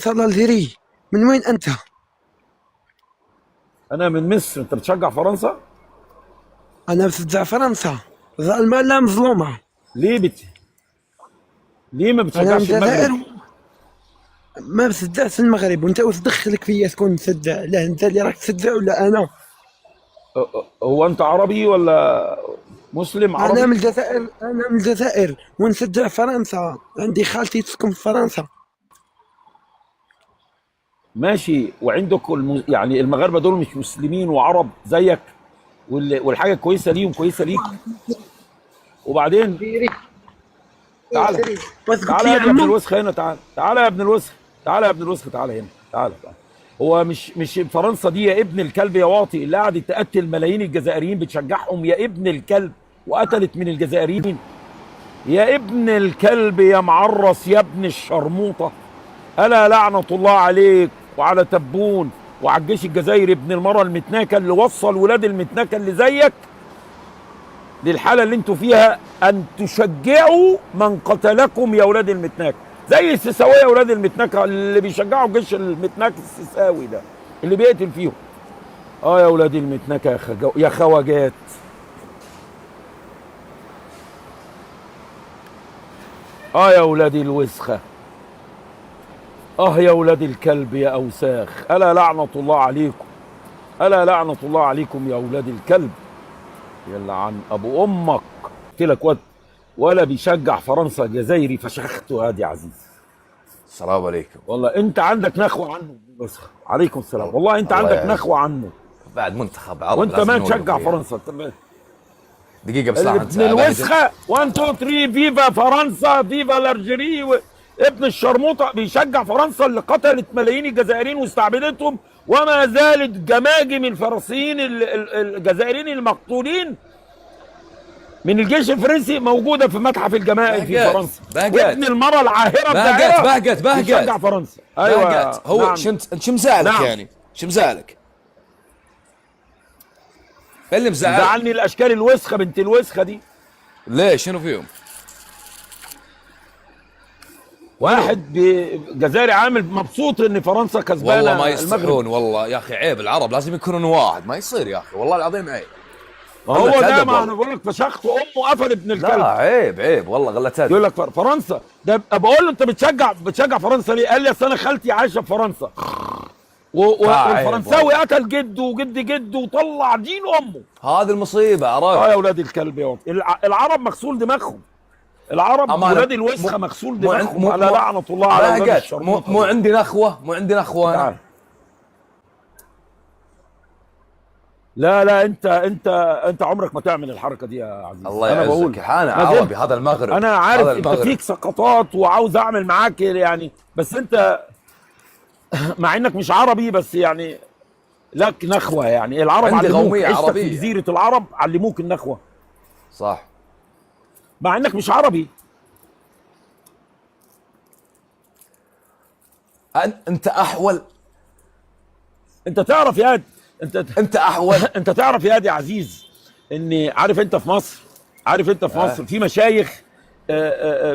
أنت الألجيري، من وين أنت؟ انا من مصر. انت بتشجع فرنسا؟ أنا بشجع فرنسا. الألمان لا مظلومة. ليه ليه ما أنا من بتشجعش الجزائر، المغرب؟ ما بشجعش المغرب. وأنت واش دخلك فيا تكون مشجع؟ لا أنت اللي راك تشجع ولا أنا؟ هو انت عربي ولا مسلم أنا من عربي؟ الجزائر، أنا من الجزائر ونشجع فرنسا. عندي خالتي تسكن في فرنسا. ماشي. وعندك يعني المغاربه دول مش مسلمين وعرب زيك، والحاجه كويسه ليهم كويسه ليك. وبعدين ديري تعالى، ديري واش قلت تعالى لي يا يا ابن عمو؟ الوسخ هنا. تعالى تعالى يا ابن الوسخ، تعالى يا ابن الوسخ، تعالى هنا، تعالى. هو مش فرنسا دي يا ابن الكلب يا واطي اللي قعدت تقتل ملايين الجزائريين بتشجعهم يا ابن الكلب، وقتلت من الجزائريين يا ابن الكلب يا معرس يا ابن الشرموطه؟ الا لعنه الله عليك وعلى تبون وعلى الجيش الجزائري ابن المره المتناكه اللي وصل ولاد المتناكه اللي زيك للحاله اللي انتوا فيها، ان تشجعوا من قتلكم يا ولاد المتناكه، زي السيساويه ولاد المتناكه اللي بيشجعوا جيش المتناكه السيساوي ده اللي بيقتل فيهم. اه يا ولاد المتناكه يا خواجات. اه يا ولاد الوسخه. اه يا ولاد الكلب يا اوساخ. الا لعنه الله عليكم، الا لعنه الله عليكم يا ولاد الكلب. يلا عن ابو امك. قلت لك ولا بيشجع فرنسا جزائري فشخته هادي عزيز. السلام عليكم. والله انت عندك نخوه عنه بس. عليكم السلام. والله انت الله عندك يعزك. نخوه عنه بعد منتخب عرب وانت لازم ما نوقف تشجع فيها. فرنسا. دقيقة بس، راح ابن الوسخه 1 2 3 فيفا فرنسا فيفا الارجيري ابن الشرموطه بيشجع فرنسا اللي قتلت ملايين الجزائريين واستعبدتهم، وما زالت جماجم الفرنسيين الجزائريين المقتولين من الجيش الفرنسي موجوده في متحف الجمائل في بهجت فرنسا. بهجت وابن المراه العاهره بهجت بيشجع فرنسا. ايوه بهجت. هو نعم. انت شو مزعلك نعم. يعني؟ شو مزعلك؟ إيه اللي مزعلك؟ زعلني الاشكال الوسخه بنت الوسخه دي. ليه شنو فيهم؟ واحد جزائري عامل مبسوط ان فرنسا كسبانه والله ما المغرب. يستحون والله يا اخي، عيب. العرب لازم يكونون واحد، ما يصير يا اخي، والله العظيم عيب. هو غلة ده، أدب ما انا والله. بقول لك فشخت امه قفل ابن لا الكلب. عيب والله، غلة أدب. يقول لك فرنسا ده. بقول له انت بتشجع فرنسا ليه؟ قال لي اصل انا خالتي عايشه في فرنسا عيب والفرنساوي والله. قتل جده وجد جده وطلع دين امه. هذه المصيبة، عرفت؟ يا ولاد الكلب يا وطن. العرب مغسول دماغهم. العرب أمانة. ولاد الوسخه مغسول دماغهم. على لعنه الله على ولاد بهجت. الشرموطه. مو عندي نخوة، مو عندي نخوة أنا. تعال. لا انت عمرك ما تعمل الحركه دي يا عزيز. الله انا بقول يعزك. انا ما زلت. عربي، هذا المغرب. انا عارف هذا انت المغرب. فيك سقطات وعاوز اعمل معاك يعني، بس انت مع انك مش عربي بس يعني لك نخوه. يعني العرب عندي علموك، قومية عشتك في عربية. جزيره العرب علموك النخوه صح. مع انك مش عربي. انت احول. انت تعرف يا انت احول. انت تعرف يا دي عزيز ان عارف انت في مصر، في مشايخ،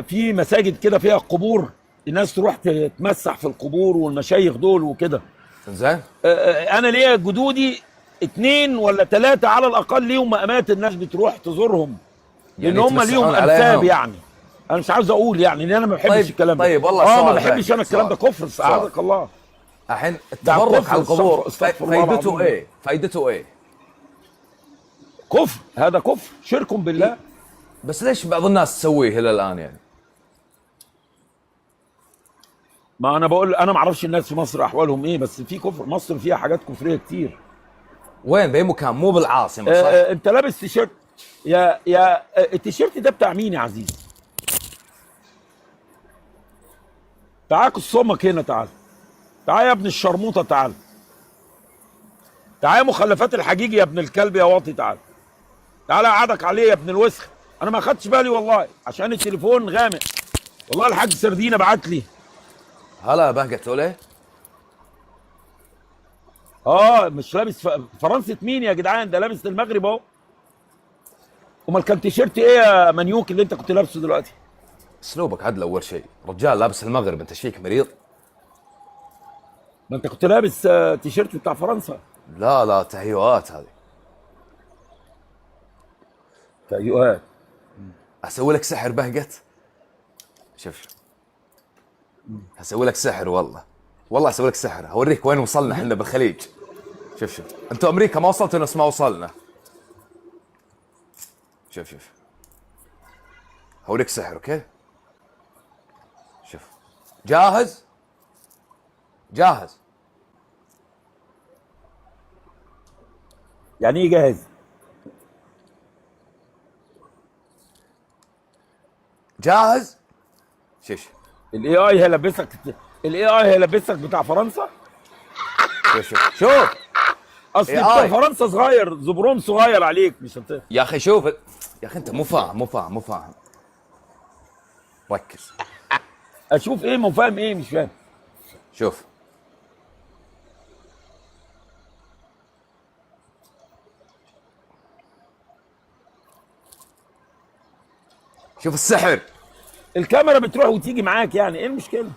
في مساجد كده فيها قبور، الناس تروح تتمسح في القبور والمشايخ دول وكده. زين. انا ليا جدودي 2 ولا 3 على الاقل ليهم مقامات الناس بتروح تزورهم، لان يعني هم ليهم يتمسحون انساب عليهم. يعني. انا مش عاوز اقول يعني ان انا ما بحبش طيب الكلام ده. طيب والله ما سؤال بحبش بهجت. انا الكلام ده، كفر سعادك الله. الحين ده التبرك كفر. على القبور استغفر الله فايدته العظيم. ايه؟ فايدته ايه؟ كفر، هذا كفر، شرك بالله. بس ليش بعض الناس تسويه الى الان يعني؟ ما انا بقول انا ما اعرفش الناس في مصر احوالهم ايه، بس في كفر. مصر فيها حاجات كفريه كتير. وين؟ باي مكان، مو بالعاصمه صح؟ انت لابس تيشيرت يا التيشيرت ده بتاع مين يا عزيز؟ تعال قص امك هنا. تعال يا ابن الشرموطه. تعال يا مخلفات الحجيج يا ابن الكلب يا واطي. تعال اقعدك عليه يا ابن الوسخ. انا ما خدتش بالي والله عشان التليفون غامق. والله الحاج سردينه بعت لي. هلا بهجت تقول ايه؟ مش لابس فرنسا مين يا جدعان؟ ده لابس المغرب اهو. امال كان تيشيرت ايه يا منيوك اللي انت كنت لابسه دلوقتي؟ اسلوبك عدل. اول شيء رجال لابس المغرب، انت شيك مريض. ما انت كنت لابس تيشيرت بتاع فرنسا. لا لا تهيؤات هذه. تهيؤات. اسوي لك سحر بهجت. شوف هسوي لك سحر والله. والله اسوي لك سحر، اوريك وين وصلنا احنا بالخليج. شوف انتوا امريكا ما وصلتوا نفس ما وصلنا. شوف هوريك سحر. اوكي شوف. جاهز يعني ايه جاهز؟ شوف الاي اي هيلبسك بتاع فرنسا. شوف اصل AI. بتاع فرنسا صغير، زبرون صغير عليك، مش انت. يا اخي شوف يا اخي انت مو فاهم. ركز. اشوف ايه؟ مو فاهم ايه؟ مش فاهم. شوف السحر. الكاميرا بتروح وتيجي معاك، يعني ايه المشكله؟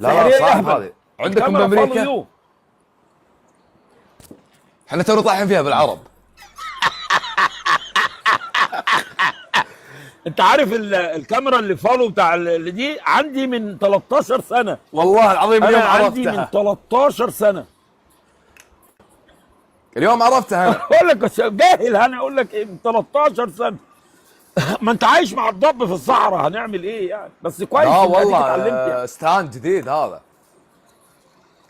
لا صعب هذه عندكم بامريكا. احنا تونا طايحين فيها بالعرب. انت عارف الكاميرا اللي فالو بتاع اللي دي عندي من 13 سنه. والله العظيم انا اليوم عندي من عرفتها. 13 سنه. اليوم عرفتها انا. اقول لك بس جاهل، انا اقول لك ايه من 13 سنه. ما انت عايش مع الضب في الصحراء، هنعمل ايه يعني؟ بس كويس لا انك والله اتعلمت يعني. ستاند جديد هذا.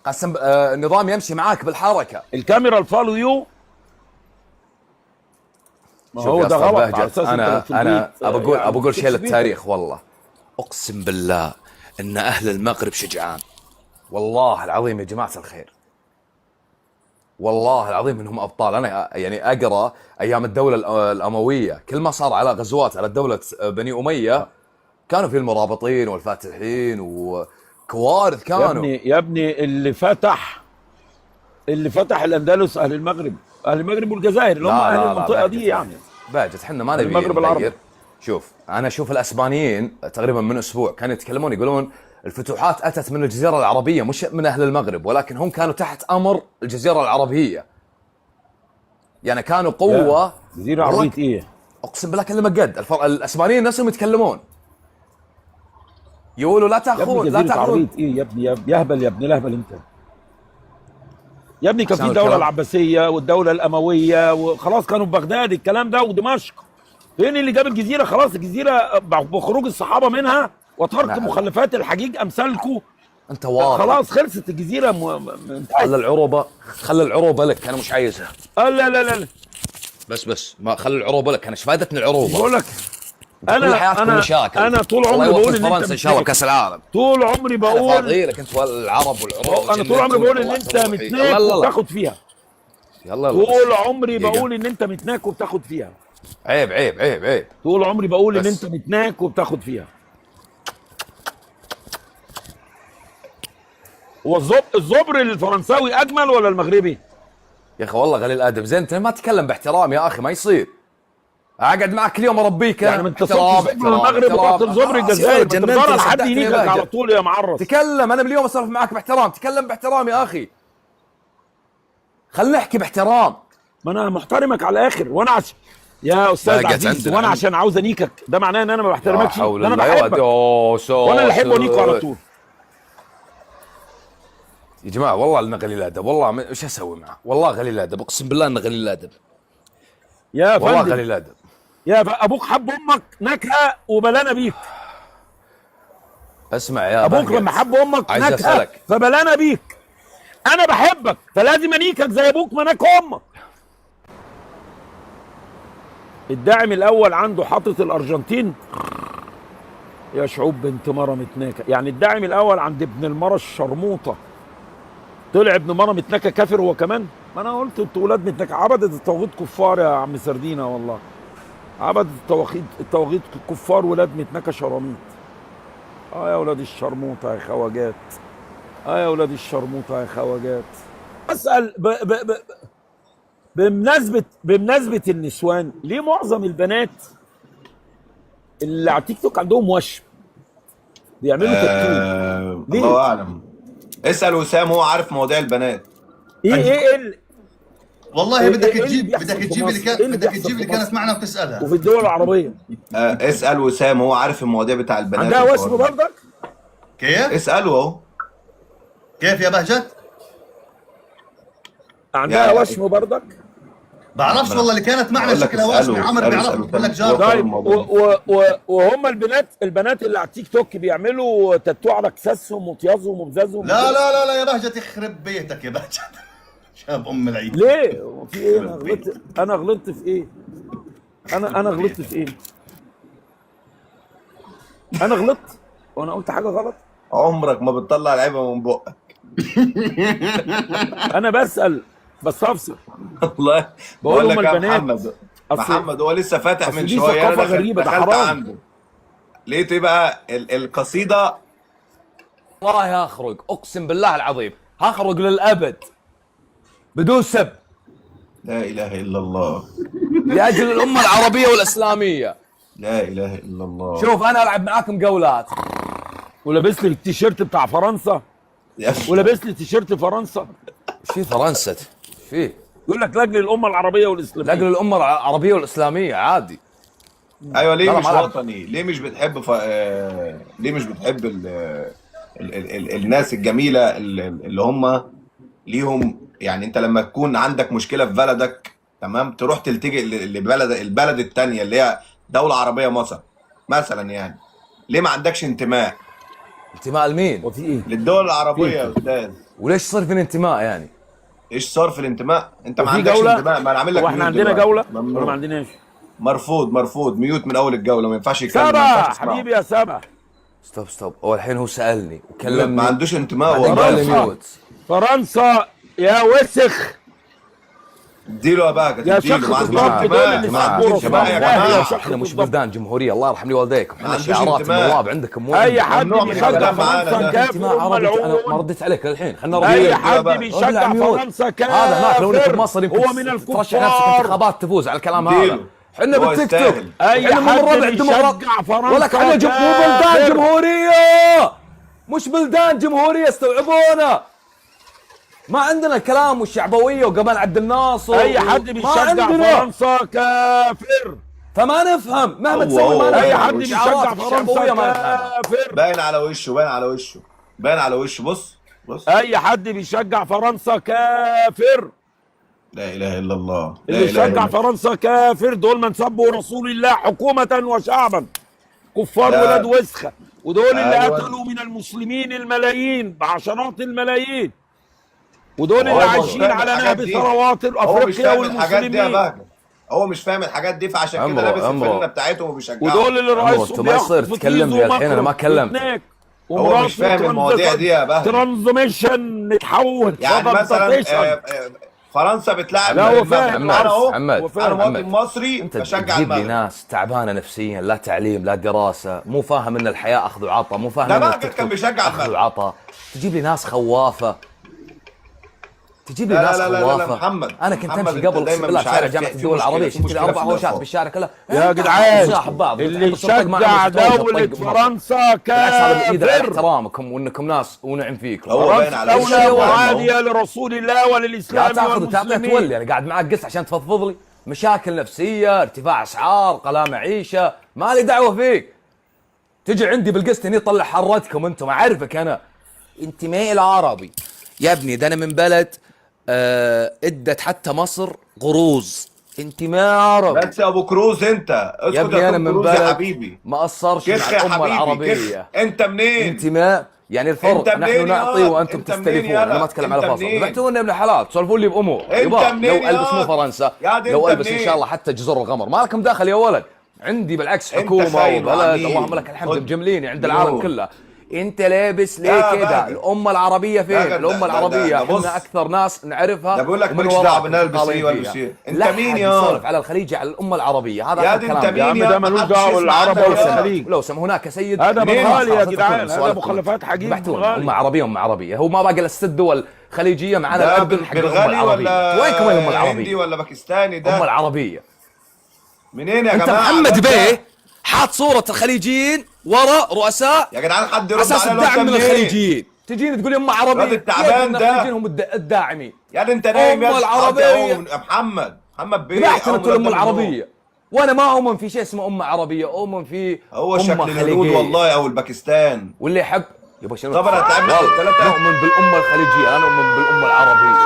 قسم النظام يمشي معاك بالحركه. الكاميرا الفالو يو، ما شوف هو يا ده اسطى غلط على بهجت، اساس انا انت لو في البيت، يعني ابى اقول شيء تكتب للتاريخ. والله اقسم بالله ان اهل المغرب شجعان. والله العظيم يا جماعه الخير، والله العظيم انهم ابطال. انا يعني اقرا ايام الدوله الامويه كل ما صار على غزوات على دوله بني اميه كانوا في المرابطين والفاتحين وكوارث كانوا. يا ابني اللي فتح الاندلس اهل المغرب والجزائر اللي هم اهل المنطقه دي يعني. باجت احنا ما نبي المغرب العربي. شوف انا اشوف الاسبانيين تقريبا من اسبوع كانوا يتكلمون يقولون الفتوحات اتت من الجزيره العربيه مش من اهل المغرب، ولكن هم كانوا تحت امر الجزيره العربيه. يعني كانوا قوه. جزيره عربيه ايه؟ اقسم بالله كلمه قد الاسبانيين نفسهم يتكلمون يقولوا لا تاخذون لا تاخذون. عربيه ايه يا ابني؟ يا هبل يا ابن الهبل انت يا ابني. كان في الدوله العباسيه والدوله الامويه وخلاص كانوا في بغداد الكلام ده ودمشق. فين اللي جاب الجزيره؟ خلاص الجزيره بخروج الصحابه منها وترك مخلفات الحجيج امثالكم. انت واضح خلاص خلصت الجزيره خلى العروبه لك، انا مش عايزها. لا لا لا لا بس ما خلى العروبه لك. انا ايش فائدتني العروبه؟ بقول لك انا طول عمري بقول ان فرنسا ان شاء الله بكاس العالم. طول عمري بقول فاضي لك انت والعرب والعروبه. انا طول عمري بقول ان انت متناك وبتاخد فيها. يلا طول عمري بقول ان انت متناك وبتاخد فيها. عيب. طول عمري بقول ان انت متناك وبتاخد فيها. هو الزبر الفرنساوي اجمل ولا المغربي؟ يا اخي والله قليل الادب. زين انت ما تتكلم باحترام يا اخي، ما يصير. اقعد معك كل يوم اربيك يعني من تصرف المغرب ورحت الزبر الجزائر بتضطر لحد ينيكك على طول يا معرس. تكلم، انا باليوم اصرف معك باحترام. تكلم باحترام يا اخي، خلينا نحكي باحترام. ما انا محترمك على الاخر وانا يا استاذ عزيز وانا عشان عاوز انيكك ده معناه ان انا ما بحترمكش؟ انا بحبك وانا اللي احب انيكه على طول. يا جماعه والله انه قليل الادب. والله ايش اسوي معه؟ والله قليل الادب، اقسم بالله انه قليل الادب يا فندم. والله قليل الادب. يا ابوك حب امك نكهه وبلانا بيك. اسمع يا ابوك لما حب امك نكهه فبلانا بيك. انا بحبك فلازم انيكك زي ابوك ما ناك امك. الداعم الاول عنده حاطط الارجنتين يا شعوب بنت مره متناكه. يعني الداعم الاول عند ابن المره الشرموطه طلع ابن مره متناكه كافر هو كمان. ما انا قلت انتوا ولاد متناكه. عبدة الطواغيت كفار يا عم سردينه، والله عبدة الطواغيت كفار ولاد متناكه شراميط. يا ولاد الشرموطه يا خواجات. يا ولاد الشرموطه يا خواجات. اسال بمناسبه النسوان، ليه معظم البنات اللي على تيك توك عندهم وشم بيعملوا تاتو؟ ليه؟ الله اعلم. اسال وسام، هو عارف مواضيع البنات. ايه والله بدك إيه اللي تجيب بيحصل بدك في تجيب اللي مصر؟ إيه كان اللي بدك بيحصل تجيب في اللي كانت مصر معنا وتسالها. وفي الدول العربيه؟ اسال وسام، هو عارف المواضيع بتاع البنات. عندها والحوار وشم ده. برضك؟ كيف؟ اساله اهو. كيف يا بهجت؟ عندها يعني وشم برضك؟ بعرفش والله، اللي كانت معنا بقول لك شكلها اساله، واشمي. عمر اساله، بيعرف، اساله بقول لك تاني. جار. طيب الموضوع. وهم البنات اللي على التيك توك بيعملوا تاتو على كساسهم وطيازهم وبزازهم لا وكده؟ لا لا لا يا بهجت، يخرب بيتك يا بهجت. شاب ام العيد. ليه؟ في ايه؟ انا غلطت في ايه؟ انا غلطت في ايه؟ انا غلطت؟ وانا قلت حاجه غلط؟ عمرك ما بتطلع لعيبه من بقك. انا بسال بستفسر. والله بقول بقول لهم لك يا البنات. محمد، أصل- محمد هو لسه فاتح أصل من دي شويه. ثقافة انا غريبة، ده دخلت حرام. عنده، لقيت ايه بقى القصيده. والله هخرج، اقسم بالله العظيم هخرج للابد بدون سب لا اله الا الله، لاجل الامه العربيه والاسلاميه. لا اله الا الله. شوف انا العب معاكم جولات، ولابس لي التيشيرت بتاع فرنسا، يا ولابس لي تيشيرت فرنسا. ايش في فرنسا؟ فيه يقول لك لاجل الامه العربيه والاسلاميه. لاجل الامه العربيه والاسلاميه عادي. ايوه، ليه لا، لا، مش ما ألعب. وطني؟ ليه مش بتحب ليه مش بتحب الناس الجميله اللي هم ليهم؟ يعني انت لما تكون عندك مشكله في بلدك، تمام، تروح تلتجئ البلد التانيه اللي هي دوله عربيه مثلا يعني. ليه ما عندكش انتماء انتماء لمين؟ وفي ايه؟ للدول العربيه يا استاذ؟ وليش صار في انتماء يعني؟ ايش صار في الانتماء؟ انت ما وفي عندكش جوله؟ انتماء. ما انا عامل لك هو احنا ميوت عندنا دلوقتي. جوله ممنوع. ولا ما عندناش؟ مرفوض ميوت من اول الجوله، ما ينفعش يتكلم، ما سبا ينفعش تسمعه. حبيبي يا سبا. ستوب هو الحين هو سالني ما وكلمني عندوش انتماء بعدين والله. قال لي فرنسا. ميوت. فرنسا يا وسخ اديله يا بهجت، يا اديله. شيخ ما عندوش الضبط دول انتماء. اللي ما عندوش سبوروا انتماء في يا النهاية يا جماعه. شيخ احنا مش الضبط. بلدان جمهوريه، الله يرحم لي والديكم، احنا عندوش شعارات انتماء. النواب عندكم مو اي عندنا. حد ممنوع من بيشجع الكلام معانا فرنسا ده. كافر انتماء ام عربي انا ما العون. رديت عليك للحين، خلينا اي نرد. اديله حد بقى. بيشجع ابلع ميوت. فرنسا هذا هناك لو انك كافر بمصر يمكن هو من ترشح نفسك الكفار. انتخابات تفوز على الكلام اديله. هذا. احنا هو بالتيك توك، يستاهل. اي احنا من حد ربع الديمقراط، بيشجع فرنسا ولك احنا مو بلدان كافر. جمهوريه، مش بلدان جمهوريه، استوعبونا. ما عندنا الكلام والشعبويه وجمال عبد الناصر اي حد ما بيشجع عندنا. فرنسا كافر. فما نفهم مهما هو- تسوي هو- ما نفهم. اي حد الشعارات بيشجع الشعبوية فرنسا ما نفهمها. كافر. باين على وشه، باين على وشه، باين على وشه. بص. اي حد بيشجع فرنسا كافر. لا اله الا الله. لا اللي اله الا يشجع الله. فرنسا كافر دول من سبوا رسول الله حكومة وشعبا، كفار لا. ولاد وسخة. ودول اللي أيوة. قتلوا من المسلمين الملايين بعشرات الملايين، ودول هو اللي مش عايشين فاهم على الحاجات نهب دي. ثروات هو مش افريقيا فاهم الحاجات دي يا والمسلمين. بهجت. هو مش فاهم الحاجات دي، فعشان كده عمرو، لابس عمرو. الفانلة بتاعتهم وبيشجعهم. ودول اللي عمرو، رئيسهم أنت ما يصير بياخد تكلمني فطيز الحين، أنا ما ومكرم كلمت. وسناك هو ومراته مش فاهم المواضيع دي يا بهجت. ترانزميشن نتحول يعني مثلا فرنسا بتلاعب لا، هو المغرب. فاهم. انا اهو، محمد، انا مواطن محمد. مصري انت بشجع تجيب لي المغرب. ناس تعبانه نفسيا، لا تعليم لا دراسه، مو فاهم ان الحياه اخذ وعطا، مو فاهم ده ان بهجت التيك كان توك بيشجع اخذ المغرب. وعطا. تجيب لي ناس خوافه، تجيب لي لا، ناس لا، لا، لا، خوافه. محمد، انا كنت محمد، امشي أنت قبل دايماً اقسم بالله مش في شارع عارف جامعه في الدول مشكلة، العربيه، في شفت لي مشكلة 4 في هوشات الناس. بالشارع كلها يا جدعان بعض اللي بتصطق معنا يشجع وتتوجه دولة طق بمرة. فرنسا بالعكس هذا بايد على كافر. احترامكم وانكم ناس ونعم فيكم. هو باين فرنسا على وشه. دولة هو معادية لرسول الله لا وللإسلام تاخذ وتعطي تولي، والمسلمين. انا قاعد معك قس عشان تفضفض لي مشاكل نفسيه، ارتفاع اسعار، قلع معيشه، ما لي دعوه فيك. تجي عندي بالقسط هني طلع حرتكم انتم، اعرفك انا. انتمائي العربي يا ابني، ده انا من بلد ادت حتى مصر قروض. انتماء عربي بس يا ابو كروز، انت يا اسكت ابني، يا انا ابو من كروز يا بلد حبيبي. ما قصرش مع كخ يا الامه حبيبي، العربيه. كخ. انت منين؟ انتماء يعني الفرق، انت منين نحن نعطي يا وانتم انت منين تستلفون. يا انا ما لا؟ اتكلم على انت فاصل، منين؟ بعتوني ابن الحلال، تسولفون لي بامور. انت يبا منين لو البس يا مو فرنسا، يا دي لو انت البس ان منين؟ شاء الله حتى جزر القمر، ما لكم دخل يا ولد. عندي بالعكس انت حكومه خاين وبلد، وعميل. اللهم لك الحمد، خد. مجمليني عند العالم مليون. كله. انت لابس ليه لا كده؟ بقى. الامه العربيه فين؟ لا، ده- الامه ده- العربيه ده بص. احنا اكثر ناس نعرفها. ده بيقول لك ومن مالكش وراكم دعوه بالناس البس شغالين ايه والبس فيها. ايه. انت لا مين حد يا؟ يسولف على الخليج على الامه العربيه، هذا يا آخر دي كلام. انت يا مين عم يا؟ ده ملوش محدش دعوة يسمع بالعرب عنك ولا يا. الخليج. لو سم هناك سيد هذا منين؟ بالغالي يا خلاص، جدعان، تدخلون هذا سؤالكم. مخلفات حقيقي بحتون بالغالي. أمة عربية أمة عربية، هو ما باقي ست دول خليجية معنا ده الأردن حق الأمة بالغالي العربية. ولا وينكم وين الأمة هندي العربية؟ ولا باكستاني ده؟ الأمة العربية. منين يا أنت جماعه؟ محمد ده- بيه حاط صورة الخليجيين ورا رؤساء يا جدعان حد يرد أساس عليا لو انت الدعم من منين؟ الخليجيين. تجيني تقول لي امه عربيه، الواد التعبان ده. يجينهم الداعمين. يعني انت نايم يا العربية. يا محمد بيه. طلعت أول تقول ام ما العربيه، وانا ما اؤمن في شيء اسمه امه عربيه، اؤمن في هو أمة شكل الهنود خليجية. والله او الباكستان. واللي يحب يبغى شنو؟ طب انا هتلعب لك والله الثلاثه. نؤمن بالامه الخليجيه، لا نؤمن بالامه العربيه.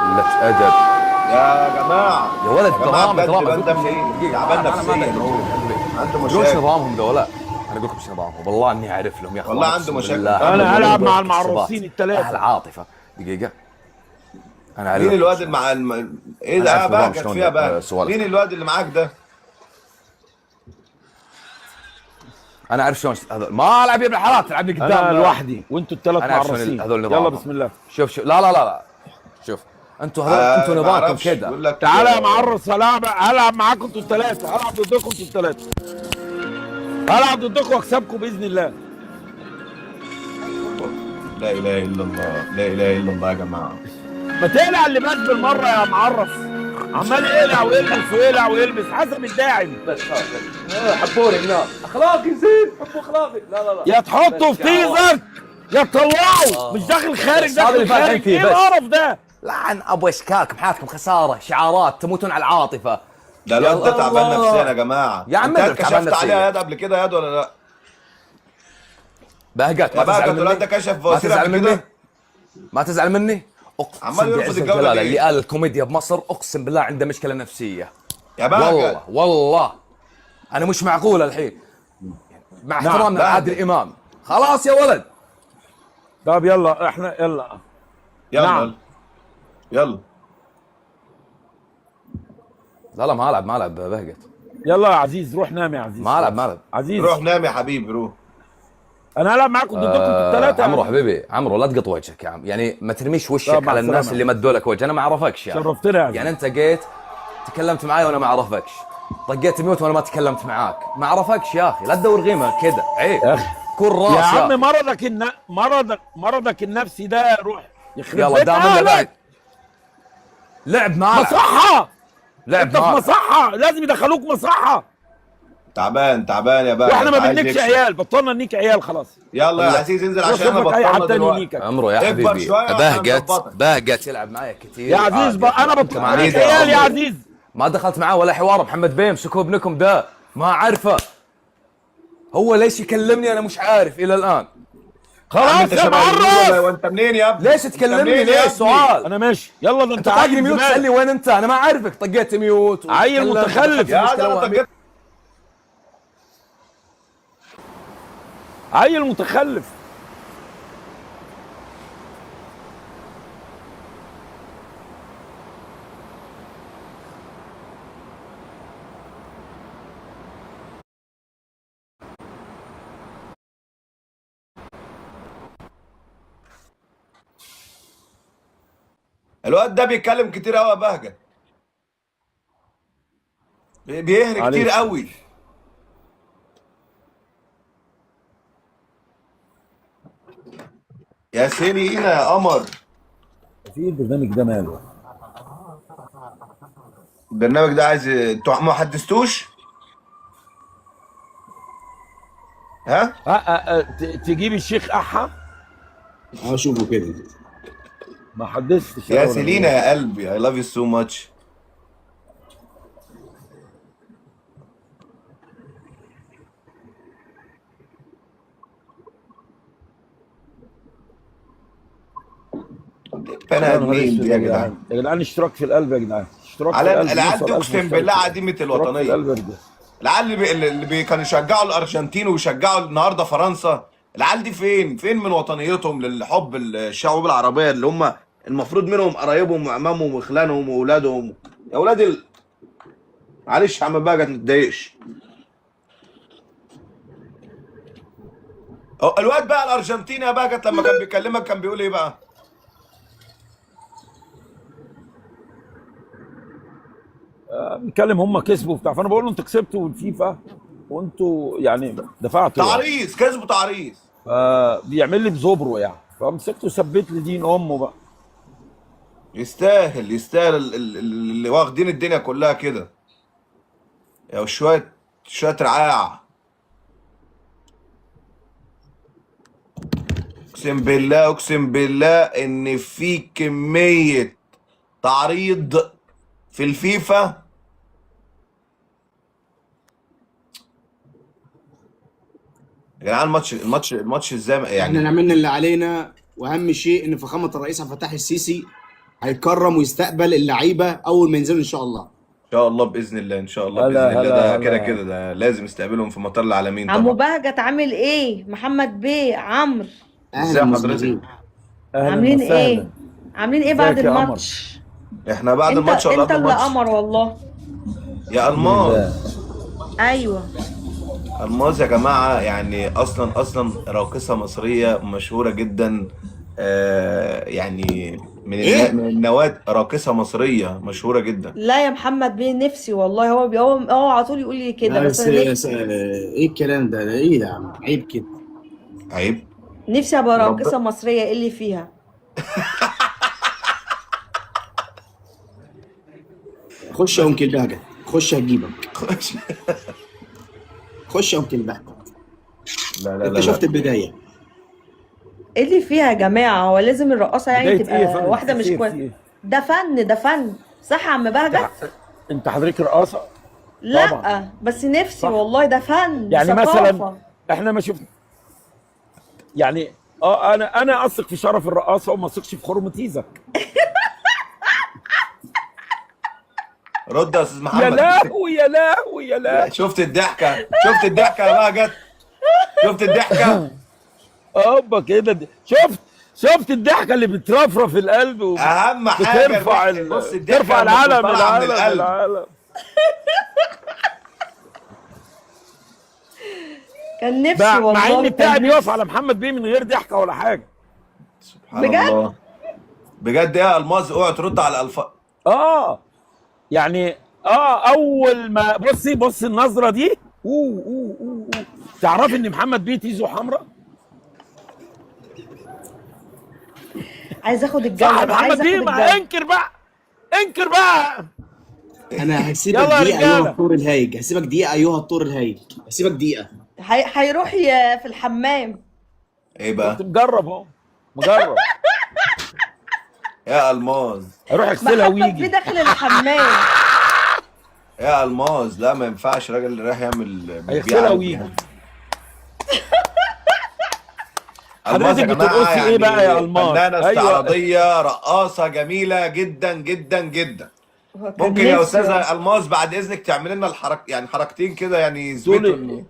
قلة ادب يا جماعه يا ولد. يا جماعه درامي بجد درامي. بان ده منين؟ تعبان نفسيا هو عنده شو مشاكل. نظامهم ذولا؟ انا اقول لكم ايش نظامهم، والله اني اعرف لهم يا اخوان. والله عنده أقسم مشاكل. بالله. انا عنده هلعب مع مشاكل المعرصين اهل الثلاثه. عاطفه. دقيقه انا اعرف مين لكم الواد شو. اللي مع ايه أنا ده عارف بقى نظام كانت شلون فيها بقى؟ سوالف. مين الواد اللي معاك ده؟ انا اعرف شلون هذول. ما العب يا ابن الحلال، تلعبني قدام. انا لوحدي وانتوا الثلاث انا اعرف معرصين. شلون هذول يلا نظامهم. بسم الله. شوف لا لا لا لا، شوف انتوا هذول انتوا نظامكم معرفش، كذا. بيقول لك تعالى يا معرص، هلعب معاكم انتوا الثلاثه، هلعب ضدكم انتوا الثلاثه، هلعب ضدكم واكسبكم باذن الله. لا اله الا الله، لا اله الا الله يا جماعه. ما تقلع اللباس بالمره يا معرص، عمال يقلع ويلبس ويقلع ويلبس حسب الداعم. بس حبوني الناس، اخلاقي زين، حبوا اخلاقي. لا لا لا، يا تحطه في تيزر يا تطلعه، مش داخل خارج بس هذا اللي داخل فاهم خارج. فيه ايه بس. القرف ده؟ لعن ابو اشكاك، محاتكم خساره، شعارات، تموتون على العاطفه. ده الواد ده يا تعبان الله. نفسيا يا جماعه. يا عم انت ادرك تعبان كشفت عليها نفسياً. يد قبل كده يد ولا لا؟ بهقت يا ما بقى تزعل كنت الواد ده مني. كشف ما بواسير تزعل قبل مني، كده؟ ما تزعل مني. عمال اقسم يرفض بعز الجولة الجلال ليه؟ اللي قال الكوميديا بمصر اقسم بالله عنده مشكله نفسيه. يا بقى والله والله انا مش معقول الحين، مع نعم، احترامنا بهجت. لعادل امام. خلاص يا ولد. طب يلا احنا يلا. يلا نعم. يلا لا لا ما العب بهقت. يلا يا عزيز روح نام يا عزيز. ما العب. عزيز روح نام يا حبيبي روح. انا هلعب معاكم ضدكم انتوا الثلاثه. عمرو حبيبي، عمرو لا تقط وجهك يا عم، يعني ما ترميش طب وشك مع على الناس السلامة. اللي مدوا لك وجه. انا ما اعرفكش يعني. شرفتنا يا عزيز. يعني انت جيت تكلمت معاي وانا ما اعرفكش، طقيت ميوت وانا ما تكلمت معاك، ما اعرفكش يا اخي. لا تدور غيمه كذا، عيب يا أخي. كل راس يا يا عم أخي. مرضك النفسي ده روح يخرب يلا بيت دام انه أهلك. بعد لعب ما لعب. مصحة، لعب انت في ما لعب. مصحة، لازم يدخلوك مصحة. تعبان يا بقى. واحنا ما عايز بننيكش يكسب. عيال، بطلنا ننيك عيال خلاص. يلا يا عزيز انزل عشان انا واشوفك اي بطلنا حد تاني دلوقتي. ينيكك. عمرو يا اكبر حبيبي شوية عشان بهقت نظبطك. بهقت يلعب معايا كثير. يا عزيز عادي. انا أنت بطلع معاي عليك يا عيال يا عمرو. عزيز. ما دخلت معاه ولا حوار. محمد بيه امسكوا ابنكم ده، ما اعرفه. هو ليش يكلمني انا مش عارف الى الان. خلاص انت يا شبه الهنود معرس. والله. وانت منين يا ابني؟ ليش أنت تكلمني منين يا ليش؟ ابني؟ سؤال. انا ماشي يلا. ده انت طاقني ميوت تسالني وين انت، انا ما اعرفك. طقيت ميوت عيل وتكلمت متخلف. يا ودخلت في ده انا مشكلة طقيت. عيل متخلف. الواد ده بيتكلم كتير قوي يا بهجت. بيهري كتير معلش. قوي. يا سيرينا يا قمر. في البرنامج ده ماله؟ البرنامج ده عايز انتوا ما حدثتوش؟ ها؟ تجيب الشيخ احا. اشوفه كده. ما حدثتش يا سيلينا يا قلبي I love you so much. بني ادمين دي يا جدعان. يا جدعان اشتراك في القلب يا جدعان، اشتراك في على القلب. العيال نوصل دي 1000 اقسم مشترك. بالله عديمه اشتراك في الوطنيه. القلب يا رجاله. العيال اللي كانوا يشجعوا الارجنتين ويشجعوا النهارده فرنسا، العيال دي فين من وطنيتهم للحب الشعوب العربيه اللي هم المفروض منهم قرايبهم وعمامهم واخوانهم واولادهم. يا اولاد معلش يا عم بقى ما تتضايقش. الواد بقى الارجنتيني يا بقى لما كان بيكلمك كان بيقول ايه بقى؟ بنتكلم هم كسبوا بتاع، فانا بقول له انتوا كسبتوا الفيفا وانتوا يعني دفعتوا يعني. تعريس كسبوا تعريس. بيعمل لي بزبره يعني، فمسكته ثبت لي دين امه بقى. يستاهل اللي واخدين الدنيا كلها كده. يا شويه رعاع. اقسم بالله اقسم بالله ان في كميه تعريض في الفيفا. يا جدعان الماتش ازاي احنا يعني؟ عملنا اللي علينا، واهم شيء ان فخامه الرئيس عبد الفتاح السيسي هيكرم ويستقبل اللعيبه اول ما ينزلوا ان شاء الله. ان شاء الله باذن الله، ان شاء الله باذن هلا الله، ده هلا كده هلا. كده ده لازم استقبلهم في مطار العالمين عمو طبعا. بهجت عامل ايه؟ محمد بيه، عمرو، ازي اهلا حضرتك؟ وسهلا. اهلا عاملين وسهلا. ايه؟ عاملين ايه بعد ازيك يا قمر؟ الماتش؟ احنا بعد انت الماتش ولا انت قبل اللي الماتش؟ قمر والله. يا الحمد لله. الماظ. ايوه. الماظ يا جماعه، يعني اصلا راقصه مصريه مشهوره جدا. يعني ايه؟ من النواد، راقصه مصريه مشهوره جدا. لا يا محمد بيه، نفسي والله. هو على طول يقول لي كده، لا بس انا نفسي. ايه الكلام ده ايه ده يا عم؟ عيب كده. عيب. نفسي ابقى رب. راقصه مصريه. ايه اللي فيها؟ خش يا انكل بهجت، خش هجيبك. خش يا انكل بهجت. لا لا انت لا شفت لا. البدايه. ايه اللي فيها يا جماعه؟ هو لازم الرقاصه يعني بداية ايه يا تبقى فندم؟ واحده مش في كويسه؟ ايه؟ ده فن، ده فن. صح يا عم بهجت؟ انت حضرتك رقاصه؟ لا طبعا. بس نفسي صح. والله، ده فن، يعني ثقافه. مثلا احنا ما شفنا، يعني انا اثق في شرف الرقاصه وما اثقش في خرمتيزك. رد يا استاذ يا محمد. لهوي يا لهوي يا لهوي. شفت الضحكه؟ شفت الضحكه يا بهجت؟ شفت الضحكه؟ هوبا كده شفت الضحكه اللي بترفرف القلب اهم حاجه بترفع بص الضحكه ترفع لما العلم بتطلع من العلم القلب. العلم. كان نفسي مع والله. ان التاعب كان يقف نفسي. على محمد بيه من غير ضحكه ولا حاجه. سبحان بجد؟ الله. بجد يا الماظ، اوعى ترد على الالفاظ. يعني اول ما بص النظره دي تعرفي ان محمد بيه تيزو حمراء. عايز اخد صح الجو، محمد عايز بيه؟ اخد ما الجو. انكر بقى. انا هسيبك يلا يا دقيقه رجالة. ايها الطور الهايج، هسيبك دقيقه ايها الطور الهايج، هسيبك دقيقه. هيروح في الحمام. ايه بقى؟ كنت مجرب اهو، مجرب. يا الماظ. هيروح يغسلها محمد بيه ويجي. داخل الحمام. يا الماظ، لا ما ينفعش راجل اللي رايح يعمل هيغسلها ويجي. الماظ يا حضرتك جماعه بترقصي يعني ايه بقى يا الماظ؟ فنانه أيوة. استعراضيه، رقاصه جميله جدا جدا جدا. هو كان ممكن يا نفسي استاذه الماظ بعد اذنك تعمل لنا يعني حركتين كده، يعني يثبتوا طولي.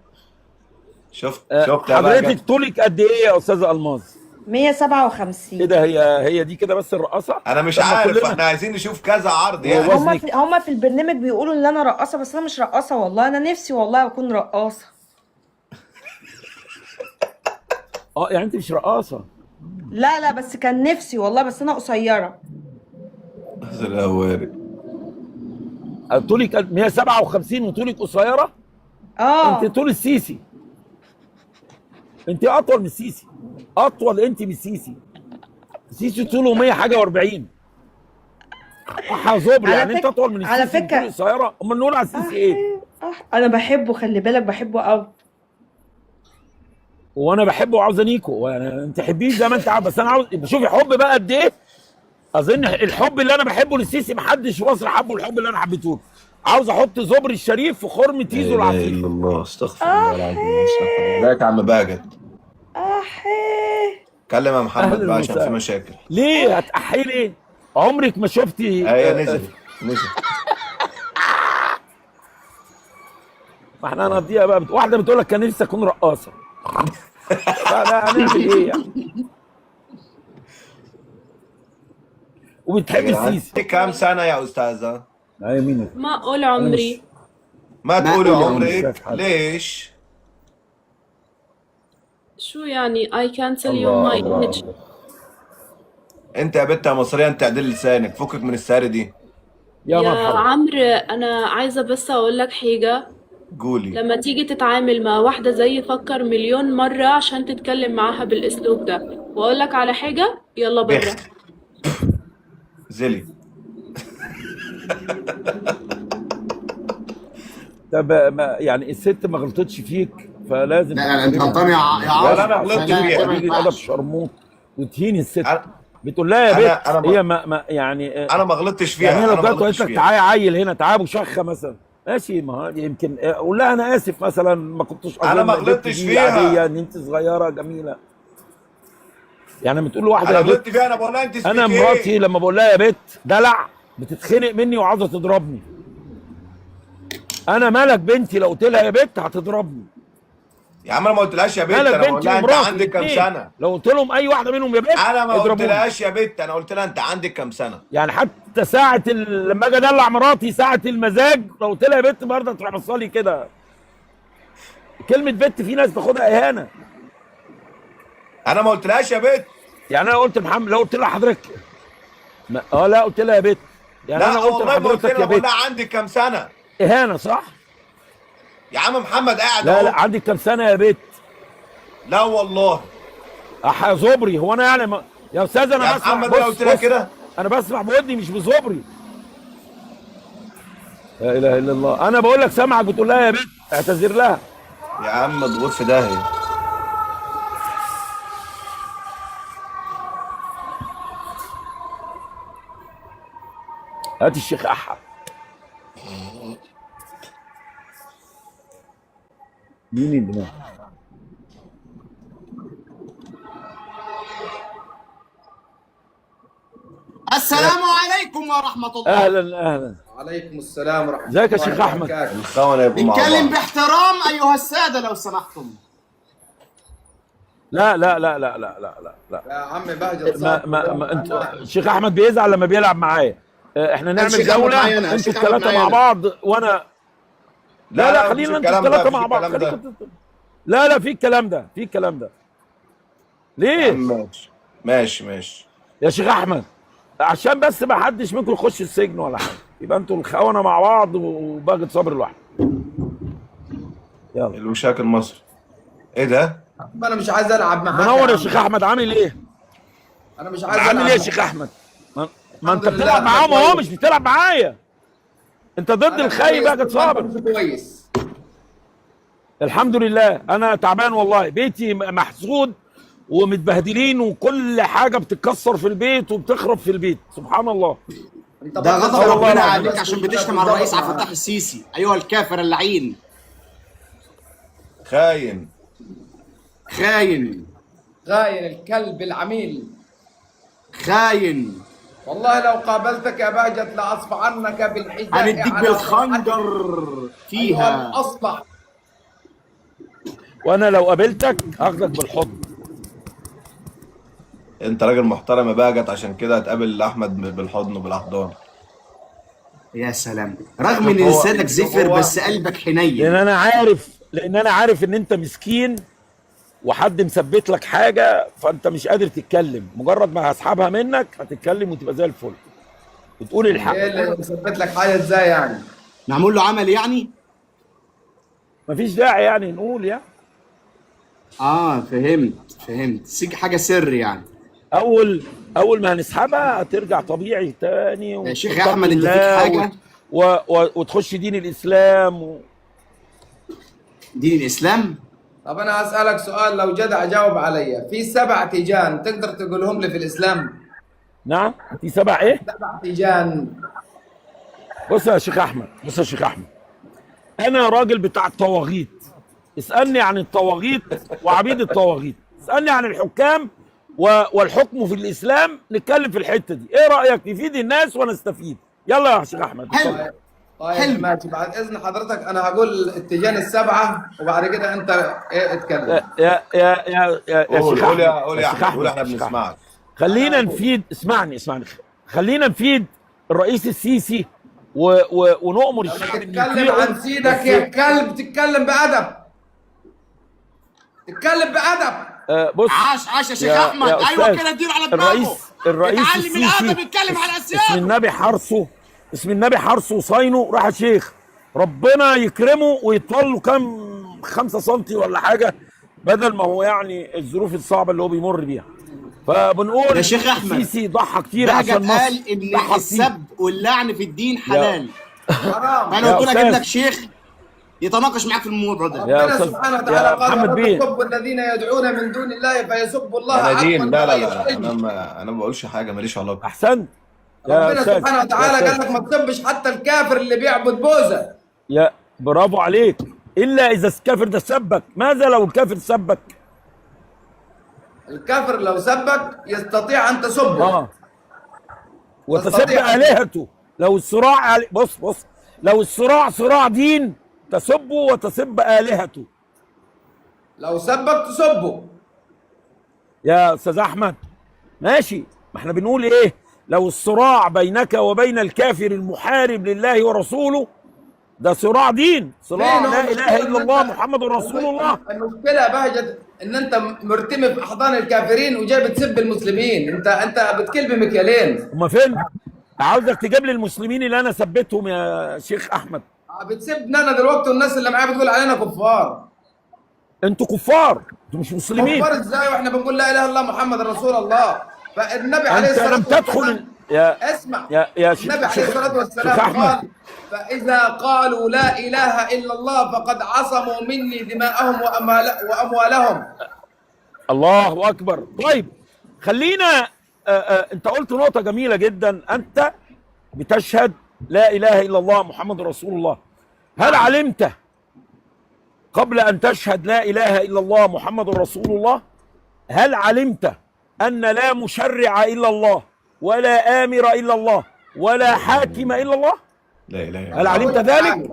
شفت يا حضرتك بقى. طولك قد ايه يا استاذه الماظ؟ 157. ايه ده؟ هي دي كده بس الرقاصه؟ انا مش طب ما عارف، كلنا- احنا عايزين نشوف كذا عرض يعني. هو هما في البرنامج بيقولوا ان انا رقاصه، بس انا مش رقاصه والله. انا نفسي والله اكون رقاصه. يعني انت مش رقاصه؟ لا بس كان نفسي والله، بس انا قصيره. لا وارد. طولك 157 وطولك قصيره؟ انت طول السيسي. انت اطول من السيسي، اطول انت من السيسي. السيسي طوله 100 حاجه و40. زبر على يعني انت فك- اطول من السيسي. على فكرة- طول قصيره. امال نقول على السيسي ايه؟ انا بحبه، خلي بالك، بحبه قوي. وانا بحبه وعاوز انيكو، انت حبيه زي ما انت عاوز، بس انا عاوز شوفي حب بقى قد ايه. اظن الحب اللي انا بحبه للسيسي محدش في مصر حبه الحب اللي انا حبيته له. عاوز احط زبر الشريف في خرم تيزو لا اله العفيف. الا الله، استغفر الله العظيم. ازيك يا عم بهجت؟ كلم يا محمد أهلاً بقى عشان في وسهلاً. مشاكل. ليه هتأحي ليه؟ عمرك ما شفتي ايوه نزل. ما احنا هنقضيها بقى. واحده بتقول لك كان نفسي اكون رقاصه. لا هنعمل ايه يعني؟ وبتحب السيسي. كام سنة يا أستاذة؟ ايوه مين؟ ما أقول عمري. ما تقولي أقول عمرك. عمري. ليش؟ شو يعني I can't tell you my age. أنت يا بنت يا مصرية، أنت عدل لسانك، فكك من السارة دي. يا يا مرحبا. عمرو أنا عايزة بس أقول لك حاجة. قولي. لما تيجي تتعامل مع واحدة زي فكر مليون مرة عشان تتكلم معاها بالأسلوب ده. وأقول لك على حاجة، يلا برا. بخ. زلي. طب يعني الست ما غلطتش فيك فلازم لا انت غلطان يا لا، عاصم. لا، غلطت لا، فيها. ده ما قولي الادب ينفعش. شرموط. وتهين الست، أنا بتقول لها يا أنا بت، هي ما يعني أنا ما غلطتش فيها، يعني هي أنا لو ما جت وقالت غلطتش لك فيها. تعالى عيل هنا، تعالى ابو شخه مثلا، ماشي، ما هو يمكن قول لها انا اسف مثلا، ما كنتش أنا ما البت غلطتش دي فيها. عاديه، ان انت صغيره جميله. يعني لما تقول لواحده أنا يا بت، غلطت فيها، أنا بقول لها أنت اسمك انا إيه؟ مراتي لما بقول لها يا بت دلع بتتخنق مني وعاوزه تضربني. انا مالك بنتي لو قلت لها يا بت هتضربني. يا عم أنا ما قلتلهاش يا بت، مالك أنا بقول بنتي لها أنت ومراتي عندك كام الاثنين، سنة؟ لو قلت لهم اي واحده منهم يا بت أنا ما يضربوني. قلتلهاش يا بت، أنا قلت لها أنت عندك كام سنة؟ يعني حتى ساعة لما اجي ادلع مراتي ساعة المزاج لو قلت لها يا بت برضه تروح بصلي كده. كلمة بت في ناس تاخدها اهانة. أنا ما قلتلهاش يا بت. يعني انا قلت محمد، لو قلت لها حضرتك لا قلت لها يا بت، يعني لا انا قلت والله ما قلت لحضرتك لها، يا بقول بت، لها عندك كام سنة؟ اهانة صح؟ يا عم محمد قاعد لا أهو. لا عندك كام سنة يا بت؟ لا والله زبري، هو انا يعني يا استاذ انا يا بسمع، محمد، أنا قلت لها كده. انا بسمع بودني مش بزبري. لا اله الا الله، انا بقول لك سامعك بتقول لها يا بت، اعتذر لها. يا عم ضغوط في داهية. هات الشيخ احمد. مين اللي معاه؟ السلام عليكم ورحمة الله. اهلا اهلا، وعليكم السلام ورحمة ازيك يا الله شيخ احمد؟ وبركاته. الخونة يبقوا مع نتكلم بعض. باحترام أيها السادة لو سمحتم. لا لا لا لا لا لا لا لا يا عم بهجت ما انت الشيخ احمد بيزعل لما بيلعب معايا. احنا نعمل الشيخ أحمد جوله معايا أنا، انتوا الشيخ أحمد الثلاثه معايا مع أنا. بعض وانا لا لا مفيش خلينا انتوا الكلام ده، الثلاثه مفيش مع بعض. الكلام ده. لا لا في الكلام ده، في الكلام ده. يا ليه عم ماشي ماشي ماشي. يا شيخ احمد؟ عشان بس ما حدش منكم يخش السجن ولا حاجه، يبقى انتوا الخونه مع بعض وباجت صبر لوحده. يلا الوشاك المصري. ايه ده؟ انا مش عايز العب معاك. منور يا عم. شيخ احمد، عامل ايه؟ انا مش عايز عامل العب ايه يا معاك. شيخ احمد؟ ما انت الحمد لله بتلعب أنا معاهم اهو، كويس. مش بتلعب معايا. انت ضد أنا الخاين كويس، باجت صابر. أنت كويس. الحمد لله، انا تعبان والله، بيتي محسود ومتبهدلين وكل حاجه بتتكسر في البيت وبتخرب في البيت، سبحان الله. انت ده بطل غضب والله ربنا العظيم. عليك عشان بتشتم على الرئيس عبد الفتاح السيسي أيها الكافر اللعين. خاين. خاين غاين الكلب العميل. خاين. والله لو قابلتك يا بهجت لاصفعنك بالحجاب. هنديك بالخنجر فيها. اصبح. وانا لو قابلتك هاخدك بالحضن. انت راجل محترم يا باجت، عشان كده هتقابل احمد بالحضن وبالاحضان. يا سلام، رغم ان هو- لسانك زفر هو- بس قلبك حنين. لان انا عارف ان انت مسكين وحد مثبت لك حاجه فانت مش قادر تتكلم، مجرد ما هسحبها منك هتتكلم وتبقى زي الفل وتقول الحق. ايه اللي مثبت لك حاجه ازاي يعني؟ معمول له عمل يعني؟ مفيش داعي يعني نقول يعني. فهمت سيج حاجه سر يعني. اول ما هنسحبها هترجع طبيعي تاني يا شيخ احمد انت فيك حاجه؟ وتخش دين الاسلام دين الاسلام؟ طب انا هسالك سؤال، لو جدع جاوب عليا. في 7 تيجان تقدر تقولهم لي في الاسلام؟ نعم، في 7 ايه؟ 7 تيجان. بص يا شيخ احمد، انا راجل بتاع الطواغيت. اسالني عن الطواغيت وعبيد الطواغيت، اسالني عن الحكام والحكم في الاسلام، نتكلم في الحته دي. ايه رايك؟ تفيد الناس وانا استفيد. يلا يا شيخ احمد. حلو. طيب ماشي، بعد اذن حضرتك انا هقول التيجان ال7 وبعد كده انت اتكلم. يا قول شيخ قول يا احمد، قول يا يا شيخ احمد، قول احمد، احنا يا شيخ أحمد. بنسمعك. خلينا نفيد، اسمعني خلينا نفيد الرئيس السيسي ونؤمر لما الشعب إن تتكلم يطيعه. عن سيدك يا كلب تتكلم بادب. تتكلم بادب. بص عاش يا شيخ احمد. يا ايوه أستاذ، كده اديله على دماغه. الرئيس اتعلم السيسي الادب، يتكلم على اسم اسياده. النبي حرصه وصينه. راح يا شيخ ربنا يكرمه ويطول له كام 5 سم ولا حاجه، بدل ما هو يعني الظروف الصعبه اللي هو بيمر بيها. فبنقول يا شيخ احمد، السيسي ضحى كتير بهجت عشان مصر. قال ان ضحى كتير. السب واللعن في الدين حلال. حرام. انا يا قلت له اجيب أستاذ. لك شيخ يتناقش معاك في الموضوع ده. يا ربنا أستاذ- سبحانه يا وتعالى قال محمد ولا بيه. تسبوا الذين يدعون من دون الله فيسبوا الله انا عدوا دين، لا لا بغير لا علم. انا ما بقولش حاجه، ماليش علاقه. احسنت يا ربنا استاذ سبحانه يا وتعالى أستاذ. قال لك ما تسبش حتى الكافر اللي بيعبد بوزه. يا برافو عليك، الا اذا الكافر ده سبك. ماذا لو الكافر سبك؟ الكافر لو سبك يستطيع ان تسبه. وتسب تستطيع. الهته. لو الصراع بص لو الصراع صراع دين تسبه وتسب الهته. لو سبك تسبه. يا استاذ احمد ماشي، ما احنا بنقول ايه؟ لو الصراع بينك وبين الكافر المحارب لله ورسوله ده صراع دين، صراع ليه؟ لا اله الا الله أنت- محمد رسول الله. المشكله يا بهجت ان انت مرتمي في احضان الكافرين وجاي بتسب المسلمين. انت بتكل بمكيالين. هما فين؟ عاوزك تجيب لي المسلمين اللي انا ثبتهم يا شيخ احمد. بتسبنا انا دلوقتي والناس اللي معايا بتقول علينا كفار. انتوا كفار، انتوا مش مسلمين. كفار ازاي واحنا بنقول لا اله الا الله محمد رسول الله؟ فالنبي عليه انت الصلاه لم تدخل والسلام اسمع يا شيخ النبي عليه الصلاه والسلام شيخ أحمد. قال فاذا قالوا لا اله الا الله فقد عصموا مني دماءهم واموالهم. الله اكبر. طيب خلينا انت قلت نقطة جميلة جدا، انت بتشهد لا اله الا الله محمد رسول الله. هل علمت قبل ان تشهد لا اله الا الله محمد رسول الله، هل علمت ان لا مشرع الا الله ولا امر الا الله ولا حاكم الا الله؟ لا اله الا هل الله. علمت ذلك؟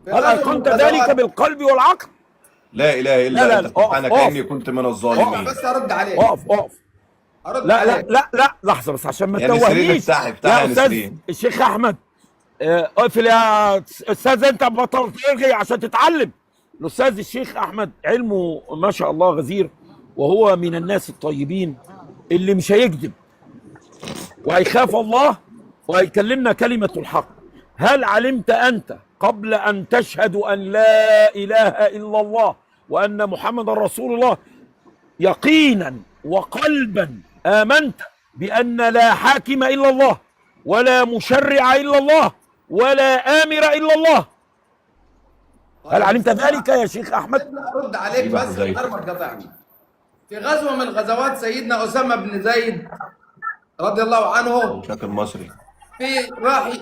هل ايقنت ذلك بالقلب والعقل؟ لا اله الا لا، انت اقف، سبحانك اقف. اني كنت من الظالمين. بس ارد عليك. اقف ارد لا عليك. لا لحظه بس عشان ما يا نسرين تتوهنيش افتحي يا يا استاذ نسرين. الشيخ احمد. اقفل يا استاذ، انت بطلت تلغي عشان تتعلم. الاستاذ الشيخ احمد علمه ما شاء الله غزير، وهو من الناس الطيبين اللي مش هيكذب وهيخاف الله وهيكلمنا كلمه الحق. هل علمت انت قبل ان تشهد ان لا اله الا الله وان محمد رسول الله يقينا وقلبا آمنت بأن لا حاكم إلا الله ولا مشرع إلا الله ولا آمر إلا الله؟ هل علمت ذلك يا شيخ أحمد؟ ارد عليك يبقى بس زي. ارمى قطعني. في غزوه من غزوات سيدنا اسامه بن زيد رضي الله عنه، شكل مصري. في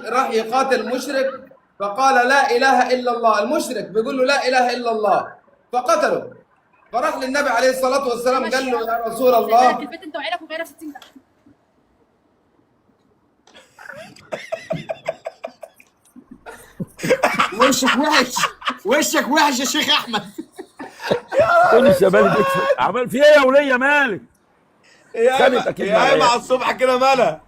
راح يقاتل مشرك فقال لا اله الا الله. المشرك بيقول له لا اله الا الله فقتله. فراح للنبي عليه الصلاه والسلام قال له يا رسول الله البيت انت وعيلك وغيرها 60 دقيقة. وشك وحش يا شيخ احمد. كل الشباب بيكسب. عمل في إيه يا ولية مالك؟ خانتك يا ايمن على الصبح كده مالها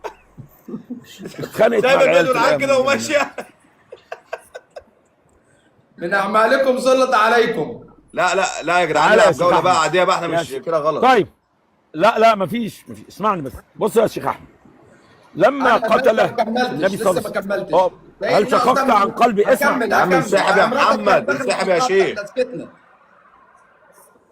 اتخانقت مع سايبه العيال الفيديو معاك في كده الأيام. وماشيه. من اعمالكم سلط عليكم. لا يا جدعان، تعالى يا نلعب شيخ جوله أحمد. بقى عاديه بقى، احنا مش ماشي. كده غلط. طيب لا مفيش اسمعني بس. بص يا شيخ أحمد، لما أنا قتله لسه ما كملتش، النبي صلى الله لسه ما كملتش. عليه وسلم. هل شققت عن قلبي؟ اسمع أكمل. يا عم انسحب يا محمد، انسحب يا شيخ.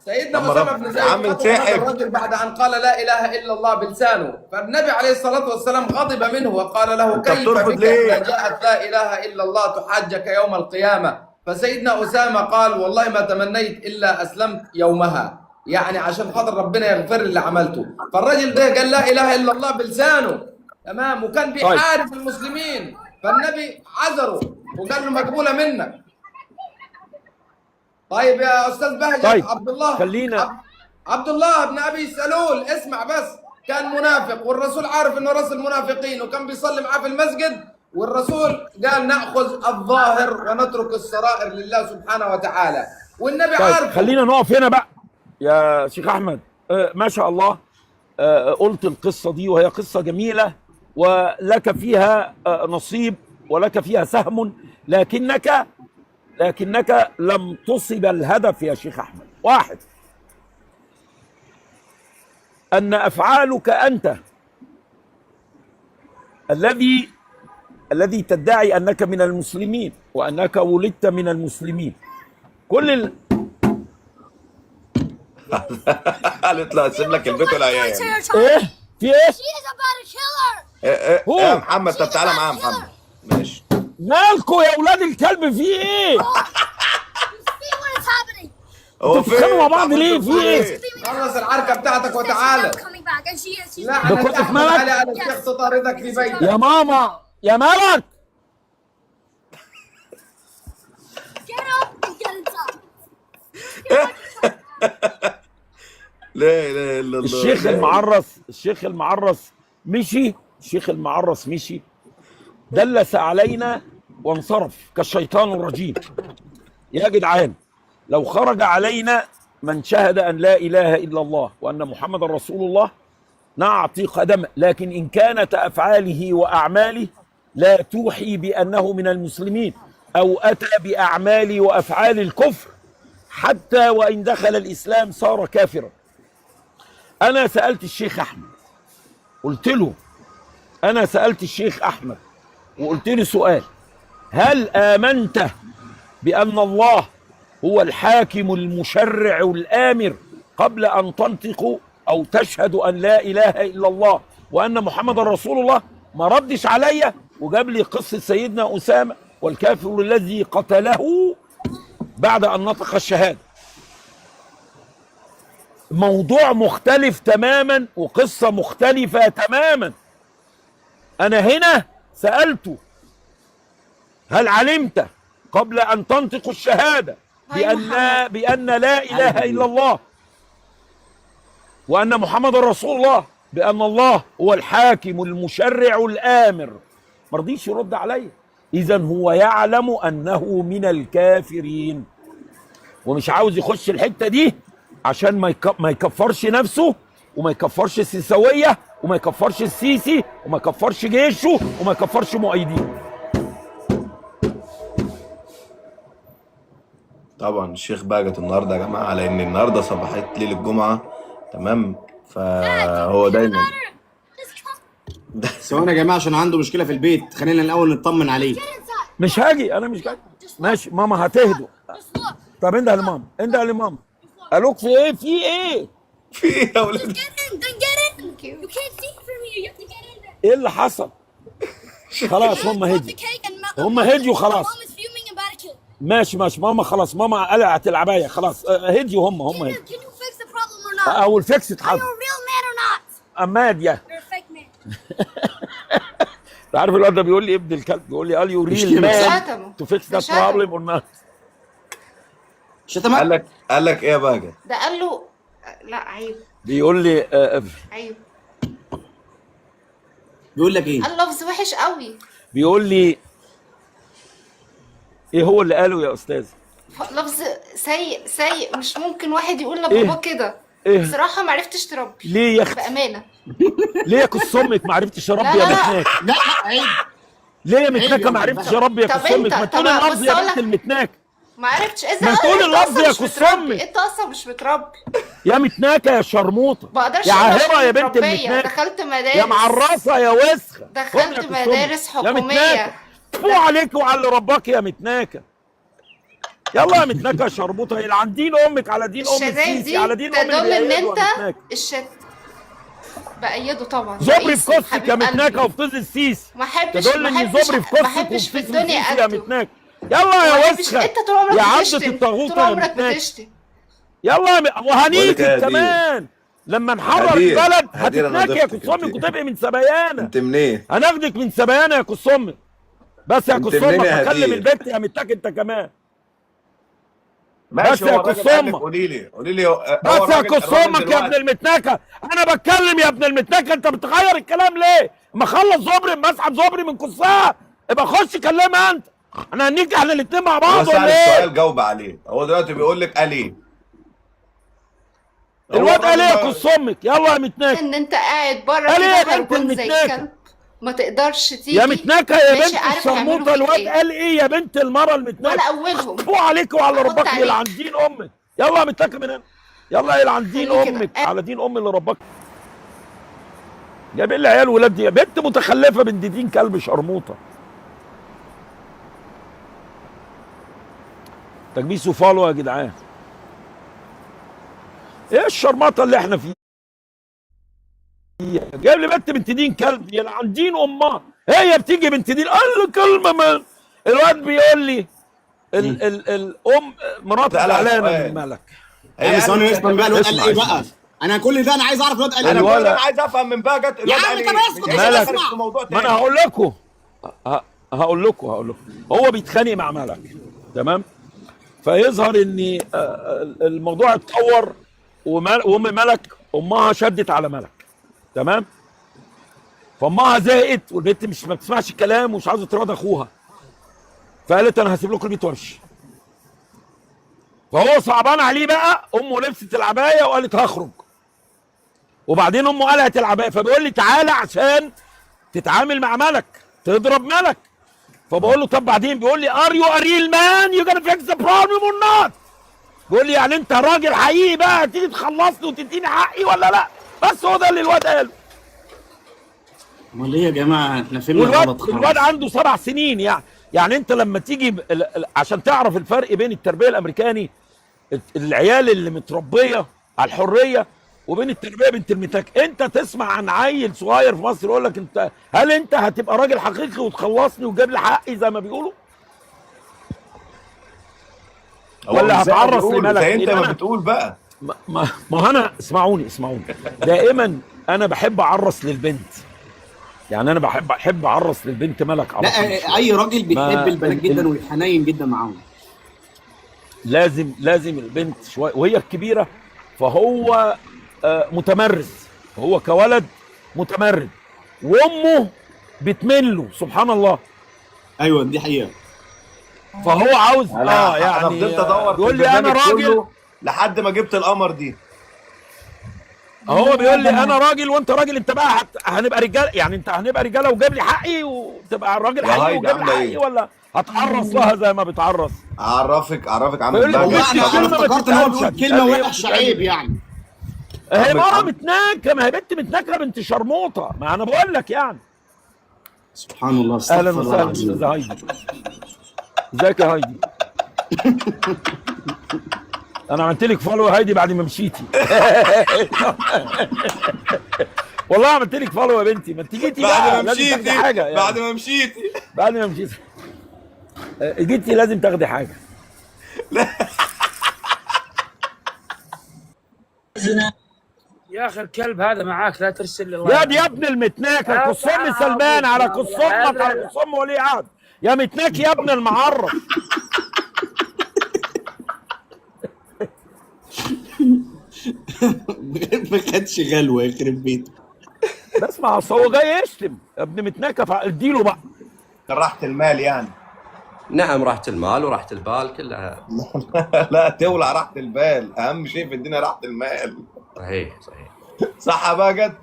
سيدنا يا عم اسامه رب. بن يا زيد عم قتل هذا انسحب. الرجل بعد ان قال لا اله الا الله بلسانه. فالنبي عليه الصلاه والسلام غضب منه وقال له انت كيف بترفض بك ليه؟ اذا جاءت لا اله الا الله تحاجك يوم القيامه. فسيدنا اسامه قال والله ما تمنيت الا اسلمت يومها، يعني عشان خاطر ربنا يغفر لي اللي عملته. فالرجل ده قال لا اله الا الله بلسانه، تمام، وكان بيحارب المسلمين. فالنبي عذره وقال له مقبوله منك. طيب يا استاذ بهجت. طيب. عبد الله عبد الله بن ابي سلول، اسمع بس، كان منافق والرسول عارف انه راس المنافقين وكان بيصلي معاه في المسجد، والرسول قال ناخذ الظاهر ونترك السرائر لله سبحانه وتعالى، والنبي طيب عارف. خلينا نقف هنا بقى يا شيخ احمد. ما شاء الله قلت القصه دي وهي قصه جميله ولك فيها نصيب ولك فيها سهم، لكنك لم تصب الهدف يا شيخ احمد. واحد، ان افعالك انت الذي تدعي انك من المسلمين وانك ولدت من المسلمين، كل قالت له اسيب لك البيت والعيال. ايه في ايه؟ يا محمد، طب تعالى معايا يا محمد. ماشي. مالكوا يا اولاد الكلب في ايه؟ انتوا بتتخانقوا مع بعض ليه؟ في ايه؟ خلص العركه بتاعتك وتعالى. لا ده انا كنت في احمد ملك؟ علي على الشيخ تطاردك في بيتك. يا ماما يا ملك لا اله الا الله. الشيخ المعرس مشي. الشيخ المعرس مشي دلس علينا وانصرف كالشيطان الرجيم. يا جدعان لو خرج علينا من شهد ان لا اله الا الله وان محمد رسول الله نعطي قدمه، لكن ان كانت افعاله واعماله لا توحي بانه من المسلمين او اتى باعمال وافعال الكفر حتى وان دخل الاسلام صار كافرا. انا سالت الشيخ احمد قلت له، انا سالت الشيخ احمد وقلت له سؤال: هل امنت بان الله هو الحاكم المشرع الامر قبل ان تنطق او تشهد ان لا اله الا الله وان محمد رسول الله؟ ما ردش عليا وجاب لي قصه سيدنا اسامه والكافر الذي قتله بعد ان نطق الشهاده. موضوع مختلف تماما وقصه مختلفه تماما. انا هنا سالته: هل علمت قبل ان تنطق الشهاده بان لا اله الا الله وان محمد رسول الله بان الله هو الحاكم المشرع الامر؟ ما رضيش يرد عليا. اذا هو يعلم انه من الكافرين ومش عاوز يخش الحته دي عشان ما يكفرش نفسه وما يكفرش السيساويه وما يكفرش السيسي وما يكفرش جيشه وما يكفرش مؤيديه. طبعا الشيخ باجت النهارده يا جماعه على ان النهارده صباحيه ليله الجمعه، تمام؟ فهو دايما ثواني يا جماعه عشان عنده مشكله في البيت، خلينا الاول نطمن عليه. مش هاجي، انا مش جاي. ماشي ماما هتهدوا. طب انده لماما، انده لماما. قالوك في ايه؟ في ايه؟ في ايه يا ولاد؟ ايه اللي حصل؟ خلاص هم هديوا، هم هديوا خلاص. ماشي ماما خلاص، ماما قلعت العبايه خلاص. هديوا هم هديوا. او الفيكس اتحط. اماد يا انت عارف الواد ده بيقول لي ابن الكلب، بيقول لي قال يو ريل مان تو فيكس ذات بروبلم اور نوت. شتمك؟ قال لك ايه يا باجت؟ ده قال له لا عيب. بيقول لي عيب. بيقول لك ايه؟ قال لفظ وحش قوي. بيقول لي ايه هو اللي قاله يا استاذ؟ لفظ سيء مش ممكن واحد يقول لبابا كده. إيه؟ بصراحه ما عرفتش تربي. ليه يا اختي؟ بامانه. ليه يا كس امك ما عرفتش تربي يا متناك؟ لا عيب. ليه يا متناكه ما عرفتش اربي يا كس امك؟ ما تقولي اللفظ يا بنت المتناك. ما عرفتش ما تقولي اللفظ يا كس امك. انت اصلا مش متربي يا متناكه يا شرموطه بقدرش يا عاهره يا بنت المتناكه. دخلت مدارس يا معرصه يا وسخه. دخلت مدارس حكوميه. فو عليك وعلى اللي رباك يا متناكه. يلا يا متناكه يا شربوطه، اللي عن دين امك على دين ام السيسي على دين امك. تدل ان انت بأيده طبعا. زبري في قصتك يا متناكه وفي طز السيسي. ما احبش تدل ان زبري في قصتك وفي في الدنيا يا متناكه. يلا يا وسخه. انت طول عمرك يا بتشتم. عبده الطاغوت طول يا عمرك متناكه. بتشتم. يلا وهنيجي كمان لما نحرر البلد هتتناكي يا كس امك وتبقي من سبيانه. انت منين؟ هناخدك من سبيانه يا كس امك. بس يا كس امك هكلم البت يا متاك انت كمان. بس يا كس امك. قولي لي بس يا كس امك يا ابن المتناكه. انا بتكلم يا ابن المتناكه، انت بتغير الكلام ليه؟ ما اخلص زبري، ما اسحب زبري من كسها ابقى خش كلمها انت. احنا هنيجي احنا الاثنين مع بعض ولا ايه؟ السؤال جاوب عليه. هو دلوقتي بيقول لك قال ايه؟ الواد قال ايه يا كس امك؟ يلا يا متناكه. ان انت قاعد بره كده هربان زي الكلب، ما تقدرش تيجي يا متناكه يا بنت الشرموطه. الواد قال ايه يا بنت المره المتناكه؟ ولا اولهم. فو عليك وعلى ربك اللي عن دين امك. يلا يا متناكه من هنا. يلا اللي عن دين امك على دين ام اللي ربك. جايبين لي عيال ولاد دي بنت متخلفه بنت دين كلب شرموطه. تكبيس وفالو يا جدعان. ايه الشرمطه اللي احنا فيها؟ جايب لي بنت دين كلب يلعن دين امها. هي بتيجي بنت دين قال له كلمه من الواد بيقول لي الام مرات زعلانه من ملك. يعني ثواني قالت اسمع بقى الواد قال اسمع ايه اسمع بقى. اسمع. انا كل ده انا عايز اعرف الواد قال انا ايه. كل ده الولد انا عايز افهم من بهجت يا الواد عم قال انت ايه. ما اسكت مش عشان عايز مالك؟ أدخل في اسمع. موضوع ما انا تاني. هقول لكم هو بيتخانق مع ملك، تمام؟ فيظهر ان الموضوع اتطور، وام ملك امها شدت على ملك، تمام؟ فامها زهقت، والبنت مش ما بتسمعش الكلام ومش عاوزه تراضي اخوها، فقالت انا هسيب لكم البيت وامشي. فهو صعبان عليه بقى، امه لبست العبايه وقالت هخرج، وبعدين امه قلعت العبايه، فبيقول لي تعالى عشان تتعامل مع ملك، تضرب ملك. فبقول له طب بعدين، بيقول لي ار يو ا ريل مان يو جونا فيكس ذا بروبلم اور نوت. بيقول لي يعني انت راجل حقيقي بقى تيجي تخلصني وتديني حقي ولا لا؟ بس هو ده اللي الواد قاله. امال ايه يا جماعه احنا فهمنا غلط الواد خالص. عنده 7 سنين يعني انت لما تيجي عشان تعرف الفرق بين التربيه الامريكاني، العيال اللي متربيه على الحريه، وبين التربيه بنت المتاك. انت تسمع عن عيل صغير في مصر يقول لك هل انت هتبقى راجل حقيقي وتخلصني وتجيب لي حقي زي ما بيقولوا؟ هو ولا مش زي ما هتعرص بيقولوا، لملك؟ زي انت لأن ما أنا- بتقول بقى. ما انا اسمعوني دائما انا بحب اعرس للبنت، يعني انا بحب اعرس للبنت ملك على طول. لا اي راجل بيحب البنات جدا ويتحنين جدا معاهم. لازم البنت شويه وهي الكبيره، فهو متمرد، هو كولد متمرد، وامه بتمل له سبحان الله. ايوه دي حقيقه. فهو عاوز انا يعني فضلت ادور في يقول لي انا البرنامج راجل، كله لحد ما جبت القمر دي. هو بيقول لي انا راجل وانت راجل، انت بقى هنبقى رجاله، يعني انت هنبقى رجاله وجاب لي حقي وتبقى راجل يا حقيقي هايدي وجاب لي عاملة حقي، إيه؟ ولا هتعرص لها زي ما بتعرص؟ اعرفك عامل بيقول لي بهجت. والله انا كلمة ما افتكرت ان هو بيقول تتقالش. كلمه هتتقال إيه وحشه وبتتقال عيب إيه؟ يعني. هي مرة عم- متناكة، ما هي بنت متناكة بنت شرموطة، ما انا بقول لك يعني. سبحان الله اهلا استغفر الله وسهلا العظيم. استاذة هايدي. ازيك يا هايدي؟ انا عملت لك فولو يا هايدي بعد ما مشيتي. والله عملت لك فولو يا بنتي، ما انت جيتي بقى لازم تاخدي حاجة يعني. بعد ما مشيتي بعد ما مشيتي جيتي لازم تاخدي حاجة. يا اخي الكلب هذا معاك لا ترسل لي الله. يا ابن المتناكة، قصم سلمان على قص امك على قصم ولي عهد، يا متناك يا ابن المعرف. ما خدش غلوه يخرب بيته. اسمع، اصل هو جاي يشتم يا ابن متناكة، فاديله بقى. راحة المال يعني. نعم راحة المال وراحة البال كلها. لا تولع راحة البال، اهم شيء في الدنيا راحة المال. صحيح صح يا بهجت؟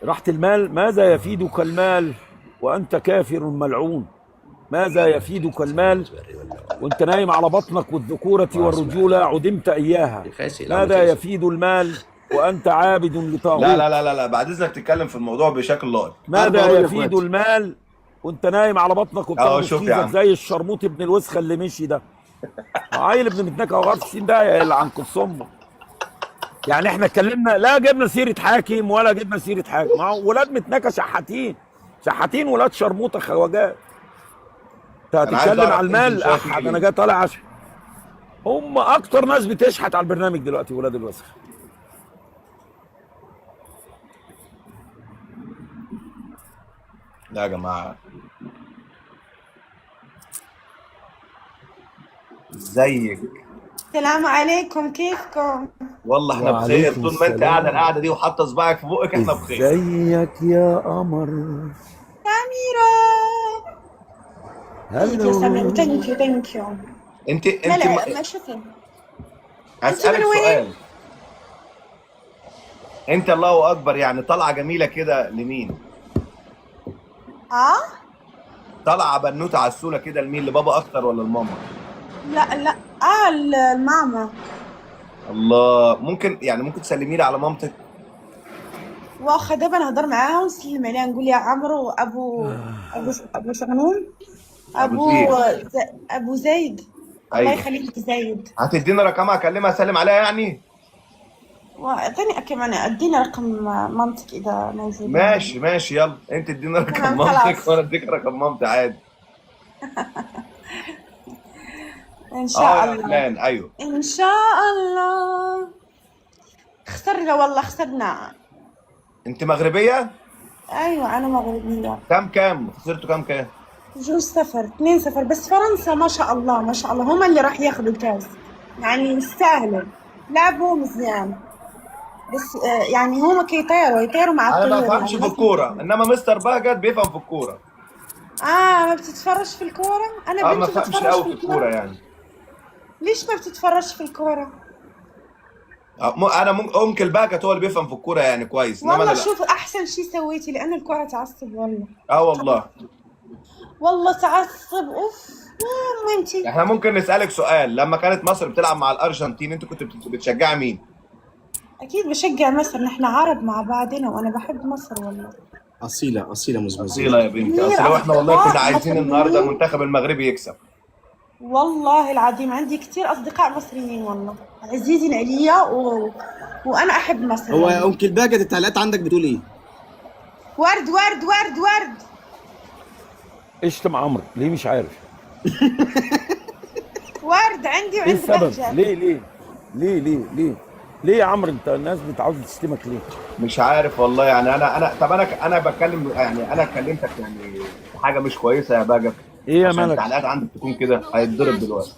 راحة المال، ماذا يفيدك المال وأنت كافر ملعون؟ ماذا يفيدك المال وأنت نايم على بطنك والذكورة والرجولة عدمت إياها؟ ماذا يفيد المال وأنت عابد لطاغوت؟ لا بعد إذنك تتكلم في الموضوع بشكل لائق. ماذا يفيد المال وأنت نايم على بطنك وبتاخد شوف يا فيزك عم. زي الشرموط ابن الوسخة اللي مشي ده؟ عيل ابن متناكة وغرس السين ده يا عن قصمه. يعني احنا اتكلمنا، لا جبنا سيره حاكم ولا جبنا سيره حاكم، ما هو ولاد متناكه شحاتين ولاد شرموطه خواجات. انت هتتكلم على المال؟ احد انا جاي طالع عشان هم اكتر ناس بتشحت على البرنامج دلوقتي ولاد الوسخ. لا يا جماعه، ازيك؟ السلام عليكم، كيفكم؟ والله احنا بخير طول ما انت قاعده القعده دي وحاطه صباعك في بقك احنا بخير. ازيك يا قمر؟ سميرة. هلو. سميرة، ثانك يو. انت لا شوفي، هسألك أنت من وين؟ سؤال. انت الله اكبر يعني طالعه جميله كده لمين؟ طالعه بنوته عسوله كده لمين؟ لبابا اكتر ولا لماما؟ لا الماما. الله، ممكن تسلمي لي على مامتك؟ واخا دابا نهضر معاها ونسلم عليها، نقول يا عمرو ابو شغنون، ابو زيد. الله أيوة. يخليك زايد. هتدينا رقمها اكلمها اسلم عليها يعني؟ واعطيني كمان، ادينا رقم مامتك اذا موجوده. ماشي يلا، انت ادينا رقم تمام، مامتك خلاص. وانا اديك رقم مامتي عادي. ان شاء الله. لبنان ايوه. ان شاء الله. خسرنا والله، خسرنا. انت مغربيه؟ ايوه انا مغربيه. كام خسرتوا كام؟ 2-0 2-0. بس فرنسا ما شاء الله ما شاء الله هم اللي راح ياخذوا الكاس، يعني يستاهلوا، لعبوا مزيان. بس يعني هم يطيروا مع انا ما الطيور. بفهمش في الكوره، انما مستر بهجت بيفهم في الكوره. ما بتتفرج في الكوره؟ انا ما بنتي بفهمش بتتفرج قوي في في الكوره يعني. ليش ما بتتفرج في الكوره؟ انا انكل بهجت هو اللي بيفهم في الكوره يعني كويس، انما والله انا لا. شوف احسن شيء سويتي، لان الكوره تعصب والله. والله. والله تعصب. اوف انتي. احنا ممكن نسالك سؤال، لما كانت مصر بتلعب مع الارجنتين انت كنت بتشجعي مين؟ اكيد بشجع مصر، نحن عرب مع بعضنا وانا بحب مصر والله. اصيله مزمزه. اصيله يا بنتي اصيله، واحنا والله كنا عايزين النهارده المنتخب المغربي يكسب. والله العظيم عندي كثير اصدقاء مصريين والله عزيزين عليا وانا احب مصر. هو انكل باجت التعليقات عندك بتقول ايه؟ ورد ورد ورد ورد. اشتم عمرو ليه مش عارف؟ ورد عندي ايه وعند السبب؟ بهجة. ليه يا عمرو انت الناس عاوز تشتمك ليه؟ مش عارف والله يعني. انا بتكلم يعني، انا كلمتك يعني في حاجه مش كويسه يا بهجت. ايه يا عشان مالك؟ التعليقات عندك تكون كده هيتضرب دلوقتي.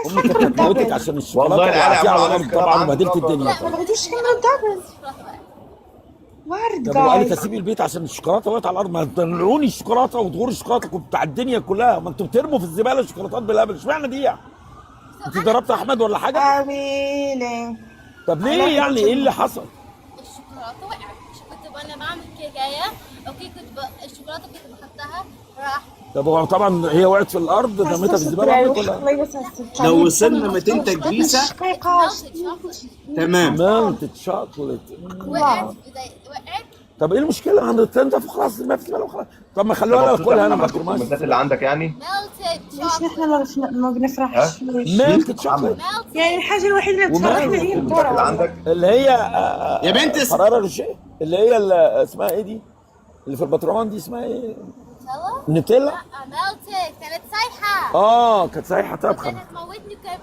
امي كانت هتموتك عشان الشوكولاته والله انا وقعتيها على عمري الارض طبعا وبهدلت الدنيا. ما بغيتوش كملوا الدبل. ورد طب وقال لك جايز. اسيب البيت عشان الشوكولاته وقعت على الارض. ما تنقلوني الشوكولاته وتغور الشوكولاته بتاع الدنيا كلها، ما انتوا بترموا في الزباله الشوكولاتات بالهبل، اشمعنى دي يعني؟ انت ضربت احمد ولا حاجه؟ قابيلي. طب ليه يعني ايه اللي حصل؟ الشوكولاته وقعت، كنت انا بعمل كيكايه، اوكي الشوكولاته كنت بحطها راح. طب هو طبعا هي وقعت في الارض رميتها في الزباله عندك ولا؟ لو وصلنا 200 تكبيسه تمام. مالت شوكولات. وقعت. طب ايه المشكله؟ عند التنزف وخلاص ما في زباله وخلاص. طب ما خلوها انا اكلها انا ما اكلهاش. الكومنتات اللي عندك يعني ليش نحن ما بنفرحش؟ مالت شوكولات يعني الحاجه الوحيده اللي بتفرحنا هي اللي الكوره. عندك اللي هي يا بنت فرارة روشيه، اللي هي اللي اسمها ايه دي؟ اللي في البطرمان دي اسمها ايه؟ نوتيلا؟ مالتك كانت سايحه. كانت سايحه طبخه. كانت موتني وكانت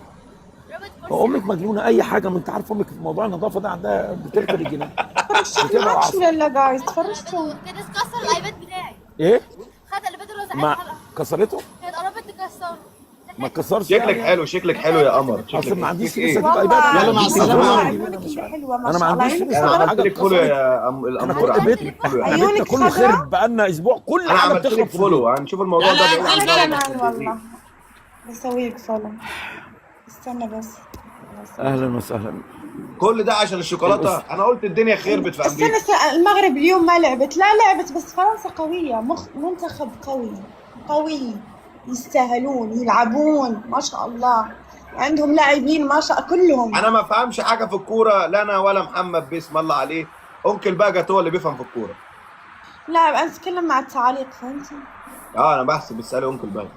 رمت امك مجنونه اي حاجه، ما انت عارف امك في موضوع النظافه ده عندها بتركب الجنان. تفرجتوا معكش ولا جايز؟ تفرجتوا؟ كانت اتكسر الايباد بتاعي. ايه؟ خد اللي بدر وزعت ما كسرته؟ كانت قربت تكسره. ما كسرش شكلك حلو يا قمر. اصل ما عنديش فلوس ايه؟ اجيب ايباد. يلا مع السلامه. انا ما عنديش فلوس انا اجيب عملت حاجه لك فولو يا انا الامور. كنت بيتنا احنا بيتنا كله خرب بقالنا اسبوع، كل انا حاجه عملت بتخرب لك فولو، هنشوف الموضوع ده بعيد عن انا بعض. كمان والله بسوي لك فولو. استنى بس. اهلا وسهلا. كل ده عشان الشوكولاته. انا قلت الدنيا خربت في امريكا. استنى المغرب اليوم ما لعبت. لا لعبت بس فرنسا قوية. منتخب قوي يستاهلون يلعبون ما شاء الله. عندهم لاعبين ما شاء كلهم. انا ما فهمش حاجه في الكوره، لا انا ولا محمد بسم الله عليه. انكل باجت هو اللي بيفهم في الكوره. لا انا اتكلم مع التعاليق فهمتي؟ انا بحسب اسالي انكل باجت.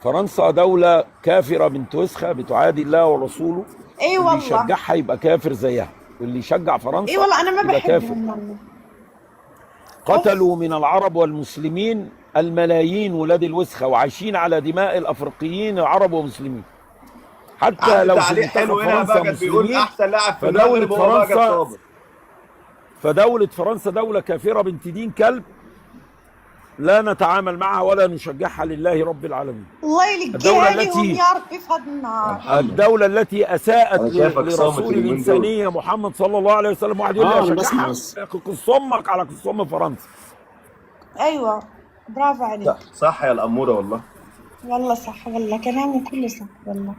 فرنسا دولة كافرة بنت وسخة بتعادي الله ورسوله. اي والله. اللي يشجعها يبقى كافر زيها، واللي يشجع فرنسا اي والله انا ما يبقى كافر. بحبهم والله. قتلوا من العرب والمسلمين الملايين ولاد الوسخة، وعايشين على دماء الافريقيين عرب ومسلمين. حتى لو تعليق حلو هنا باجت بيقول احسن لاعب في المغرب هو باجت صابر. فدولة فرنسا دولة كافرة بنت دين كلب، لا نتعامل معها ولا نشجعها لله رب العالمين. الله يلقيها لهم يا رب في هذا النهار. الدولة التي أساءت لرسول الإنسانية محمد صلي الله عليه وسلم. واحد يقول لي أشجعها، قص أمك على قص أم فرنسا. أيوه برافو عليك. صح يا الأمورة والله. والله صح والله كلامه كله صح والله.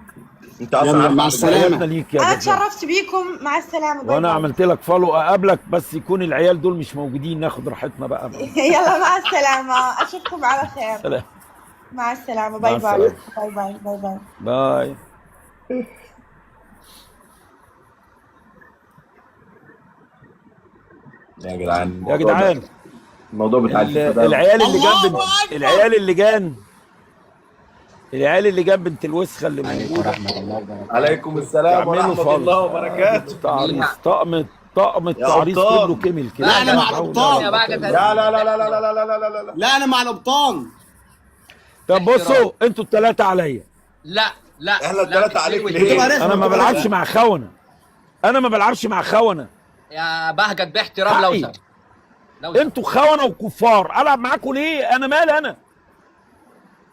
انت اصلا مع السلامه. انا تشرفت بيكم. مع السلامه. وانا عملت لك فولو اقابلك، بس يكون العيال دول مش موجودين ناخد راحتنا بقى. يلا مع السلامه، اشوفكم على خير. سلام. مع السلامه. باي باي. باي باي باي باي باي. يا جدعان يا جدعان الموضوع بتاع العيال اللي جنب العيال اللي جنب بنت الوسخه اللي موجوده. عليكم السلام ورحمه الله وبركاته. تعريس طقم التعريس كله كمل كده. لا انا مع الابطال. لا لا لا لا لا لا لا لا لا لا انا مع الابطال. طب بصوا انتوا الثلاثه عليا. لا لا احنا الثلاثه عليك ليه؟ انا ما بلعبش مع خونه. انا ما بلعبش مع خونه يا بهجت باحترام لو سمحت. انتوا خونه وكفار، العب معاكم ليه؟ انا مالي انا؟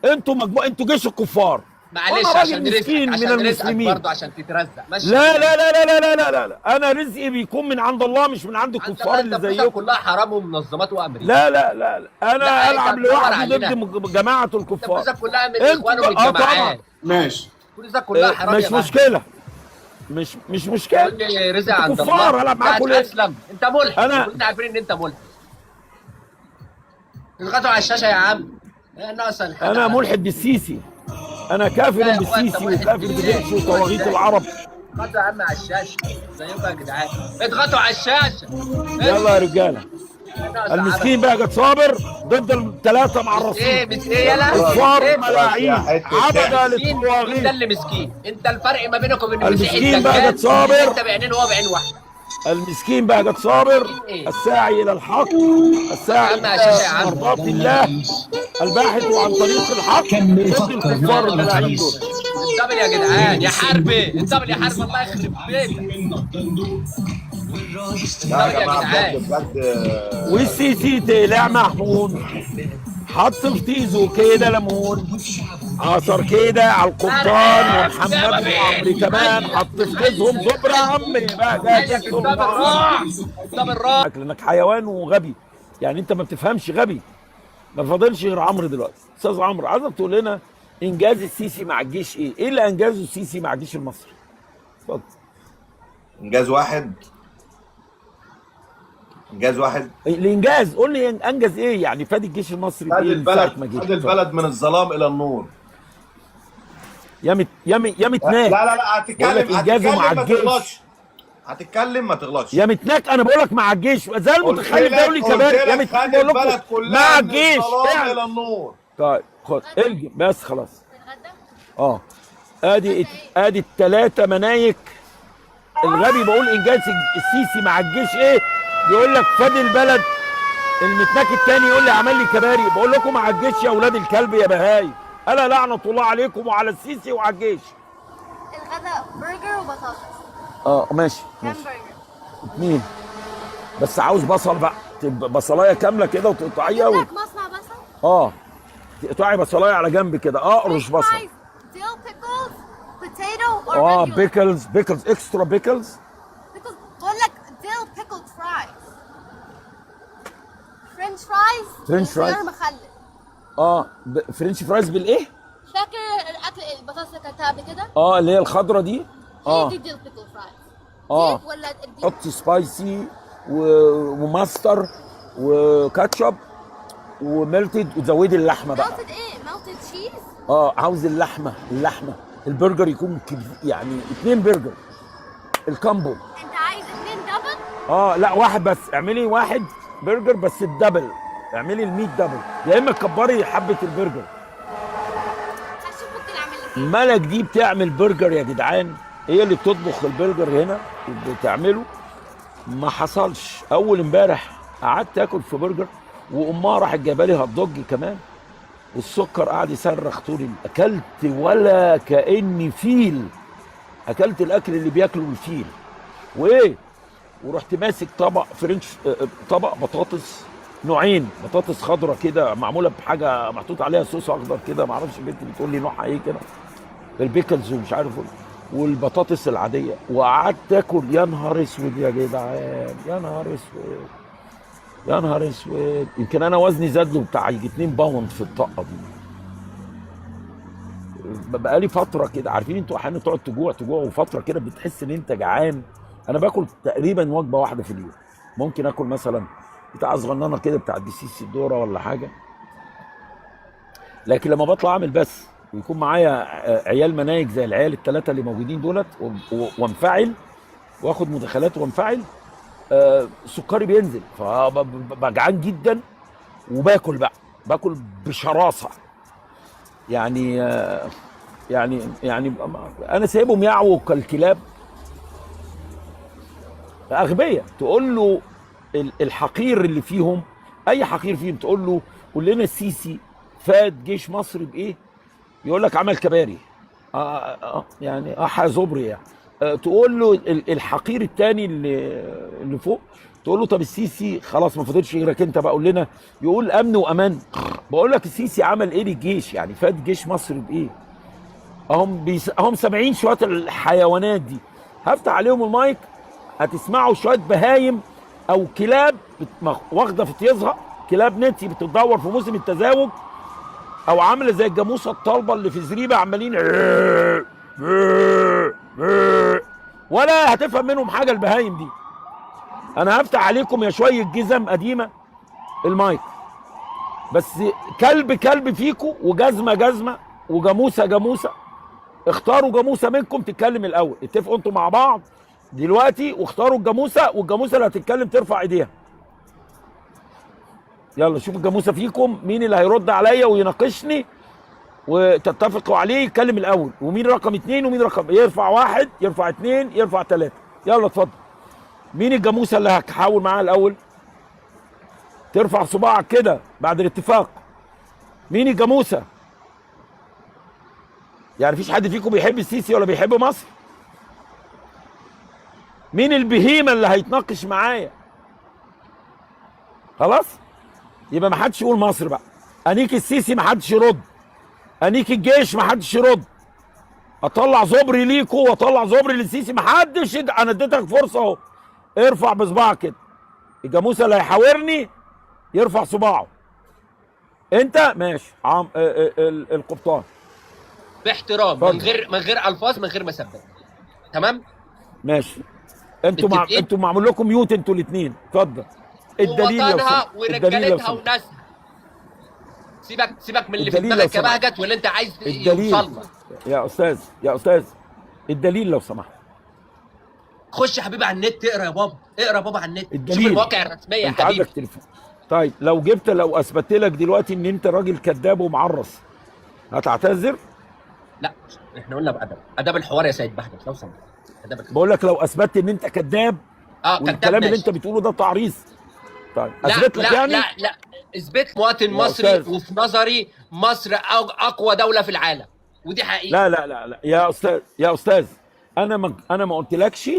انتوا انتوا جيش الكفار. معلش وأنا عشان راجل مسكين من عشان المسلمين برضه عشان تترزق. ماشي. لا لا لا لا لا لا لا لا، انا رزقي بيكون من عند الله مش من عند الكفار اللي زيكم. كلها حرام ومنظمات وامريكا. لا لا لا لا، انا العب لوحدي ضد جماعه الكفار. الفلوس كلها من الاخوان والجماعات. ماشي. الفلوس كلها حرام. مش مشكله، مش مشكله. تقول لي رزق عند الله. كفار، العب معاكم ليه؟ اسلم انت ملحد. احنا عارفين ان انت ملحد. تضغطوا على الشاشه يا عم. انا ملحد بالسيسي، انا كافر بالسيسي وكافر بدعش وطواغيت العرب. اضغطوا يا عم على الشاشه زيكم يا جدعان، اضغطوا على الشاشه. يلا يا رجاله. المسكين بقى قد صابر ضد الثلاثه مع الرصيد. ايه يلا كفار ملاعين عبده للطواغيت. انت اللي مسكين، انت الفرق ما بينك وبين المسكين بقى قد صابر. انت بعينين وهو بعين واحده. المسكين بقى قد صابر، الساعي الى الحق، الساعي الى مرضات الله، الباحث عن طريق الحق ضد الكفار الملاعين دول. الدبل يا جدعان يا حربي، الدبل يا حربي الله يخرب بيتك. لا يا جماعه بجد والسيسي طلع محمود، حط في تيزو كده ليمون، عصر كده على القبطان ومحمد وعمري كمان، حط في تيزهم زبرة عمي بقى جاي لانك حيوان وغبي، يعني انت ما بتفهمش غبي. ما فاضلش غير عمرو دلوقتي. استاذ عمرو عايزك تقول لنا انجاز السيسي مع الجيش ايه؟ ايه اللي انجازه السيسي مع الجيش المصري؟ اتفضل. انجاز واحد. الانجاز قول لي انجز ايه؟ يعني فادي الجيش المصري خد بايه؟ البلد من الظلام الى النور. يا متناك. لا هتتكلم مع الجيش. هتتكلم ما تغلطش. يا متناك انا بقول لك مع الجيش زي المتخلف ده يقول لي كمان يا متناك بقول لكم مع الجيش الى النور. طيب خد الجي بس خلاص. ادي الثلاثه منايك. الغبي بقول انجاز السيسي مع الجيش ايه؟ بيقول لك فادي البلد. المتناك الثاني يقول لي عمل لي كباري. بقول لكم مع الجيش يا اولاد الكلب يا بهاي. الا لعنه الله عليكم وعلى السيسي وعلى الجيش. الغداء برجر وبطاطس. ماشي. كام برجر؟ 2 بس عاوز بصل بقى، تبقى بصلايه كامله كده وتقطعيها مصنع بصل؟ تقطعي بصلايه على جنب كده، اقرش بصل. ديل بيكلز بوتيتو اور بيكلز اكسترا بيكلز. بقول لك ديل بيكلد فرايز. فرنش فرايز مخلل. فرنش فرايز بالايه؟ فاكر الاكل البطاطس اللي اكلتها قبل كده؟ اللي هي الخضره دي. دي ديل بيكل فرايز. ولا حطي سبايسي وماستر وكاتشب وميلتد وزودي اللحمه بقى. ميلتد ايه؟ ميلتد تشيز؟ عاوز اللحمه البرجر يكون يعني 2 برجر الكامبو. انت عايز 2 دبل؟ لا واحد بس. اعملي 1 برجر بس الدبل. اعملي الميت دبل، يا اما تكبري حبه البرجر. هشوف ممكن اعمل لك ايه. ملك دي بتعمل برجر يا جدعان، هي اللي بتطبخ البرجر هنا بتعمله. ما حصلش. اول امبارح قعدت اكل في برجر وامها راحت جايبه لي هوت دوج كمان، والسكر قاعد يصرخ طول اكلت ولا كاني فيل. اكلت الاكل اللي بياكله الفيل وايه. ورحت ماسك طبق فرنش، طبق بطاطس نوعين، بطاطس خضراء كده معموله بحاجه محطوط عليها صوص اخضر كده، ما اعرفش البنت بتقول لي نوعها ايه كده، البيكلز ومش عارف والبطاطس العاديه، وقعدت اكل. يا نهار اسود يا جدعان، يا نهار اسود. يمكن انا وزني زاد له بتاع يجي 2 باوند في الطاقه دي. بقالي فتره كده، عارفين انتوا احيانا تقعد تجوع وفتره كده بتحس ان انت جعان. انا باكل تقريبا وجبه واحده في اليوم. ممكن اكل مثلا بتاع صغننه كده بتاع الدسيس الدوره ولا حاجه. لكن لما بطلع اعمل بس ويكون معايا عيال منايك زي العيال ال3 اللي موجودين دولت وانفعل واخد مدخلات وانفعل، سكري بينزل، فبجعان جدا وباكل باكل بشراسه. يعني انا سايبهم يعووا كالكلاب. اغبياء. تقول له الحقير اللي فيهم، اي حقير فيهم تقول له قول لنا السيسي فاد جيش مصر بايه؟ يقول لك عمل كباري. يعني زبري يعني. تقول له الحقير الثاني اللي فوق، تقول له طب السيسي خلاص ما فاضلش غيرك انت بقى قول لنا، يقول امن وامان. بقول لك السيسي عمل ايه للجيش؟ يعني فاد جيش مصر بايه؟ هم سامعين شويه الحيوانات دي، هفتح عليهم المايك هتسمعوا شويه بهايم او كلاب واخده في طيزها، كلاب نتي بتتدور في موسم التزاوج، او عامله زي الجاموسه الطالبه اللي في زريبه عمالين ولا هتفهم منهم حاجه البهايم دي. انا هفتح عليكم يا شويه جزم قديمه المايك، بس كلب فيكم وجزمه جزمه وجاموسه جاموسه. اختاروا جاموسه منكم تتكلم الاول، اتفقوا انتوا مع بعض دلوقتي واختاروا الجاموسه، والجاموسه اللي هتتكلم ترفع ايديها. يلا شوف الجاموسه فيكم مين اللي هيرد عليا ويناقشني وتتفقوا عليه يتكلم الاول، ومين رقم 2 ومين رقم، يرفع 1 يرفع 2 يرفع 3. يلا اتفضل. مين الجاموسه اللي هحاول معاها الاول؟ ترفع صباعك كده بعد الاتفاق. مين الجاموسه؟ يعني مفيش حد فيكم بيحب السيسي ولا بيحب مصر؟ مين البهيمه اللي هيتناقش معايا؟ خلاص؟ يبقى ما حدش يقول مصر بقى. انيك السيسي ما حدش يرد. انيك الجيش ما حدش يرد. اطلع زبري ليكوا واطلع زبري للسيسي، ما حدش انا اديتك فرصه اهو. ارفع بصباعك كده. الجاموسه اللي هيحاورني يرفع صباعه. انت ماشي القبطان. باحترام، من غير الفاظ، من غير مسبات. تمام؟ ماشي. انتوا معمول لكم ميوت انتوا الاثنين. اتفضل. الدليل وطنها ورجالتها وناسها. سيبك من اللي في دماغك يا بهجت واللي انت عايز يوصل لك. يا استاذ الدليل لو سمحت. خش يا حبيبي على النت اقرا يا بابا، اقرا يا بابا على النت. الدليل. شوف المواقع الرسميه يا حبيبي. عندك تليفون. طيب لو اثبتت لك دلوقتي ان انت راجل كذاب ومعرص هتعتذر؟ لا احنا قلنا بادب، اداب الحوار يا سيد بهجت لو سمحت. بقول لك لو اثبتت ان انت كذاب والكلام اللي انت بتقوله ده تعريص. طيب اثبت لك يعني؟ لا اثبت مواطن مصري، وفي نظري مصر اقوى دوله في العالم، ودي حقيقه. لا يا استاذ انا ما قلتلكش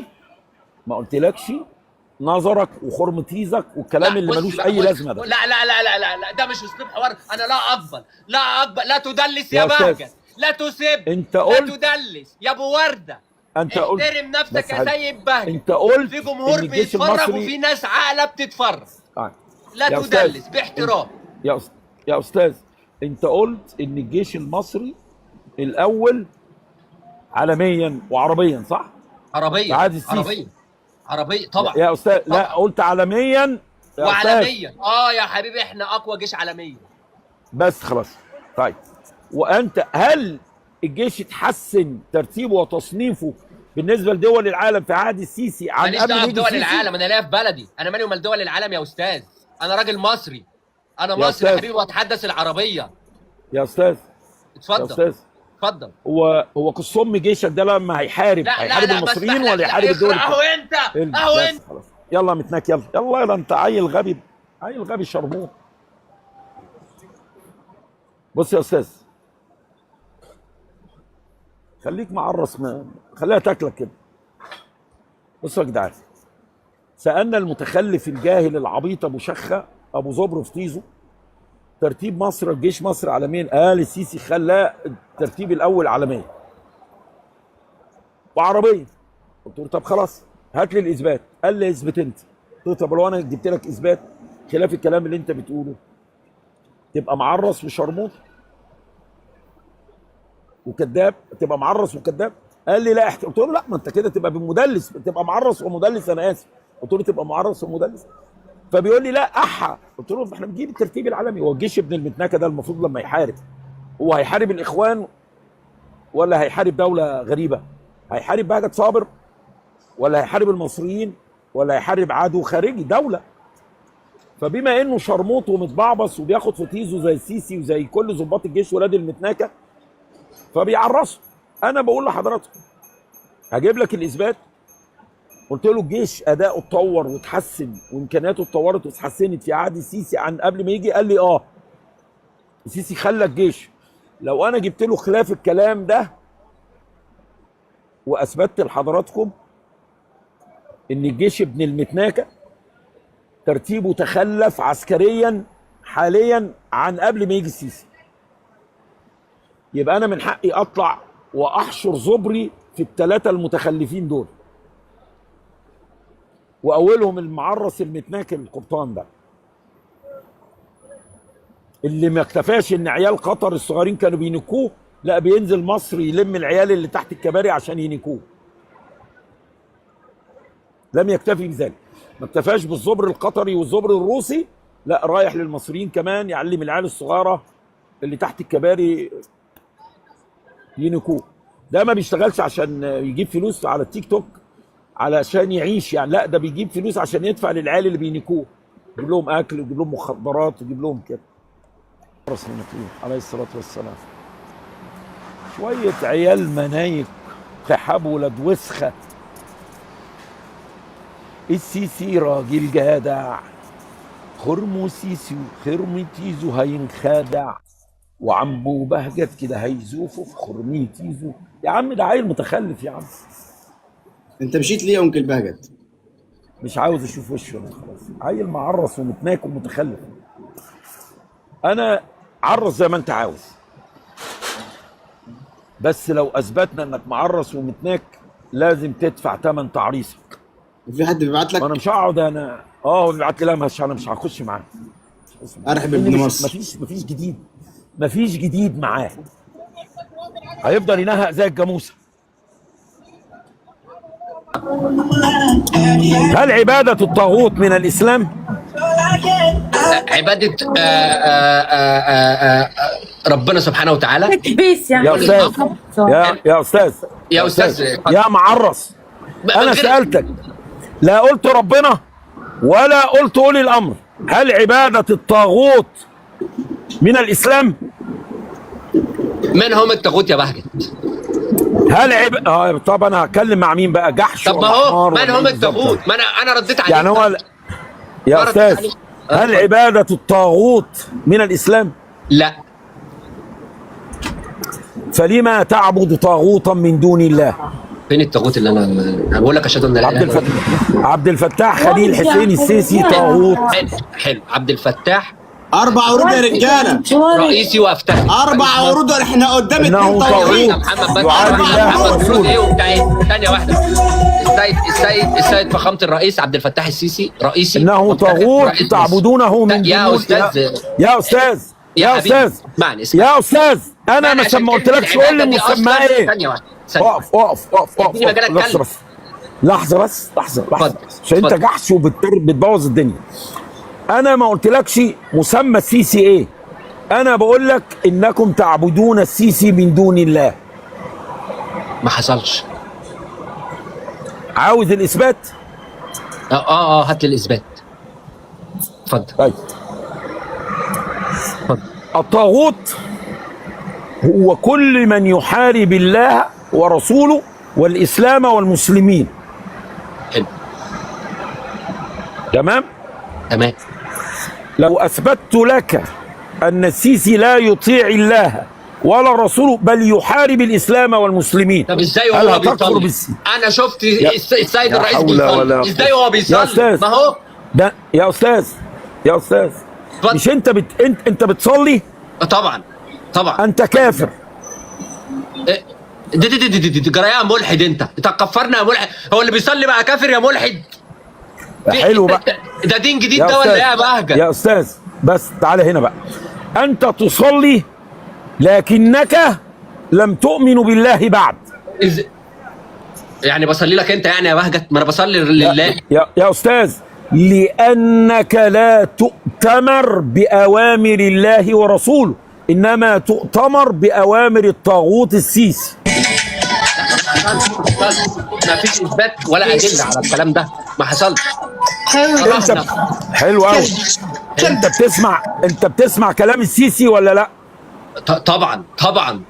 نظرك وخرمتيزك والكلام اللي ملوش اي لازمه ده. لا ده مش اسلوب حوار. انا لا اقبل لا تدلس يا بهجت، لا تسب، انت قلت لا تدلس يا ابو ورده. انت قلت احترم نفسك يا سيد بهجت. انت قلت في جمهور بيتفرج وفي ناس عاقله بتتفرج. لا تدلس باحترام. يا استاذ انت قلت ان الجيش المصري الاول عالميا وعربيا، صح؟ عربيا طبعا يا استاذ طبعا. لا قلت عالميا وعالميا. يا حبيبي احنا اقوى جيش عالميا. بس خلاص. طيب وانت هل الجيش اتحسن ترتيبه وتصنيفه بالنسبه لدول العالم في عهد السيسي عن قبل ما يجي دول العالم؟ انا لاقي في بلدي، انا مالي ومال دول العالم يا استاذ. انا راجل مصري، انا مصري يا حبيبي واتحدث العربيه. يا استاذ اتفضل. هو قصم جيشك ده لما هيحارب المصريين ولا هيحارب الدول؟ اهو انت خلاص. يلا متناك يلا انت عيل غبي شرموط. بص يا استاذ خليك معرص، خليها تاكلك كده. بصوا يا جدعان، سالنا المتخلف الجاهل العبيط ابو شخه ابو زبر في طيزه ترتيب مصر جيش مصر عالميا. قال السيسي خلاه الترتيب الاول عالميا وعربيا. قلت له طب خلاص هات لي الاثبات. قال لي اثبت انت. قلت له طب لو انا جبت لك اثبات خلاف الكلام اللي انت بتقوله تبقى معرص وشرموط وكذاب، تبقى معرص وكذاب. قال لي لا قلت له لا، ما انت كده تبقى بمدلس، تبقى معرص ومدلس. انا اسف. قلت له تبقى معرص ومدلس. فبيقول لي لا قلت له احنا بنجيب الترتيب العالمي. هو الجيش ابن المتناكه ده المفروض لما يحارب هو هيحارب الاخوان ولا هيحارب دوله غريبه؟ هيحارب بهجت صابر ولا هيحارب المصريين ولا هيحارب عدو خارجي دوله؟ فبما انه شرموط ومتبعبص وبياخد في طيزه زي السيسي وزي كل ضباط الجيش ولاد المتناكه فبيعرصوا. انا بقول لحضراتكم هجيب لك الاثبات. قلت له الجيش اداؤه اتطور وتحسن وامكانياته اتطورت واتحسنت في عهد السيسي عن قبل ما يجي. قال لي السيسي خلى الجيش. لو انا جبت له خلاف الكلام ده واثبتت لحضراتكم ان الجيش ابن المتناكه ترتيبه تخلف عسكريا حاليا عن قبل ما يجي السيسي، يبقى انا من حقي اطلع واحشر زبري في الثلاثه المتخلفين دول، واولهم المعرس المتناكل القبطان ده اللي ما اكتفاش ان عيال قطر الصغيرين كانوا بينكوه، لا بينزل مصر يلم العيال اللي تحت الكباري عشان ينكوه. لم يكتفي بذلك، ما اكتفاش بالزبر القطري والزبر الروسي، لا رايح للمصريين كمان يعلم العيال الصغيره اللي تحت الكباري ينكوه. ده ما بيشتغلش عشان يجيب فلوس على التيك توك علشان يعيش يعني، لا ده بيجيب فلوس عشان يدفع للعيال اللي بينكوه، يجيب لهم اكل ويجيب لهم مخدرات ويجيب لهم كده. رسول الله عليه الصلاه والسلام شويه عيال منايك خحاب ولاد وسخه. السيسي راجل جدع، خرمو سيسي وخرمتيزو هينخدع، وعمو بهجت كده هيزوفه في خرميتيزو. يا عم ده عيل متخلف يا عم. انت مشيت ليه يا انكل بهجت؟ مش عاوز اشوف وشه انا خلاص، عيل معرس ومتناك ومتخلف. انا عرس زي ما انت عاوز، بس لو اثبتنا انك معرس ومتناك لازم تدفع ثمن تعريسك. في حد بيبعت لك؟ انا مش هقعد انا هو بيبعت لي، لا انا مش هخش معاه. ارحب ابن مصر. مفيش جديد، مفيش جديد معاه، هيفضل ينهق زي الجاموسه. هل عبادة الطاغوت من الإسلام؟ عبادة ربنا سبحانه وتعالى. يا أستاذ يا أستاذ يا معرس، أنا سألتك لا قلت ربنا ولا قلت أولي الأمر. هل عبادة الطاغوت من الإسلام؟ من هم الطاغوت يا بهجت؟ هل طب انا هتكلم مع مين بقى؟ جحش؟ طب ما هو من هم الطاغوت؟ ما انا رديت عليك يعني هو يا استاذ هل عبادة الطاغوت من الاسلام؟ لا. فلما تعبد طاغوتا من دون الله؟ فين الطاغوت اللي انا بقول لك اشهد ان لا اله الا الله؟ عبد الفتاح خليل حسين السيسي طاغوت. حلو. عبد الفتاح 4 ورود يا رجاله، رئيسي وافتح 4 ورود. احنا قدام انه طاغوت يعادي الله ورسوله. ايه وبتاع ثانيه واحده. السيد فخامه الرئيس عبد الفتاح السيسي رئيسي انه طاغوت تعبدونه من يا استاذ يا استاذ انا ما قلتلكش قول لي مسماه ايه. ثانيه واحده. اقف لحظه بس عشان انت جحش وبتبوظ الدنيا. انا ما قلتلكش مسمى السيسي ايه، انا بقول لك انكم تعبدون السيسي من دون الله. ما حصلش. عاوز الاثبات؟ هات لي الاثبات. اتفضل. طيب الطاغوت هو كل من يحارب الله ورسوله والاسلام والمسلمين. حلو. تمام. لو اثبتت لك ان السيسي لا يطيع الله ولا رسوله بل يحارب الاسلام والمسلمين، طب ازاي وهو بيصلي؟ انا شفت السيد الرئيس بيصلي، ازاي وهو بيصلي؟ ما هو ده يا استاذ مش انت بتصلي؟ طبعا انت كافر. دي جرايه ملحد. انت كفرنا يا ملحد. هو اللي بيصلي بقى كافر يا ملحد؟ حلو بقى، ده دين جديد ده ولا ايه يا بهجت؟ يا استاذ بس تعالى هنا بقى. انت تصلي لكنك لم تؤمن بالله بعد. يعني بصلي لك انت يعني يا بهجت؟ ما انا بصلي لله يا استاذ، لانك لا تؤتمر باوامر الله ورسوله، انما تؤتمر باوامر الطاغوت السيسي. ما فيش اثبات ولا ادله على الكلام ده، ما حصلش. حلو قوي. انت بتسمع كلام السيسي ولا لا؟ طبعا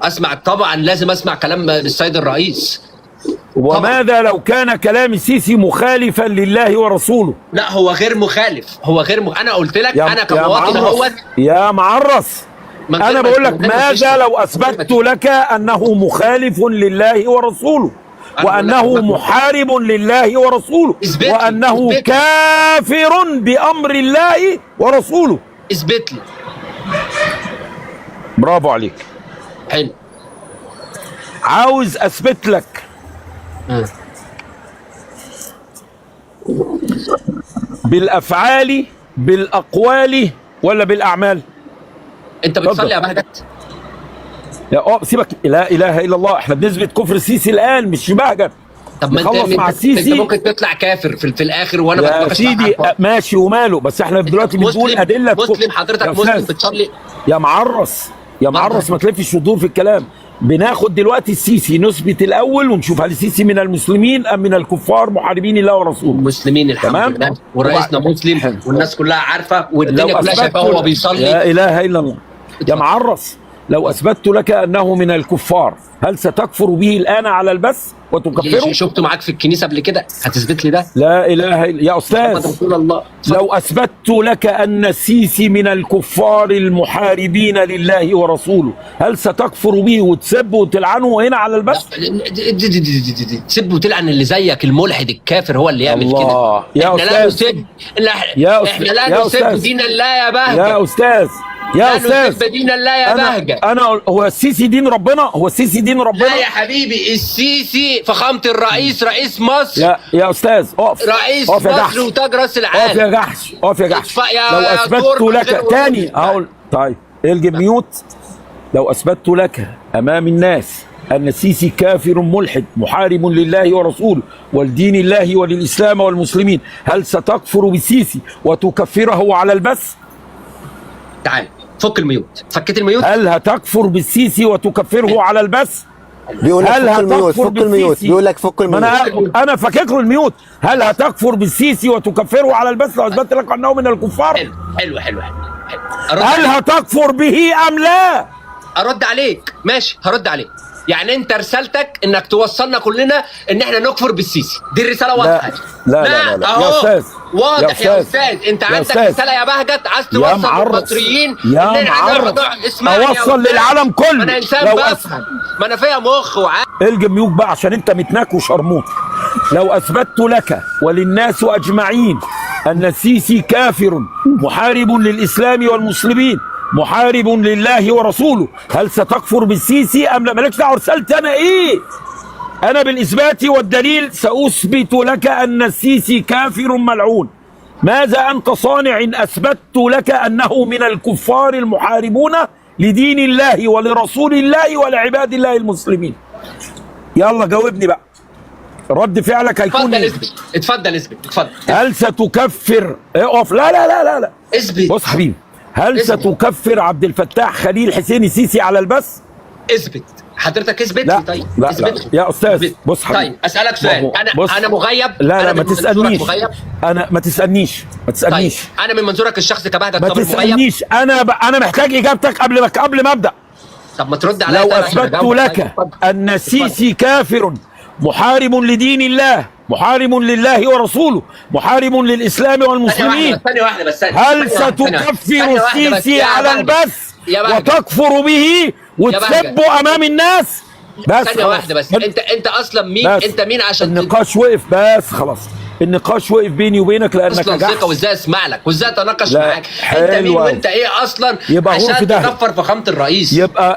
اسمع، طبعا لازم اسمع كلام السيد الرئيس. وماذا لو كان كلام السيسي مخالفا لله ورسوله؟ لا هو غير مخالف، انا قلت لك انا كمواطن اهوت. يا معرس انا بقول لك ماذا لو اثبتت لك انه مخالف لله ورسوله، وانه محارب لله ورسوله، وانه كافر بامر الله ورسوله. اثبت لي. برافو عليك. حلو. عاوز اثبت لك بالافعال بالاقوال ولا بالاعمال؟ انت بتصلي يا بهجت؟ لا سيبك، لا اله الا الله، احنا بنثبت كفر السيسي الان مش بهجت. طب ما نخلص مع انت السيسي. ممكن تطلع كافر في الاخر وانا يا بتناقش سيدي معاك. ماشي وماله، بس احنا دلوقتي بنقول ادله. مسلم حضرتك، مسلم بتصلي يا معرس، يا معرس، ما تلفش وتدور في الكلام. بناخد دلوقتي السيسي نثبت الاول ونشوف هل السيسي من المسلمين ام من الكفار محاربين الله ورسوله. مسلمين الحمد لله، ورئيسنا مسلم والناس كلها عارفه والدنيا كلها شايفاه هو بيصلي. لا اله الا الله. يا معرس، لو اثبتت لك انه من الكفار هل ستكفر به الان على البث وتكفره؟ شفته معاك في الكنيسه قبل كده، هتثبت لي ده؟ لا اله الا يا استاذ رسول الله. لو اثبتت لك ان السيسي من الكفار المحاربين لله ورسوله هل ستكفر به وتسبه وتلعنه هنا على البث؟ تسب وتلعن اللي زيك الملحد الكافر هو اللي يعمل كده. يا احنا لا نسب، احنا لا نسب دين الله يا بهجة. يا استاذ، يا استاذ، لا نسب دين الله يا بهجة. انا هو السيسي دين ربنا؟ هو السيسي دين ربنا؟ لا يا حبيبي، السيسي فخامة الرئيس، رئيس مصر. يا استاذ اقف، رئيس مصر وتاج راس العالم. اقف يا جحش، اقف يا جحش. لو اثبتت لك تاني هقول طيب الجب ميوت. لو اثبتت لك امام الناس ان السيسي كافر ملحد محارب لله ورسوله ولدين الله وللاسلام والمسلمين، هل ستكفر بالسيسي وتكفره على البث؟ تعال فك الميوت. فكيت الميوت؟ هل هتكفر بالسيسي وتكفره على البث؟ بيقول لك فك الميوت، فك الميوت، بيقول لك فك الميوت. انا فكك له الميوت. هل هتكفر بالسيسي وتكفره على البث لو اثبت لك انه من الكفار؟ حلو. هل هتكفر به ام لا؟ ارد عليك، ماشي هرد عليك. يعني انت رسالتك انك توصلنا كلنا ان احنا نكفر بالسيسي، دي الرساله واضحه. لا يا استاذ، واضح يا استاذ. انت عندك رساله يا بهجت عايز توصل للمصريين ان احنا اوصل للعالم كله. انا انسان بفهم، ما انا فيها مخ وعقل. الجم ميوك بقى عشان انت متناك وشرموط. لو اثبتت لك وللناس اجمعين ان السيسي كافر محارب للاسلام والمسلمين محارب لله ورسوله، هل ستكفر بالسيسي ام لا؟ مالكش دعوه رسالتي انا ايه؟ انا بالاثبات والدليل ساثبت لك ان السيسي كافر ملعون. ماذا انت صانع ان اثبتت لك انه من الكفار المحاربون لدين الله ولرسول الله ولعباد الله المسلمين؟ يلا جاوبني بقى، رد فعلك هيكون ايه؟ اتفضل اثبت. هل ستكفر؟ اقف، لا اثبت. بص حبيبي، هل ستكفر عبد الفتاح خليل حسين السيسي على البث؟ اثبت حضرتك، اثبت لي. طيب لا يا استاذ اثبت. بص حبيبي، طيب اسالك سؤال، انا مغيب؟ لا ما تسالنيش. انا ما تسالنيش. طيب انا من منظورك الشخصي كبهجت ما تسالنيش. انا محتاج اجابتك قبل ما ابدا. طب ما ترد عليا. لو اثبتت لك ان السيسي كافر محارب لدين الله محارب لله ورسوله محارب للاسلام والمسلمين، ثانية واحدة بس. هل ستكفر السيسي على البث وتكفر به وتسبه امام الناس؟ بس ثانية واحدة بس. انت اصلا مين؟ انت مين عشان النقاش وقف؟ بس خلاص النقاش وقف بيني وبينك لانك اصلا ثقة، وازاي اسمع لك وازاي اتناقش معاك؟ انت مين وانت ايه اصلا عشان تكفر فخامة الرئيس؟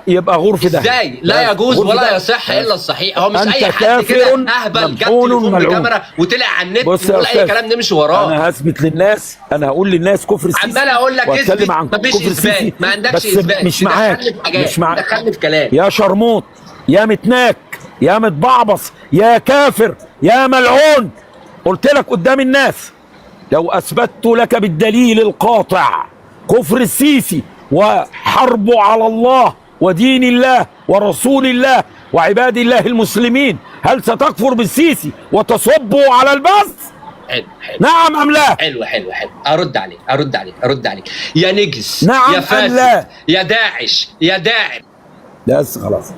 يبقى غرفة ده ازاي؟ لا يجوز ولا يصح الا الصحيح. هو مش اي حد كده اهبل جاب تليفون بكاميرا وطلع على النت ولا اي كلام نمشي وراه. انا هثبت للناس، انا هقول للناس كفر السيسي، عمال اقول لك اثبت، مفيش اثبات، ما عندكش اثبات، مش معاك دخلني في كلام يا شرموط، يا متناك، يا متبعبص، يا كافر، يا ملعون. قلت لك قدام الناس لو اثبتت لك بالدليل القاطع كفر السيسي وحربه على الله ودين الله ورسول الله وعباد الله المسلمين، هل ستكفر بالسيسي وتصبه على البث؟ حلو. نعم ام لا؟ حلو. ارد عليك. يا نجس، نعم يا فاسد، لا. يا داعش، يا داعم. بس خلاص،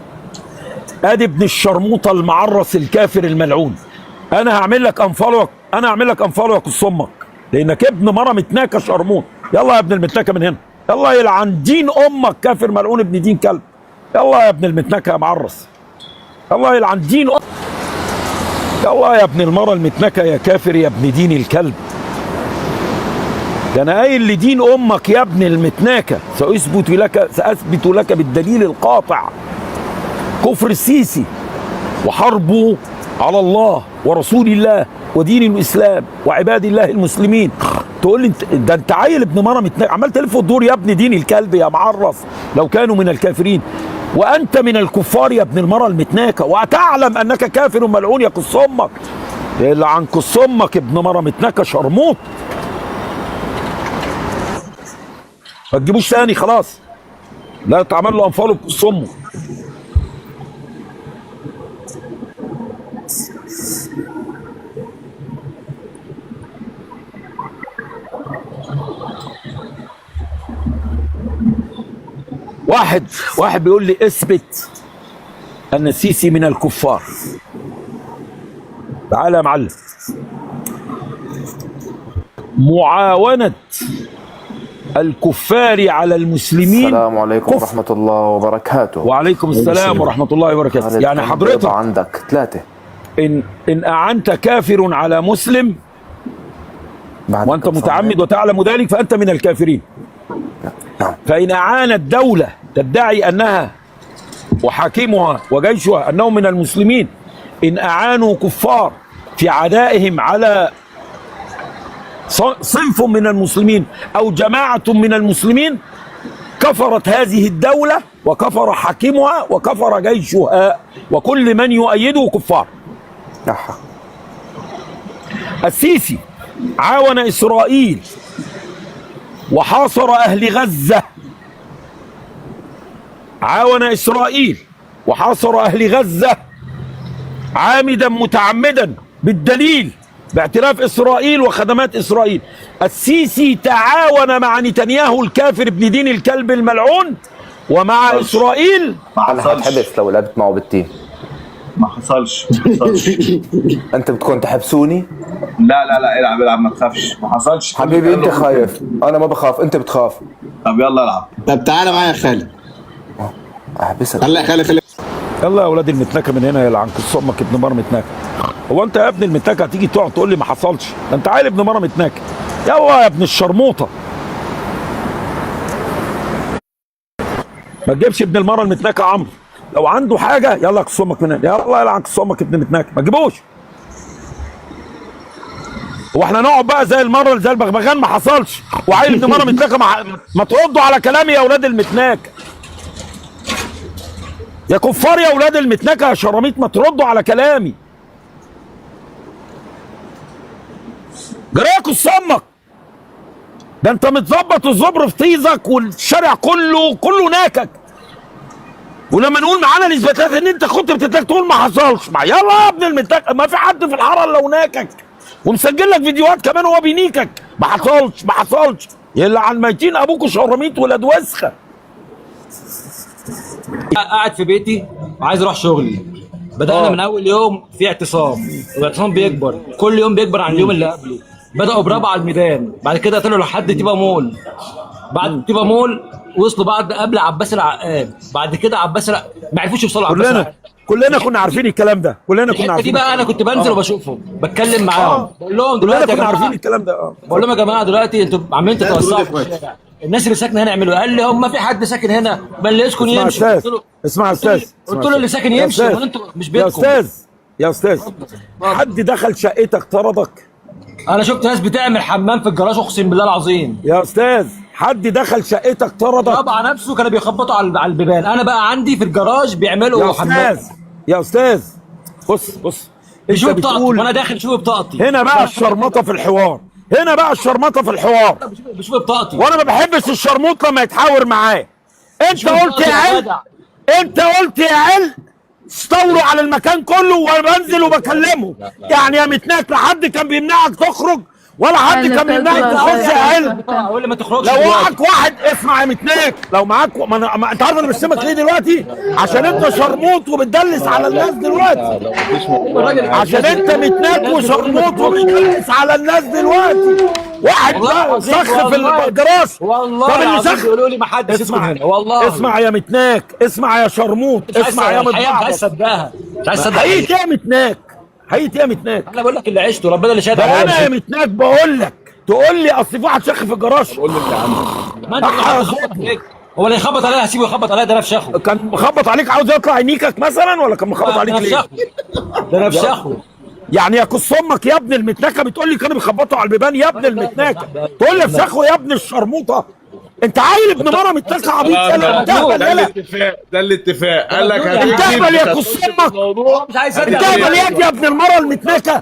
ادي ابن الشرموطه المعرس الكافر الملعون. انا هعمل لك انفولو يا صمك، لانك ابن مره متناكه شرموط. يلا يا ابن المتناكه من هنا. يلا يلعن دين امك كافر ملعون ابن دين كلب. يلا يا ابن المتنكه يا معرس. يلا يلعن دين امك. يلا يا ابن المرة المتنكه يا كافر يا ابن دين الكلب. ده انا قايل لدين امك يا ابن المتناكه ساثبت لك بالدليل القاطع كفر السيسي وحربه على الله ورسول الله ودين الاسلام وعباد الله المسلمين. تقول لي ده انت عيل ابن مره متناكه عمال تلف وتدور يا ابن دين الكلب يا معرس. لو كانوا من الكافرين وانت من الكفار يا ابن المره المتناكه وتعلم انك كافر ملعون يا قص امك. اللي عن قص امك ابن مره متناكه شرموط. ما تجيبوش تاني خلاص. لا تعمل له انفاله بقص امه. واحد بيقول لي اثبت ان السيسي من الكفار. تعالى يا معلم. معاونة الكفار على المسلمين. السلام عليكم ورحمة الله وبركاته. وعليكم السلام ورحمة الله وبركاته. يعني حضرتك عندك 3 إن أعنت كافر على مسلم وأنت متعمد وتعلم ذلك فأنت من الكافرين. نعم. فإن أعانت دولة تدعي أنها وحاكمها وجيشها أنهم من المسلمين إن أعانوا كفار في عدائهم على صنف من المسلمين أو جماعة من المسلمين كفرت هذه الدولة وكفر حاكمها وكفر جيشها وكل من يؤيده كفار. السيسي عاون إسرائيل وحاصر أهل غزة. عاون إسرائيل وحاصر أهل غزة عامدا متعمدا بالدليل باعتراف إسرائيل وخدمات إسرائيل. السيسي تعاون مع نتنياهو الكافر ابن دين الكلب الملعون ومع إسرائيل. أنا هتحبس لو لعبت معه بالتيم. ما حصلش. أنت بتكون تحبسوني؟ لا العب ما تخافش. ما حصلش حبيبي. أنت خايف أنا ما بخاف. أنت بتخاف. طب يلا العب. طب تعالى معايا يا خالد. احبسك. خلي يلا يا اولاد المتنكه من هنا. يلا عن قص امك ابن مره متنكه. هو انت يا ابن المتنكه هتيجي تقعد تقول لي ما حصلش؟ ده انت عيل ابن مره متنكه. يلا يا ابن الشرموطه. ما تجيبش ابن المره المتنكه عمرو. لو عنده حاجه يلا قص امك من هنا. يلا عن قص امك ابن متنكه. ما تجيبوش. هو احنا نقعد بقى زي المره زي البغبغان ما حصلش وعيل ابن مره متنكه ما تردوا على كلامي يا اولاد المتنكه. يا كفار يا اولاد المتنكه يا شراميط ما تردوا على كلامي. جرايه قص امك. ده انت متظبط الزبر في طيزك والشارع كله ناكك. ولما نقول معانا الاثباتات ان انت كنت بتتاك تقول ما حصلش. يلا يا ابن المتنكه ما في حد في الحاره الا وناكك ومسجل لك فيديوهات كمان وهو بينيكك. ما حصلش. يلا عن ميتين ابوك شراميط ولاد وسخه. قاعد في بيتي وعايز اروح شغلي. بدأنا من اول يوم في اعتصام والاعتصام بيكبر كل يوم بيكبر عن اليوم اللي قبله. بدأوا برابعة على الميدان بعد كده طلعوا لحد تيبا مول. بعد تيبا مول وصلوا بعد قبل عباس العقاد. بعد كده عباس ما عرفوش يوصلوا عباس العقاد. كلنا كنا عارفين الكلام ده. كلنا كنا عارفين دي بقى. انا كنت بنزل وبشوفهم بتكلم معاهم بقول لهم دلوقتي كلنا كنا عارفين الكلام ده. بقول لهم يا جماعه دلوقتي انتوا عاملين تتوسعوا في الشارع. الناس اللي ساكنه هنا يعملوا. قال لي هم في حد ساكن هنا بل يسكن يمشي. اسمع يا استاذ. قلت له اللي ساكن يمشي وانتوا مش بيتكم. يا استاذ حد دخل شقتك طردك؟ انا شفت ناس بتعمل حمام في الجراج اقسم بالله العظيم. يا استاذ حد دخل شقتك طردك؟ طبعا نفسه كانوا بيخبطوا على البيبان. انا بقى عندي في الجراج بيعملوا حمام. يا استاذ بص بيشوفوا بطاقتي وانا داخل شوفوا بطاقتي. هنا بقى الشرمطه في الحوار. بيشوفوا بطاقتي وانا ما بحبش الشرموط لما يتحاور معاه. انت قلت يا عل استولوا على المكان كله وانا بنزل وبكلمه. يعني يا متناك لا حد كان بيمنعك تخرج ولا حد كان بيمنعك تخش يا علم. اقول ما تخرجش. لو معاك واحد اسمع يا متناك. لو معاك انت عارف انا بشتمك ليه دلوقتي؟ عشان انت شرموط وبتدلس على الناس دلوقتي. عشان انت متناك وشرموط وبتدلس على الناس دلوقتي. واحد والله سخ في والله. الجراج. والله طب اللي العظيم سخ بيقولوا لي ما حدش يسكن اسمع هنا والله. اسمع يا متناك، اسمع يا شرموط، اسمع يا مش عايز متبعبط. اصدقها، مش عايز اصدق حقيقي يا متناك، حقيقي يا متناك. انا بقول لك اللي عشته ربنا اللي شاهد ده عليا. انا يا متناك بقول لك تقول لي اصل في واحد شخ في الجراج. قول لي يا عم ما انت خبط عليك، هو اللي يخبط عليا هسيبه يخبط عليا؟ ده انا في شخو. كان مخبط عليك عاوز يطلع ينيكك مثلا ولا كان مخبط عليك ليه؟ ده انا في شخو. يعني يا كص امك يا ابن المتناكه بتقول لي كانوا بيخبطوا على البيبان يا ابن المتناكه، تقول لي في شخو يا ابن الشرموطه. انت عيل ابن مره متناكه عبيط يلا انتهبل ده يلا الاتفاق، ده الاتفاق. قال لك انتهبل يا كص امك، مش عايز اصدق. انتهبل يا ابن المره المتناكه.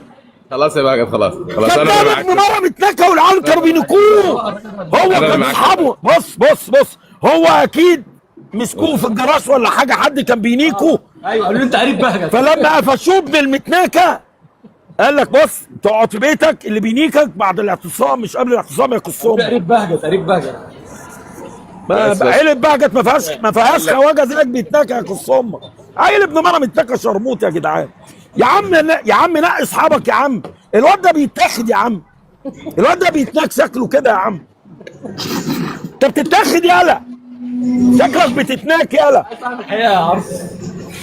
خلاص يا بهجت، خلاص كان انا ابن مره متناكه والعيال كانوا بينكوه. هو كان اصحابه بص هو اكيد مسكوه في الجراج ولا حاجه، حد كان بينيكو. ايوه قالوا له انت قريب بهجت. فلما قفشوه ابن المتناكه قال لك بص تقعد في بيتك، اللي بينيكك بعد الاعتصام مش قبل الاعتصام يا كصوم. قريب بهجت، قريب بهجت. عيل بهجت ما فيهاش خواجه زيك بيتناكى يا كصوم. عيل ابن مره متناكى شرموط يا جدعان. يا عم نقي اصحابك يا عم، الواد ده بيتاخد يا عم، الواد ده بيتناك شكله كده يا عم. انت بتتاخد يالا، شكلك بتتناك يالا. الحقيقه يا عم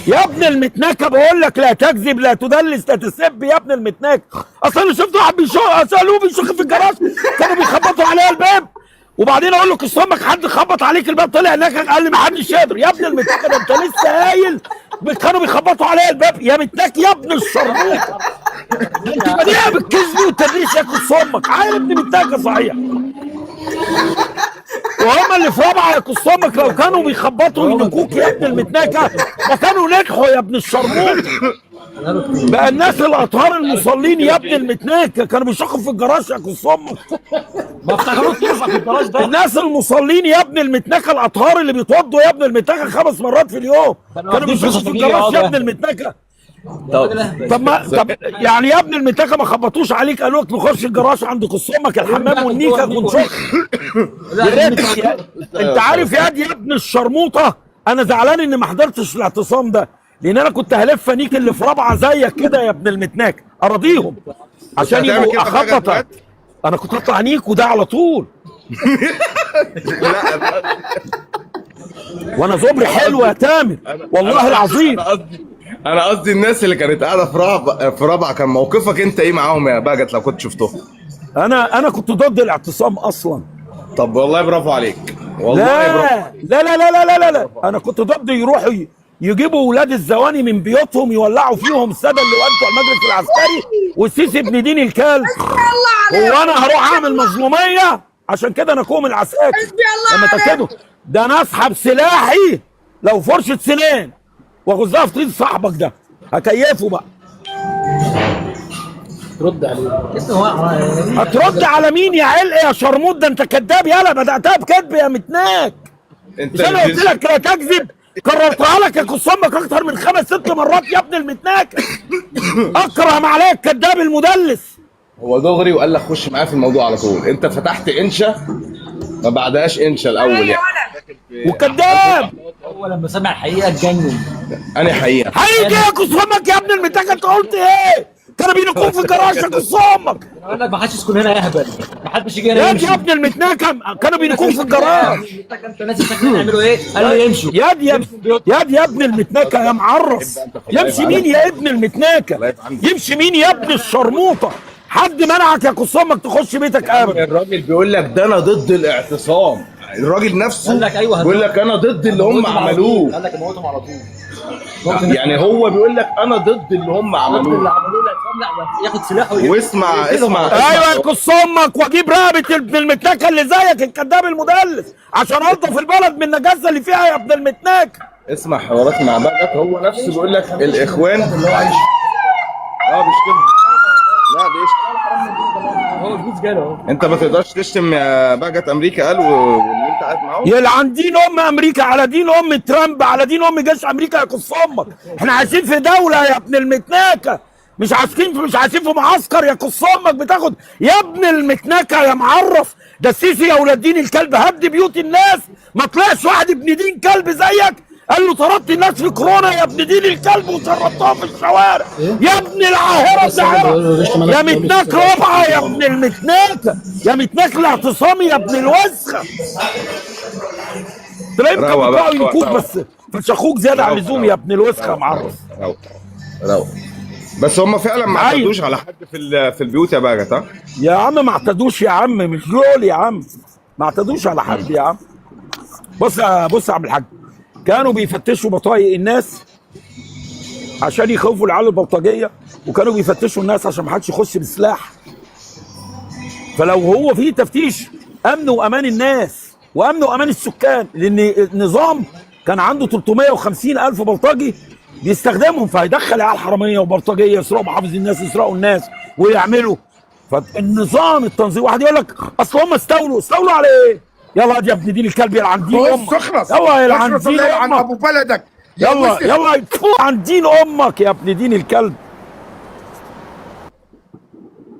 يا ابن المتناكه بقول لك لا تكذب لا تدلس لا تسب يا ابن المتناكه. اصل انا شفت واحد سالوه بيشخ في الجراج كانوا بيخبطوا عليه الباب، وبعدين اقول له كص امك حد خبط عليك الباب طلع هناك قال لي ما حدش يقدر. يا ابن المتناكه ده انت لسه قايل كانوا بيخبطوا عليه الباب يا متناك يا ابن الشرموط. انت بديها بالكذب والتدليس يا كص امك، عيل ابن متناكه صحيح. وهم اللي في رابعه يا كص امك لو كانوا بيخبطوا ينكوك يا ابن المتناكه ما كانوا نجحوا يا ابن الشرموط. بقى الناس الاطهار المصلين يا ابن المتناكه كانوا بيشخوا في الجراج يا كص امك. ما افتكروش ترفع في الجراج ده. الناس المصلين يا ابن المتناكه الاطهار اللي بيتوضوا يا ابن المتناكه 5 مرات في اليوم كانوا بيشخوا في الجراج يا ابن المتناكه. طب يعني يا ابن المتناكه ما خبطوش عليك قالوا لك نخش الجراج عند كص امك الحمام والنيكه ونشخ؟ انت عارف يا ابن الشرموطه انا زعلان اني ما حضرتش الاعتصام ده، لان انا كنت هلف نيك اللي في رابعه زيك كده يا ابن المتناك اراضيهم عشان يبقوا اخبطك. انا كنت اطلع نيكو ده على طول. وانا زبري حلو يا تامر والله العظيم. انا قصدي الناس اللي كانت قاعده في رابعه كان موقفك انت ايه معاهم يا بهجت لو كنت شفتهم؟ انا كنت ضد الاعتصام اصلا. طب والله برافو عليك، والله لا لا لا لا لا لا لا انا كنت ضد يروحوا يجيبوا ولاد الزواني من بيوتهم يولعوا فيهم الساده اللي وانتوا المجلس العسكري والسيسي ابن دين الكلب. هو انا هروح اعمل مظلوميه عشان كده انا كوم العساكر لما تاكدوا ده انا اسحب سلاحي لو فرشه سنان واغزها في طريق صاحبك ده هكيفه بقى. ترد عليه هترد على مين يا علق يا شرموط؟ ده انت كذاب يالا، بداتها بكذب يا متناك. مش انا قلت لك لا تكذب؟ كررتها لك يا كص امك اكتر من 5 6 مرات يا ابن المتناك. اكرم عليك كذاب المدلس. هو دغري وقال لك خش معايا في الموضوع على طول، انت فتحت انشا ما بعدهاش انشا الاول يعني. وكذاب. هو لما سمع الحقيقه اتجنن. انا حقيقه يا كص امك يا ابن المتناك انت قلت ايه؟ كانوا بينكون في الجراج يا كص امك. اقول لك ما حدش يسكن هنا يهبل، ما حدش يجي هنا يمشي. يا ابن المتناكه كانوا بينكون في الجراج. انت ناس ساكنين يعملوا ايه؟ قالوا يمشوا. يا ابن المتناكه يا معرف. يمشي مين يا ابن المتناكه؟ يمشي مين يا ابن الشرموطه؟ حد منعك يا كص امك تخش بيتك ابدا؟ الراجل بيقول لك ده انا ضد الاعتصام، الراجل نفسه قال لك ايوه بيقول لك انا ضد اللي هم عملوه. قال لك موتهم على طول. يعني هو بيقول لك انا ضد اللي هم عملوه. اللي عملوه لا ياخد سلاحه واسمع ايوه يا كص امك واجيب رقبه ابن المتناكه اللي زيك الكذاب المدلس عشان انضف البلد من النجاسه اللي فيها يا ابن المتناكه. اسمع حوارات مع بهجت، هو نفسه بيقول لك الاخوان اللي هو عايش بيشتم. لا بيشتم هو الجوز جاله اهو. انت ما تقدرش تشتم يا بهجت امريكا قال واللي انت قاعد معاهم. يلعن دين ام امريكا على دين ام ترامب على دين ام جيش امريكا يا كص امك. احنا عايشين في دوله يا ابن المتناكه، مش عايشين في معسكر يا كص امك بتاخد يا ابن المتناكه يا معرف. ده السيسي يا ولاد دين الكلب هد بيوت الناس ما طلعش واحد ابن دين كلب زيك قال له طردت الناس في كورونا يا ابن دين الكلب وشربتهم في الشوارع يا ابن العاهره الداهره يا متناك رابعه يا ابن المتناكه يا متناك الاعتصامي يا ابن الوسخه. تلاقيهم كانوا بيطلعوا ينكوك بس فشخوك زياده عن اللزوم يا ابن الوسخه يا معرس. روق. بس هم فعلا ما اعتدوش على حد في البيوت يا باجت ها؟ يا عم ما اعتدوش يا عم، مش دول يا عم، ما اعتدوش على حد يا عم. بص يا عم الحاج، كانوا بيفتشوا بطايق الناس عشان يخوفوا العيال البلطجيه، وكانوا بيفتشوا الناس عشان ما حدش يخش بسلاح. فلو هو في تفتيش امن وامان الناس وامن وامان السكان، لان النظام كان عنده 350,000 بلطجي بيستخدمهم، فهيدخل عيال حراميه وبلطجيه يسرقوا محافظ الناس، يسرقوا الناس ويعملوا. فالنظام التنظيم واحد يقول لك اصل هم استولوا على ايه؟ يلا يا ابن دين الكلب يلعن دين امك. يلا يلعن دين امك ابو بلدك. يلا تفوق عن دين امك يا ابن دين الكلب.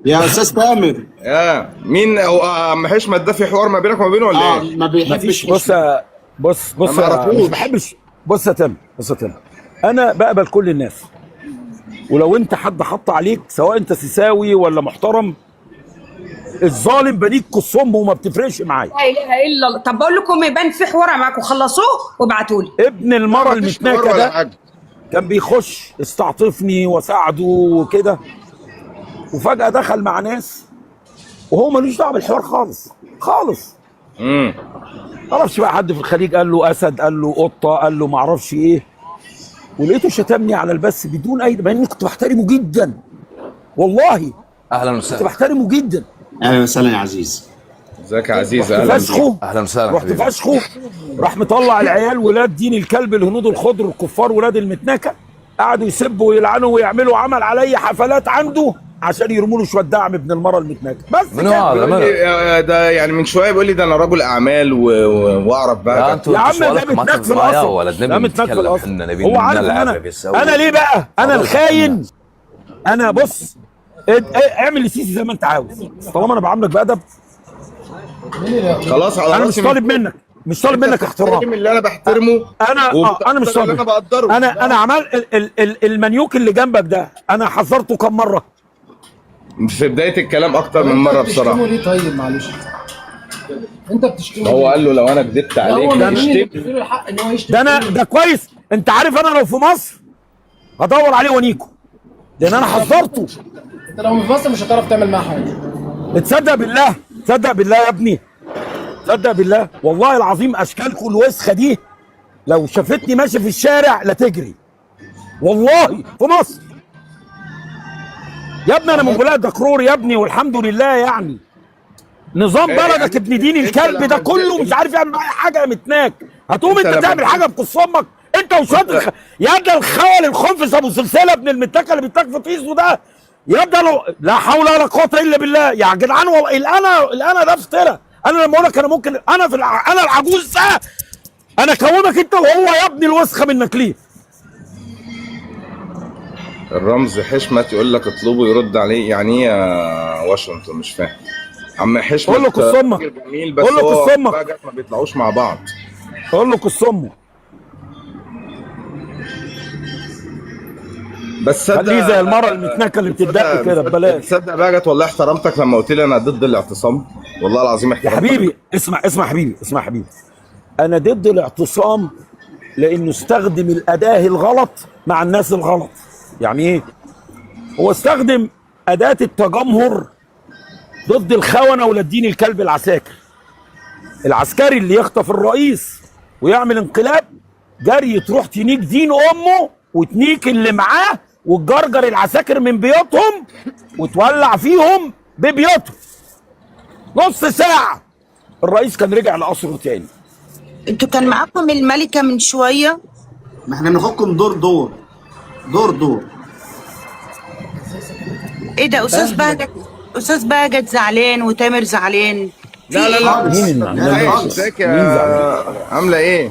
يا استاذ تامر يا مين هو عم حشمت ده؟ في حوار ما بينك وما بينه ولا ايه؟ ما بيحبش. بص مش بحبش. بص يا تامر انا بقبل كل الناس، ولو انت حد حط عليك سواء انت سيساوي ولا محترم، الظالم بنيك كصم وما بتفرقش معايا. لا اله الا الله. طب بقول لكم يبان في حوار معاكم، خلصوه وابعتوا لي. ابن المره المتناكه ده كان بيخش استعطفني وساعده وكده، وفجاه دخل مع ناس وهو ملوش دعوه بالحوار خالص. معرفش بقى حد في الخليج قال له اسد، قال له قطه، قال له معرفش ايه، ولقيته شتمني على البث بدون اي، مع اني كنت بحترمه جدا والله. اهلا وسهلا. كنت بحترمه جدا. اهلا وسهلا يا عزيز. ازيك يا عزيز؟ اهلا وسهلا. رحت فشخه، راح مطلع العيال ولاد دين الكلب الهنود الخضر الكفار ولاد المتناكه، قعدوا يسبوا ويلعنوا ويعملوا عمل علي حفلات عنده عشان يرموا له شويه دعم ابن المره المتناكه. بس من هذا ده يعني من شويه بيقول لي ده انا رجل اعمال واعرف بقى. يا عم ده متناك في الاصل، ده متناك في الاصل. هو عارف انا ليه بقى؟ انا الخاين. انا بص اعمل لسيسي زي ما انت عاوز، طالما انا بعاملك بادب. خلاص على انا مش طالب منك احترام. اللي انا بحترمه انا مش طالب. انا بقدره. انا عمال المنيوك اللي جنبك ده انا حذرته كم مره في بدايه الكلام اكتر من مره بصراحه. ليه طيب معلش انت بتشتمه؟ هو قال له لو انا كدبت عليك ده كويس. انت عارف انا لو في مصر هدور عليه ونيكو، لان انا حذرته. انت لو في مصر مش هتعرف تعمل معاه حاجه. تصدق بالله يا ابني، تصدق بالله والله العظيم اشكالكم الوسخه دي لو شافتني ماشي في الشارع لا تجري والله في مصر يا ابني. انا من بلاد دكرور يا ابني، والحمد لله يعني نظام بلدك ابن دين الكلب ده كله مش عارف يعمل معايا حاجه يا متناك. هتقوم انت تعمل حاجه بقص امك انت وشاطر يا ده الخول الخنفس ابو سلسله ابن المتناكه اللي بيتاك في طيسه ده يا ده. لا حول ولا قوه الا بالله يا جدعان. والله الانا ده افترى. انا لما اقول لك انا ممكن انا العجوز ده انا اكومك انت وهو يا ابني الوسخه منك ليه؟ الرمز حشمت يقول لك اطلبه يرد عليه. يعني ايه يا واشنطن؟ مش فاهم. عم حشمت قول له قص امك، قول له قص امك. ما بيطلعوش مع بعض. قول له قص امه. بس خليه زي المره المتناكه اللي بتدق كده ببلاش. تصدق باجت والله احترمتك لما قلت لي انا ضد الاعتصام. والله العظيم احترمتك يا حبيبي. اسمع حبيبي، انا ضد الاعتصام لانه استخدم الاداه الغلط مع الناس الغلط. يعني ايه؟ هو استخدم اداه التجمهر ضد الخونه ولاد دين الكلب العساكر. العسكري اللي يخطف الرئيس ويعمل انقلاب جري تروح تنيك دين امه وتنيك اللي معاه وتجرجر العساكر من بيوتهم وتولع فيهم ببيوتهم. نص ساعة الرئيس كان رجع لقصره تاني. انتوا كان معاكم الملكة من شوية. ما احنا بناخدكم دور. ايه ده استاذ بهجت زعلان وتامر زعلان. لا ازيك عامله ايه؟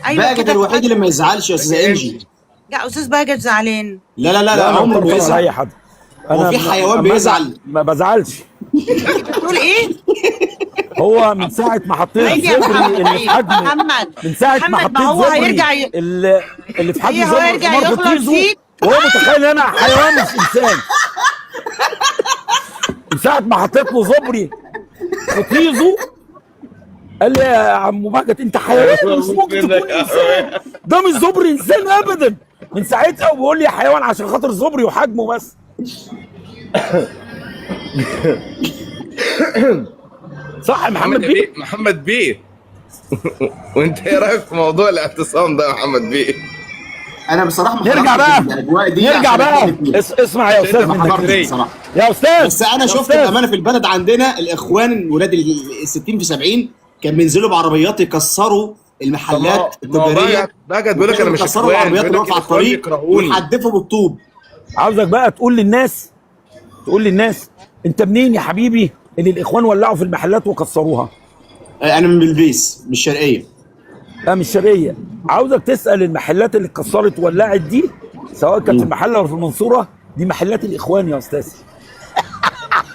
ايوه بهجت الوحيد اللي ما يزعلش يا استاذ انجي. لا استاذ بهجت زعلان. لا عمره ما بيزعل. اي حد. هو في حيوان بيزعل؟ ما بزعلش. بتقول ايه؟ هو من ساعه ما حطيت هيجي يا صبري اللي في حجم محمد من ساعه ما محمد، ما حطيت هو صبري هيرجع اللي في حجم هو صبري هيرجع في مرة يخلص تيزو، فيك. وهو متخيل ان انا حيوان مش انسان. من ساعه ما حطيت له صبري في تيزو قال لي يا عم مجد انت حيوان مش ممكن تكون انسان، ده مش صبري انسان ابدا. من ساعتها وبيقول لي حيوان عشان خاطر صبري وحجمه بس. صح يا محمد بيه؟ محمد بيه وانت ايه رايك في موضوع الاعتصام ده يا محمد بيه؟ انا بصراحه ما نرجع حضرتش بقى الأجواء دي نرجع عشان بقى أتكلم فيها. اسمع يا استاذ ما حضرتش منك بصراحه يا استاذ. بس انا يا شفت أستاذ. الامانه في البلد عندنا الاخوان ولاد ال 60 في 70 كان بينزلوا بعربيات يكسروا المحلات التجاريه. بقى بيقول لك انا مش يكسروا اخوان، العربيات اللي بيقول لك واقفه على الطريق يكرهوني. ويحدفوا بالطوب. عاوزك بقى تقول للناس انت منين يا حبيبي اللي الاخوان ولعوا في المحلات وكسروها؟ انا من بلبيس من الشرقيه. لا مش شرقيه. عاوزك تسال المحلات اللي اتكسرت ولعت دي سواء كانت في المحله ولا في المنصوره، دي محلات الاخوان يا استاذ.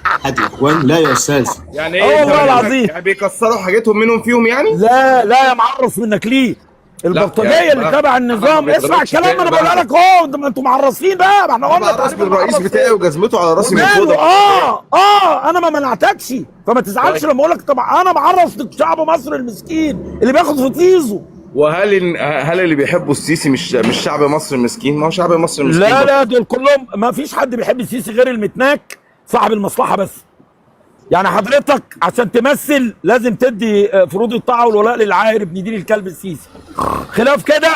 محلات الاخوان؟ لا يا استاذ. يعني ايه والله العظيم يعني بيكسروا حاجتهم منهم فيهم يعني؟ لا يا معرص منك ليه؟ البلطجيه اللي تبع النظام. اسمع الكلام انا بقولها لك اهو، انتوا معرصين بقى. ما احنا قلنا راس بالرئيس بتاعي وجزمته على راسي من فوق. انا ما منعتكش، فما تزعلش لما اقول لك طبعا انا معرص شعب مصر المسكين اللي بياخد في طيزه. وهل اللي بيحبوا السيسي مش شعب مصر مسكين؟ ما هو شعب مصر مسكين. لا دول كلهم ما فيش حد بيحب السيسي غير المتناك صاحب المصلحه بس. يعني حضرتك عشان تمثل لازم تدي فروض الطاعه والولاء للعاهر ابن دين الكلب السيسي. خلاف كده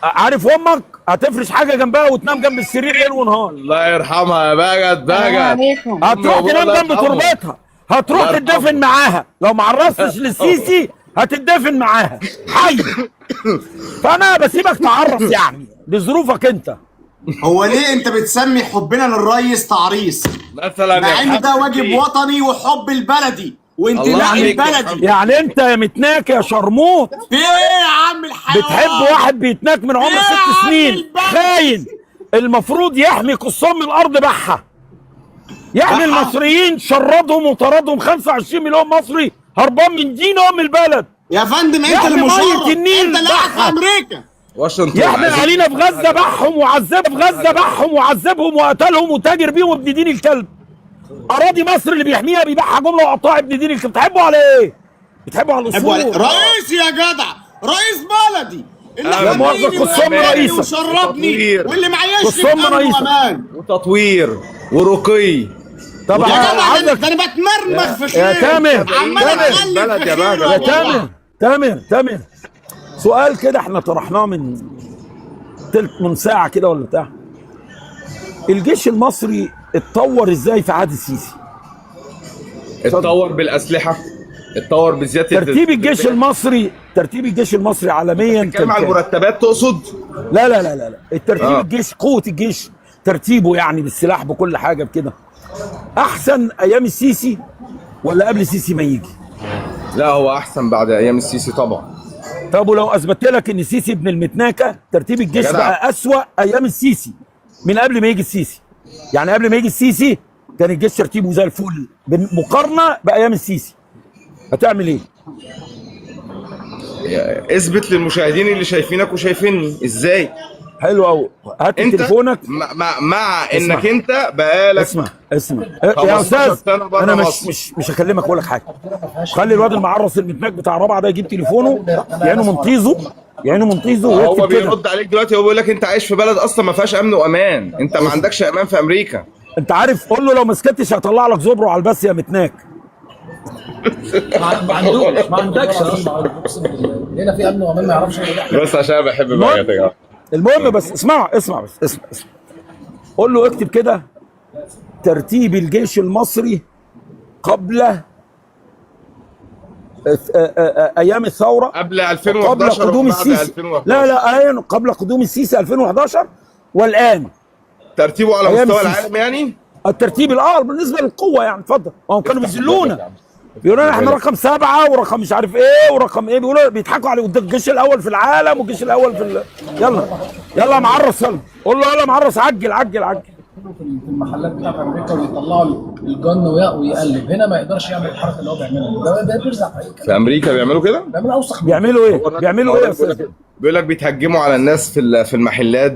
عارف امك هتفرش حاجه جنبها وتنام جنب السرير ليل ونهار. الله يرحمها يا بجد. هتروح تنام جنب تربتها، هتروح تدفن معاها. لو ما عرفتش للسيسي هتدفن معاها حي. فانا بسيبك تعرف يعني لظروفك انت. هو ليه انت بتسمي حبنا للريس تعريص؟ مثلا مع ان ده واجب وطني وحب البلدي وانتماء البلدي. يعني انت يا متناك يا شرموط في ايه يا عم الحيوان؟ بتحب واحد بيتناك من عمر 6 سنين خاين. المفروض يحمي قصام الارض بحة، يحمي المصريين، شردهم وطردهم 25 مليون مصري هربان من دين ام البلد. يا فندم انت اللي مشرد، انت اللي قاعد في امريكا. واشنطن يحمل علينا في غزه بحهم وعذبهم وقتلهم وتاجر بيهم ابن دين الكلب. اراضي مصر اللي بيحميها بيبيعها جمله وقطاع ابن دين الكلب. بتحبوا على ايه؟ بتحبوا على الاصول. رئيس يا جدع، رئيس بلدي لا مؤاخذة قصام رئيسك وشربني واللي معيش قصام رئيسك وتطوير ورقي. طبعا ده انا بتمرمغ في خير يا تامر تامر سؤال كده احنا طرحناه من ساعه كده ولا بتاع. الجيش المصري اتطور ازاي في عهد السيسي؟ اتطور بالاسلحه، اتطور بزياده ترتيب الجيش المصري عالميا. بتتكلم على المرتبات تقصد؟ لا الترتيب الجيش، قوه الجيش ترتيبه يعني بالسلاح بكل حاجه بكده احسن ايام السيسي ولا قبل السيسي ما يجي؟ لا هو احسن بعد ايام السيسي طبعا. طب ولو اثبت لك ان السيسي ابن المتناكه ترتيب الجيش بقى اسوأ ايام السيسي من قبل ما يجي السيسي. يعني قبل ما يجي السيسي كان الجيش ترتيبه زي الفل مقارنه بايام السيسي. هتعمل ايه؟ اثبت للمشاهدين اللي شايفينك وشايفيني ازاي. حلو قوي. هات تليفونك مع انك انت بقالك اسمع يا استاذ انا مش هكلمك اقول لك حاجه. خلي الواد المعرص المتناك بتاع رابعه ده يجيب تليفونه يعينه من طيزه هو بيرد عليك دلوقتي. هو بيقول لك انت عايش في بلد اصلا ما فيهاش امن وامان، انت ما عندكش امان في امريكا. انت عارف قول له لو ما سكتش هطلع لك زبره على البث يا متناك. ما عندكش هنا في امن وامان ما يعرفش. بس عشان بحب بقى يا جماعه. المهم بس اسمع قول له اكتب كده ترتيب الجيش المصري قبل ايام الثوره، قبل 2011 قبل قدوم السيسي. لا قبل قدوم السيسي 2011 والان. ترتيبه على مستوى العالم يعني؟ الترتيب بالنسبه للقوه يعني. اتفضل. هم كانوا بيذلونا بيقولوا لنا احنا رقم 7 ورقم مش عارف ايه ورقم ايه. بيقولوا بيضحكوا عليه الجيش الاول في العالم والجيش الاول في يلا يا معرص يلا قول له يلا معرص عجل. في المحلات بتاعت امريكا ويطلعوا الجن ويقلب. هنا ما يقدرش يعمل الحركه اللي هو بيعملها. ده بيرزع في اي كلام. في امريكا بيعملوا كده؟ بيعملوا اوسخ من بيعملوا ايه؟ بيعملوا ايه يا استاذ؟ بيقول لك بيتهجموا على الناس في المحلات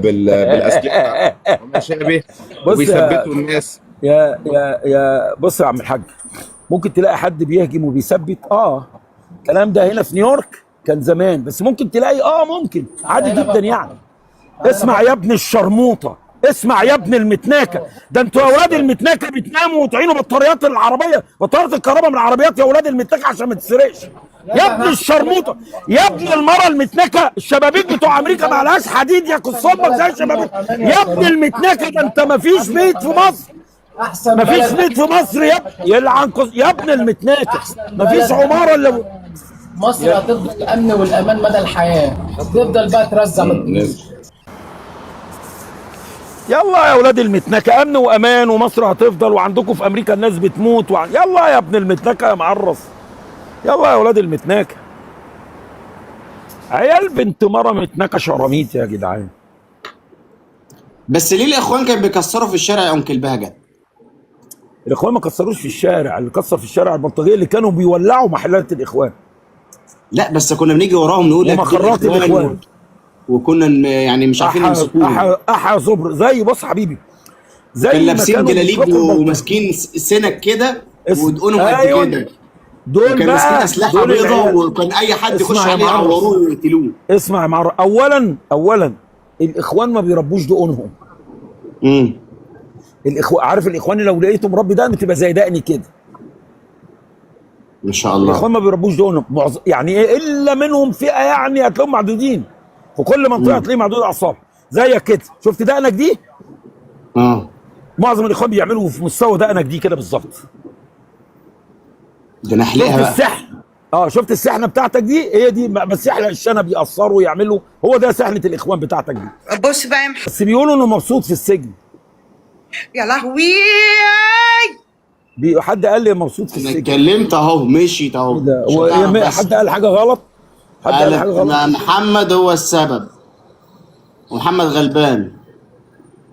بالاسلحه وما شابه، وبيثبتوا الناس. يا بص يا عم الحاج، ممكن تلاقي حد بيهجم وبيثبت. الكلام ده هنا في نيويورك كان زمان، بس ممكن تلاقي ممكن عادي جدا يعني. اسمع يا ابن الشرموطه، اسمع يا ابن المتناكه، ده انتوا يا اولاد المتناكه بتناموا وتعينوا بطاريات العربيه، بطاريات الكهرباء من العربيات يا اولاد المتناكه عشان ما تسرقش. يا ابن الشرموطه، يا ابن المره المتناكه، الشبابيك بتوع امريكا ما لهاش حديد يا كصبك زي الشبابيك. يا ابن المتناكه، ده انت ما فيش بيت في مصر، احسن ما فيش بيت في مصر يلعن يا ابن المتناكه، ما فيش عماره الا مصر هتفضل الامن والامان مدى الحياه، هتفضل بقى ترزع يلا يا اولاد المتناكه، امن وامان ومصر هتفضل، وعندكم في امريكا الناس بتموت يلا يا ابن المتناكه يا معرص، يلا يا اولاد المتناكه. عيال بنت مره متناكه شراميط يا جدعان. بس ليه الاخوان كانوا بيكسروا في الشارع يا انكل بهجت؟ الاخوان ما كسروش في الشارع، اللي كسر في الشارع البلطجيه اللي كانوا بيولعوا محلات الاخوان. لا بس كنا بنيجي وراهم نقول لك ومخرات الاخوان، وكنا يعني مش عارفين يمسكوهم. احا زبر زي بص حبيبي، زي كان لابسين جلاليب وماسكين سنك كده ودقونهم قد كده. دول كانوا ماسكين اسلحه بيضاء، وكان اي حد يخش عليه يعوروه ويقتلوه. اسمع يا معرض، اولا الاخوان ما بيربوش دقونهم. عارف الاخوان لو لقيته مربي دقن تبقى زي دقني كده ما شاء الله. الاخوان ما بيربوش دقنهم يعني ايه، الا منهم فئه يعني هتلاقيهم معدودين في كل منطقه، هتلاقيه معدود اعصاب زيك كده. شفت دقنك دي؟ معظم الاخوان بيعملوا في مستوى دقنك دي كده بالظبط. ده نحلقها بقى. السحن شفت السحنه بتاعتك دي؟ هي دي، بس يحلق الشنب يقصروا يعملوا، هو ده سحنه الاخوان بتاعتك دي. بص بقى يا محمد، بس بيقولوا انه مبسوط في السجن. يا لهوي، حد قال لي مبسوط في السجن. انا اتكلمت اهو، مشيت اهو. حد قال حاجه غلط؟ قال حاجه غلط؟ محمد هو السبب، ومحمد غلبان.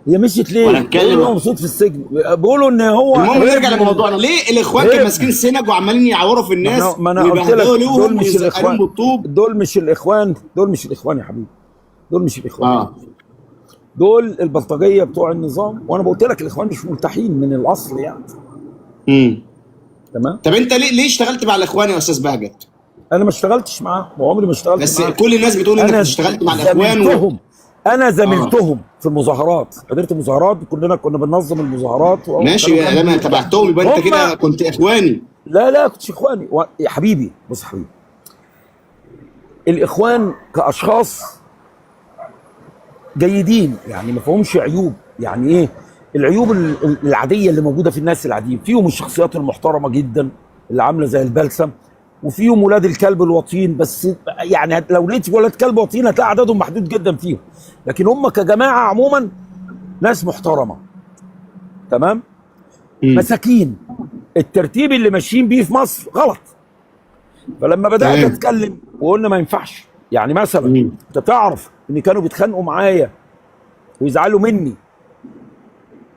هي مشيت ليه؟ بيقولوا هو مبسوط في السجن، بيقولوا ان هو. المهم نرجع لموضوعنا، ليه الاخوان كانوا ماسكين سنج وعمالين يعوروا في الناس؟ ما انا قلت لك دول مش الاخوان، دول مش الاخوان يا حبيبي، دول مش الاخوان. دول البلطجيه بتوع النظام، وانا قلت لك الاخوان مش ملتحين من الاصل يعني. تمام. طب انت ليه اشتغلت مع الاخوان يا استاذ بهجت؟ انا ما اشتغلتش معاهم وعمري ما اشتغلت بس معاهم. كل الناس بتقول انك اشتغلت مع الاخوان. انا زميلتهم في المظاهرات، حضرت المظاهرات، كنا بننظم المظاهرات ماشي. لما تبعتهم يبقى انت كده كنت اخواني. لا كنتش اخواني يا حبيبي. بص يا حبيبي، الاخوان كاشخاص جيدين يعني، ما فيهمش عيوب. يعني ايه العيوب العاديه اللي موجوده في الناس العاديين؟ فيهم الشخصيات المحترمه جدا اللي عامله زي البلسم، وفيهم ولاد الكلب الوطين، بس يعني لو لقيت ولاد كلب وطين هتلاقي عددهم محدود جدا فيهم، لكن هم كجماعه عموما ناس محترمه. تمام. مساكين. الترتيب اللي ماشيين بيه في مصر غلط. فلما بدات اتكلم وقلنا ما ينفعش، يعني مثلا انت تعرف ان كانوا بيتخانقوا معايا ويزعلوا مني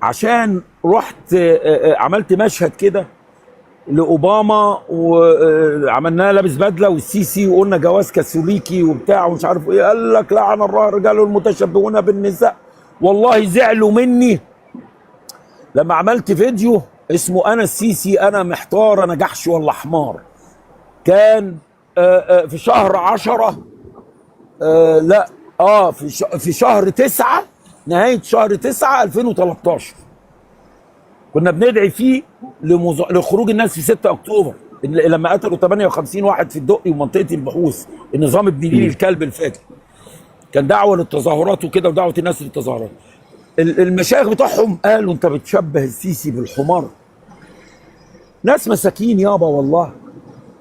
عشان رحت عملت مشهد كده لاوباما وعملناه لابس بدله والسيسي وقلنا جواز كاثوليكي وبتاع ومش عارف ايه، قال لك لعن الله الرجال المتشبهون بالنساء. والله زعلوا مني لما عملت فيديو اسمه انا السيسي انا محتار انا جحش ولا حمار. كان في شهر 10 لا في شهر 9، نهايه شهر 9 2013 كنا بندعي فيه لخروج الناس في 6 اكتوبر لما قتلوا 58 واحد في الدقي ومنطقه البحوث، النظام ابن ليل الكلب الفاجر. كان دعوه للتظاهرات وكده ودعوه الناس للتظاهرات. المشايخ بتوعهم قالوا انت بتشبه السيسي بالحمار. ناس مساكين يابا والله،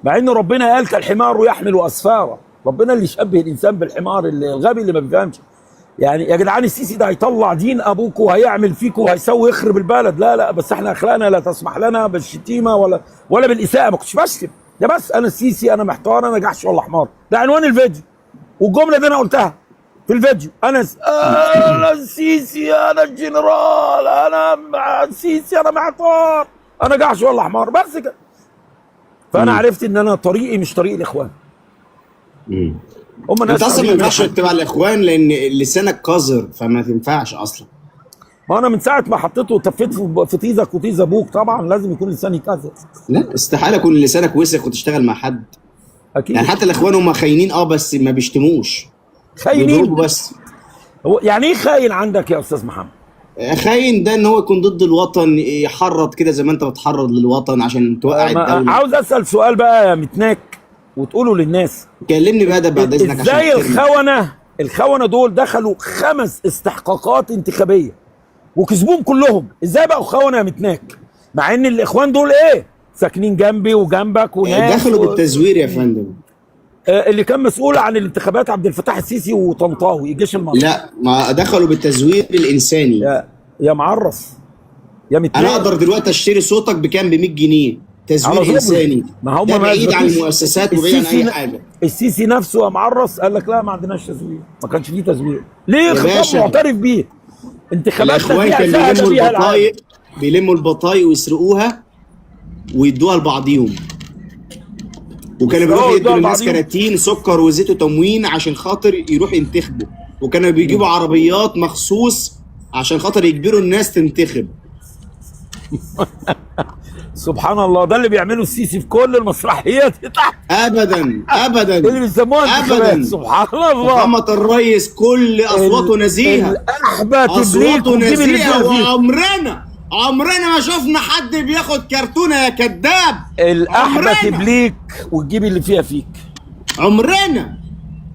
مع ان ربنا قال كالحمار يحمل اسفارا. ربنا اللي يشبه الانسان بالحمار، الغبي اللي ما بيفهمش. يعني يا جدعان السيسي ده هيطلع دين ابوكوا وهيعمل فيكوا وهيسوي يخرب البلد. لا بس احنا اخلاقنا لا تسمح لنا بالشتيمه ولا بالاساءه. ما كنتش بشتم، ده بس انا السيسي انا محتار انا جحش ولا حمار. ده عنوان الفيديو والجمله دي انا قلتها. في الفيديو انا السيسي، انا الجنرال، انا مع السيسي، انا معطار، انا جحش ولا حمار، بس كده. فانا عرفت ان انا طريقي مش طريق الاخوان. هم انت اصلا ما ينفعش تتبع الاخوان لان لسانك قذر، فما تنفعش اصلا. ما انا من ساعه ما حطيته وتفيت في طيزك وطيز ابوك، طبعا لازم يكون لساني كذا. لا استحاله يكون لسانك وسخ وتشتغل مع حد. اكيد. يعني حتى الاخوان هم خاينين بس ما بيشتموش. خاينين بس. هو يعني ايه خاين عندك يا استاذ محمد؟ خاين ده ان هو يكون ضد الوطن، يحرض كده زي ما انت بتحرض للوطن عشان توقع الدوله. عاوز اسال سؤال بقى يا متناك وتقوله للناس. كلمني بادب بعد اذنك. ازاي الخونه دول دخلوا 5 استحقاقات انتخابيه وكسبوهم كلهم؟ ازاي بقوا خونه يا متناك؟ مع ان الاخوان دول ايه؟ ساكنين جنبي وجنبك وناس دخلوا بالتزوير يا فندم. اللي كان مسؤول عن الانتخابات عبد الفتاح السيسي وطنطاوي الجيش المصري. لا، ما دخلوا بالتزوير الانساني. يا معرس يا متناك. انا اقدر دلوقتي اشتري صوتك بكام؟ ب 100 جنيه تزوير انساني. ما هم ده بعيد عن المؤسسات وبعيد عن اي حاجه. السيسي نفسه يا معرس قال لك لا ما عندناش تزوير، ما كانش فيه تزوير. ليه؟ خطاب معترف بيه. انتخابات الاخوان كانوا بيلموا البطايق ويسرقوها ويدوها لبعضيهم، وكانوا بيروحوا يدوا للناس كراتين سكر وزيت وتموين عشان خاطر يروحوا ينتخبوا، وكانوا بيجيبوا عربيات مخصوص عشان خاطر يجبروا الناس تنتخب. سبحان الله، ده اللي بيعمله السيسي في كل المسرحيات تحت. ابدا ابدا اللي بيسموها انتخابات. سبحان الله. محمد الريس كل اصواته نزيهه. الاحبه اصواته نزيهه، وعمرنا ما شفنا حد بياخد كرتونه يا كذاب. الاحبه تبليك وتجيب اللي فيها فيك.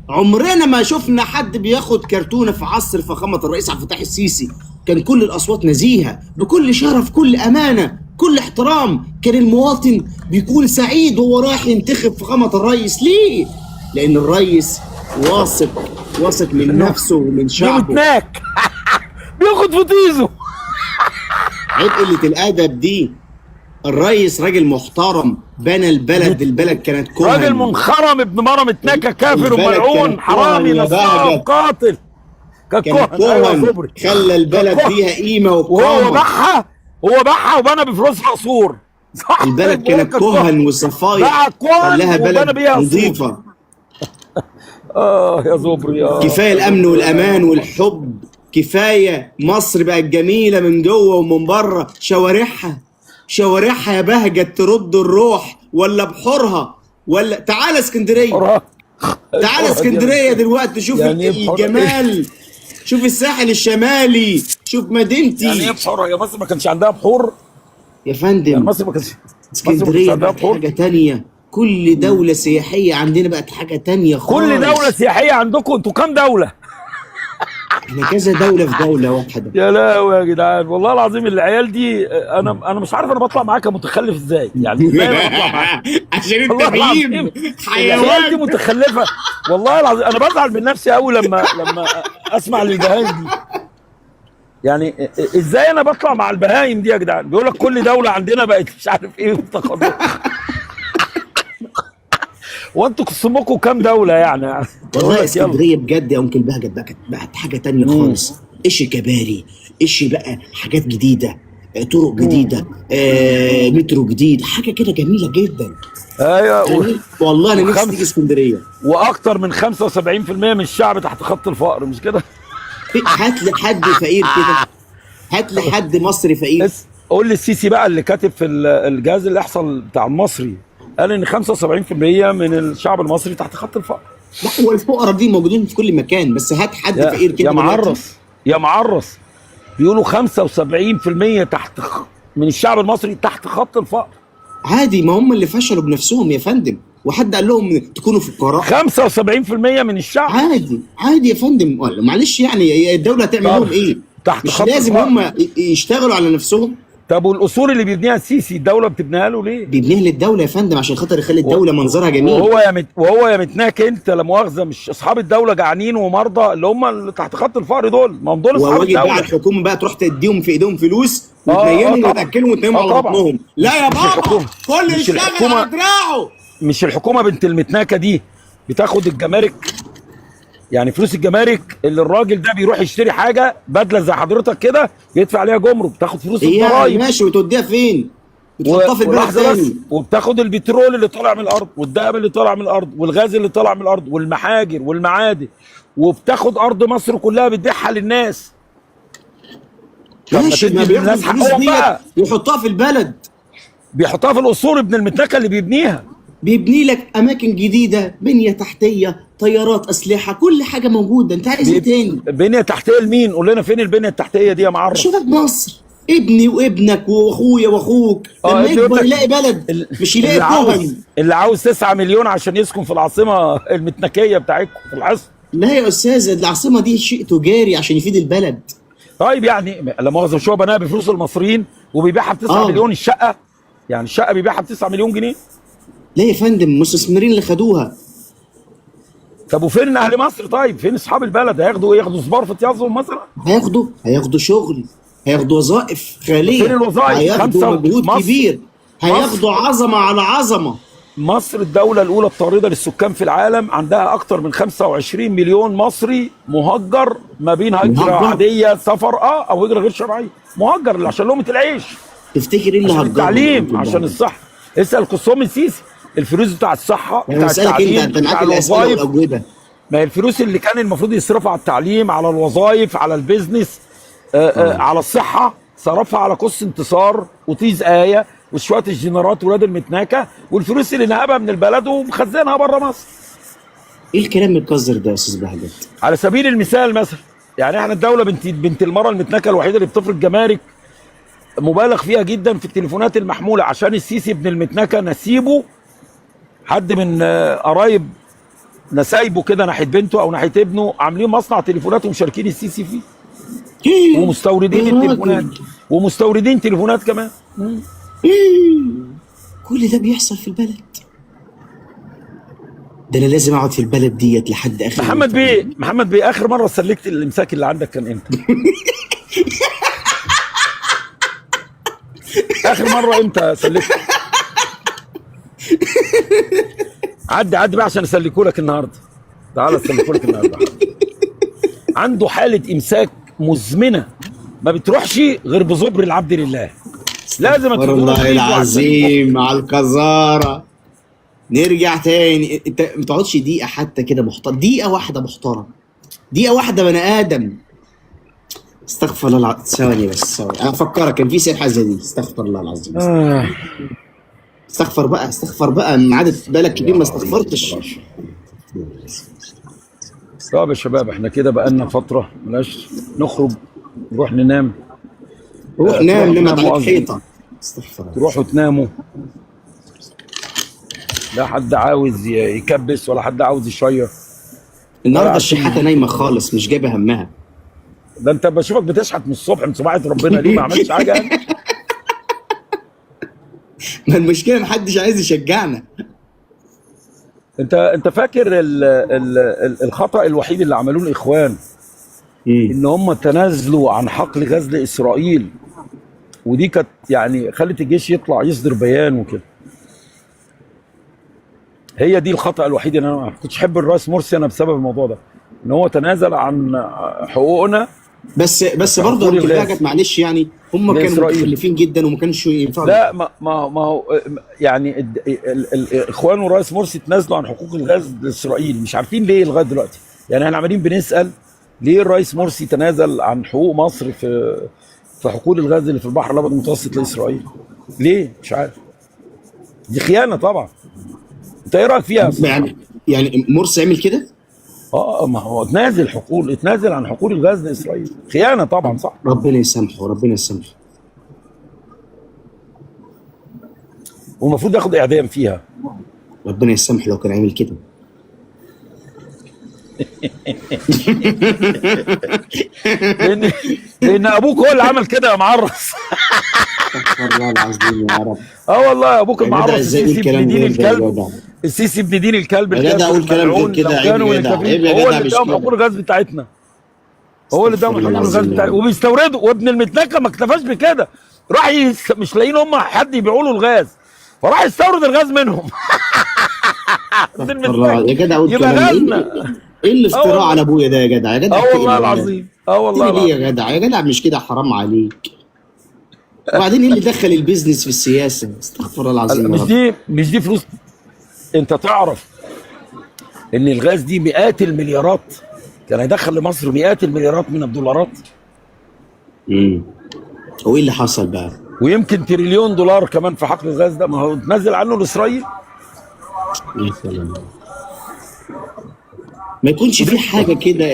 عمرنا ما شفنا حد بياخد كرتونه في عصر فخامه الرئيس عبد الفتاح السيسي. كان كل الاصوات نزيهه بكل شرف، كل امانه، كل احترام. كان المواطن بيكون سعيد وهو رايح ينتخب فخامه الرئيس. ليه؟ لان الرئيس واثق من نفسه ومن شعبه. متناك بياخد فطيزه. عيب قله الادب دي. الرئيس راجل محترم، بنى البلد كانت كهن. راجل منخرم ابن مرة متناكة، كافر وملعون، حرامي نصاب قاتل. كان كهن، خلى البلد فيها قيمه وقامه. هو باعها وبنى بفلوسها قصور. البلد كانت كهن وصفايا، خلاها بلد نظيفه. يا زبري كفايه الامن والامان والحب، كفايه مصر بقت جميله من جوه ومن بره. شوارعها يا بهجت ترد الروح، ولا بحورها، ولا تعالى اسكندريه. تعالى اسكندريه دلوقتي شوف الجمال، شوف الساحل الشمالي، شوف مدينتي. يعني ايه بحورها؟ يا مصر ما كانش عندها بحور يا فندم. يعني مصر ما كانش. اسكندريه بقت حاجه تانية. كل دوله سياحيه عندنا بقت حاجه تانية خالص. كل دوله سياحيه عندكم انتوا كام دوله؟ احنا كذا دوله في دوله واحده. يا لهوي يا جدعان، والله العظيم العيال دي انا مش عارف انا بطلع معاك متخلف ازاي. يعني ازاي انا بطلع معاك؟ عشان انت بهيم حيوان. العيال دي متخلفه والله العظيم. انا بزعل من نفسي قوي لما اسمع للبهايم دي. يعني ازاي انا بطلع مع البهايم دي يا جدعان؟ بيقول لك كل دوله عندنا بقت مش عارف ايه تقدم. وانتوا قسمكم كام دوله يعني؟ والله اسكندريه بجد يا انكل بهجت بقت حاجه تانية خالص. ايش كباري، ايش بقى حاجات جديده، طرق جديده، مترو جديد، حاجه كده جميله جدا. ايوه والله انا نفسي تيجي اسكندريه. واكتر من 75% من الشعب تحت خط الفقر، مش كده؟ هات لي حد فقير كده، هات لي حد مصري فقير. قول لي السيسي بقى اللي كاتب في الجهاز الاحصاء بتاع المصري قال ان 75% من الشعب المصري تحت خط الفقر. لا هو الفقراء دي موجودين في كل مكان، بس هات حد فقير كده. يا معرس بيقولوا 75% من الشعب المصري تحت خط الفقر. عادي، ما هم اللي فشلوا بنفسهم يا فندم، وحد قال لهم تكونوا فقراء؟ 75% من الشعب. عادي يا فندم. معلش يعني الدوله هتعمل لهم ايه؟ مش لازم هم يشتغلوا على نفسهم؟ طب والاصول اللي بيبنيها السيسي الدوله بتبنيها له ليه؟ بيبنيها للدوله يا فندم عشان خاطر يخلي الدوله منظرها جميل. وهو يا متناك انت لا مؤاخذه، مش اصحاب الدوله جعانين ومرضى اللي هم اللي تحت خط الفقر دول؟ ما هم دول اصحاب الدوله. بقى الحكومه بقى تروح تديهم في ايديهم فلوس وتنيمهم وتاكلهم وتنيمهم على بطنهم. لا يا بابا، كل يشتغل على دراعه. مش الحكومه بنت المتناكه دي بتاخد الجمارك يعني فلوس الجمارك اللي الراجل ده بيروح يشتري حاجه بدله زي حضرتك كده يدفع عليها جمرك، بتاخد فلوس الضرايب ماشي، وتوديها فين؟ بتحطها في البلد ولحظة بس، تاني. وبتاخد البترول اللي طالع من الارض والذهب اللي طالع من الارض والغاز اللي طالع من الارض والمحاجر والمعادن، وبتاخد ارض مصر كلها بتبيعها للناس. ماشي، ما بياخد الناس الفلوس حقهم دي بقى، ويحطها في البلد، بيحطها في الاصول ابن المتنكه اللي بيبنيها. بيبني لك اماكن جديده، بنيه تحتيه، طيارات، اسلحه، كل حاجه موجوده. انت عايز ايه تاني؟ بنيه تحتيه لمين؟ قول لنا فين البنيه التحتيه دي يا معرف. شباب مصر، ابني وابنك واخويا واخوك لما يكبر يلاقي بلد، مش يلاقي كوهن. اللي عاوز 9 مليون عشان يسكن في العاصمه المتنكيه بتاعتكم في العصر. لا يا استاذ، العاصمه دي شيء تجاري عشان يفيد البلد. طيب يعني لا مؤاخذه، شو بناها بفلوس المصريين وبيبيعها ب 9 مليون الشقه؟ يعني الشقه بيبيعها ب 9 مليون جنيه؟ لا يا فندم، المستثمرين اللي خدوها. طب وفين اهل مصر؟ طيب فين اصحاب البلد؟ هياخدوا ايه؟ ياخدوا صبار في تيازهم مثلا؟ هياخدوا شغل، هياخدوا وظائف خاليه. فين الوظائف؟ هياخدوا مجهود كبير، هياخدوا عظمه على عظمه. مصر الدولة الأولى الطاردة للسكان في العالم، عندها أكتر من 25 مليون مصري مهجر، ما بين هجرة عادية سفر أو هجرة غير شرعية. مهجر عشان لقمة العيش. تفتكر إيه اللي عشان هجرهم؟ التعليم، عشان الصحة. اسأل قصوم السيسي، الفلوس بتاع الصحة بتاع التعليم انت بتاع معاك الاسئله الوظائف. والاجوبه. ما هي الفلوس اللي كان المفروض يصرفها على التعليم، على الوظائف، على البيزنس، على الصحة، صرفها على قص انتصار وطيز آية وشويه الجنرات ولاد المتناكه، والفلوس اللي نهبها من البلد ومخزنها بره مصر. ايه الكلام القذر ده يا استاذ بهجت؟ على سبيل المثال مثلا، يعني احنا الدوله بنت المره المتناكه الوحيده اللي بتفرض جمارك مبالغ فيها جدا في التليفونات المحموله، عشان السيسي ابن المتناكه نسيبه، حد من قرايب نسايبه كده ناحيه بنته او ناحيه ابنه عاملين مصنع تليفونات ومشاركين السيسي فيه. ومستوردين التليفونات ومستوردين تليفونات كمان. كل ده بيحصل في البلد. ده انا لازم اقعد في البلد ديت لحد اخر. محمد بيه اخر مره سلكت الامساك اللي عندك كان امتى؟ اخر مره امتى سلكت؟ عدي بقى عشان اسلكهولك النهارده. تعالى اسلكهولك النهارده. عنده حاله امساك مزمنه ما بتروحش غير بزبر العبد لله. لازم والله العظيم على القذاره. نرجع تاني، انت ما تقعدش دقيقه حتى كده محترم، دقيقه واحده محترم، دقيقه واحده بني ادم. استغفر الله العظيم. ثواني بس، ثواني انا افكرك، كان في سير حاجه دي. استغفر الله العظيم. استغفر بقى من عدد بالك كبير ما استغفرتش. طب يا شباب احنا كده بقالنا فتره بلاش نخرج، نروح ننام. روح نام لما على الحيطه. استغفر الله. تروحوا تناموا. لا حد عاوز يكبس ولا حد عاوز يشير. النهارده الشحاته نايمه خالص، مش جايبه همها. ده انت بشوفك بتشحت من الصبح من صباحة ربنا، ليه ما عملتش حاجه يعني؟ ما المشكله محدش عايز يشجعنا. انت فاكر الخطأ الوحيد اللي عملوه الاخوان ان هم تنازلوا عن حقل غزل اسرائيل، ودي كانت يعني خلت الجيش يطلع يصدر بيان وكده. هي دي الخطأ الوحيد اللي انا ما كنتش احب الرئيس مرسي انا بسبب الموضوع ده، ان هو تنازل عن حقوقنا. بس برضه بتاعت معلش يعني هم كانوا متخلفين جدا وما كانش ينفعوا. لا ما هو يعني الاخوان والرئيس مرسي تنازلوا عن حقوق الغاز لاسرائيل، مش عارفين ليه لغايه دلوقتي. يعني احنا عمالين بنسال ليه الرئيس مرسي تنازل عن حقوق مصر في حقول الغاز اللي في البحر الابيض المتوسط لاسرائيل؟ ليه؟ مش عارف. دي خيانه طبعا. انت ايه رايك فيها؟ يعني مرسي عمل كده؟ ما هو اتنازل عن حقول الغاز لاسرائيل، خيانه طبعا. صح، ربنا يسامحه ربنا يسامحه. والمفروض ياخد اعدام فيها. ربنا يسامحه لو كان عامل كده. لان ابوك هو اللي عمل كده يا معرس. استغفر الله العظيم يا رب. والله ابوك المعرس السيسي ابن دين الكلب. السيسي ابن دين الكلب. يا جدع اقول كلام غير كده. عيب يا جدع، عيب يا جدع. هو اللي اداهم حقول الغاز بتاعتنا. هو اللي اداهم حقول الغاز بتاعتنا وبيستوردوا. وابن المتنكه ما اكتفاش بكده، راح مش لاقيين هم حد يبيعوا له الغاز، فراح يستورد الغاز منهم. يا جدع اقول كلام ايه الافتراء والله. على ابويا ده يا جدع؟ يا جدع اه اتقي والله الله. العظيم، اه والله اتقي ليه العظيم. يا جدع؟ يا جدع مش كده، حرام عليك. وبعدين ايه اللي دخل البيزنس في السياسه؟ استغفر الله العظيم يا مش رب. دي فلوس. انت تعرف ان الغاز دي مئات المليارات، كان هيدخل لمصر مئات المليارات من الدولارات، هو ايه اللي حصل بقى؟ ويمكن تريليون دولار كمان في حقل الغاز ده، ما هو تنزل عنه لاسرائيل. يا سلام. ما يكونش في حاجه كده.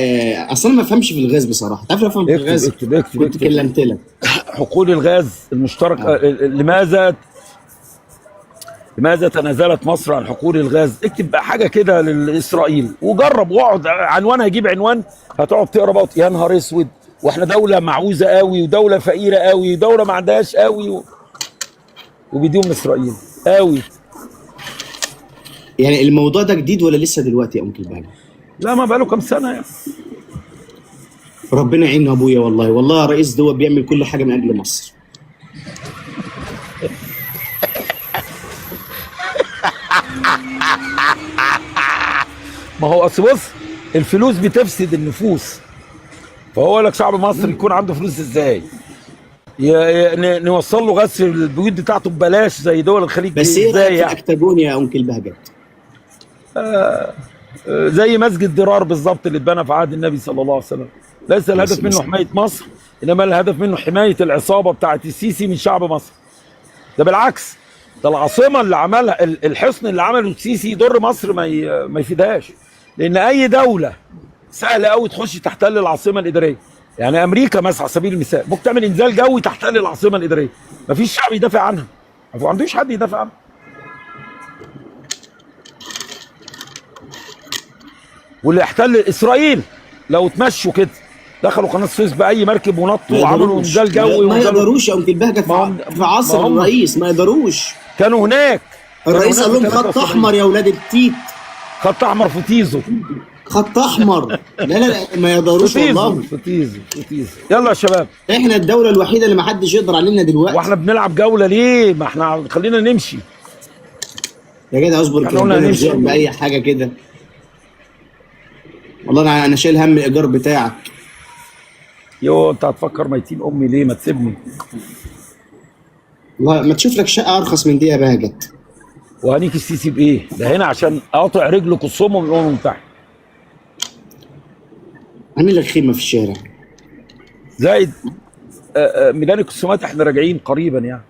اصلا ما بفهمش في الغاز بصراحه. تعرف افهم في الغاز؟ كنت كلمت لك. حقول الغاز المشترك. لماذا تنازلت مصر عن حقول الغاز؟ اكتب بقى حاجه كده لاسرائيل وجرب واقعد عنوان، هجيب عنوان هتقعد تقرا بقى يا نهار اسود، واحنا دوله معوزه قوي ودوله فقيره قوي ودوله ما عندهاش قوي وبيديهم اسرائيل قوي. يعني الموضوع ده جديد ولا لسه دلوقتي يا انكل باجي؟ لا ما بقاله كام سنه يعني. ربنا يعين ابويا والله. والله رئيس دول بيعمل كل حاجه من اجل مصر. ما هو اصل بص، الفلوس بتفسد النفوس، فهو لك شعب مصر يكون عنده فلوس ازاي؟ نوصل له غاز في البيوت بتاعته ببلاش زي دول الخليج. بس ايه ازاي رايك يعني؟ في اكتاجون يا انكل بهجت؟ زي مسجد ضرار بالظبط اللي اتبنى في عهد النبي صلى الله عليه وسلم. ليس الهدف منه حمايه مصر، انما الهدف منه حمايه العصابه بتاعت السيسي من شعب مصر. ده بالعكس، ده العاصمه اللي عملها، الحصن اللي عمله السيسي يضر مصر، ما يفيدهاش. لان اي دوله سهل قوي تخش تحتل العاصمه الاداريه. يعني امريكا مثلا على سبيل المثال ممكن تعمل انزال جوي تحتل العاصمه الاداريه، مفيش شعب يدافع عنها، ما عندوش حد يدافع عنها. واللي احتل اسرائيل لو تمشوا كده دخلوا قناه السويس باي مركب ونطوا وعملوا انزال جوي. ما يقدروش يا انكل بهجت في عصر الرئيس، ما يقدروش. كانوا هناك. الرئيس قال لهم خط احمر يا اولاد التيت. خط احمر في تيزو. خط احمر. لا ما يقدروش والله. في تيزو. يلا يا شباب، احنا الدوله الوحيده اللي ما حدش يقدر علينا دلوقتي. واحنا بنلعب جوله ليه؟ ما احنا خلينا نمشي يا جدع. اصبر كده، ربنا يرزقك باي حاجه كده. والله انا شايل هم الايجار بتاعك. انت هتفكر ميتين امي ليه؟ ما تسيبني. والله ما تشوف لك شقه ارخص من دي يا بهجت. وهنيك السيسي بايه؟ ده هنا عشان اقطع رجله كصومه من الامم المتحده. عامل لك خيمه في الشارع. زائد ميدان الكسومات احنا راجعين قريبا يعني.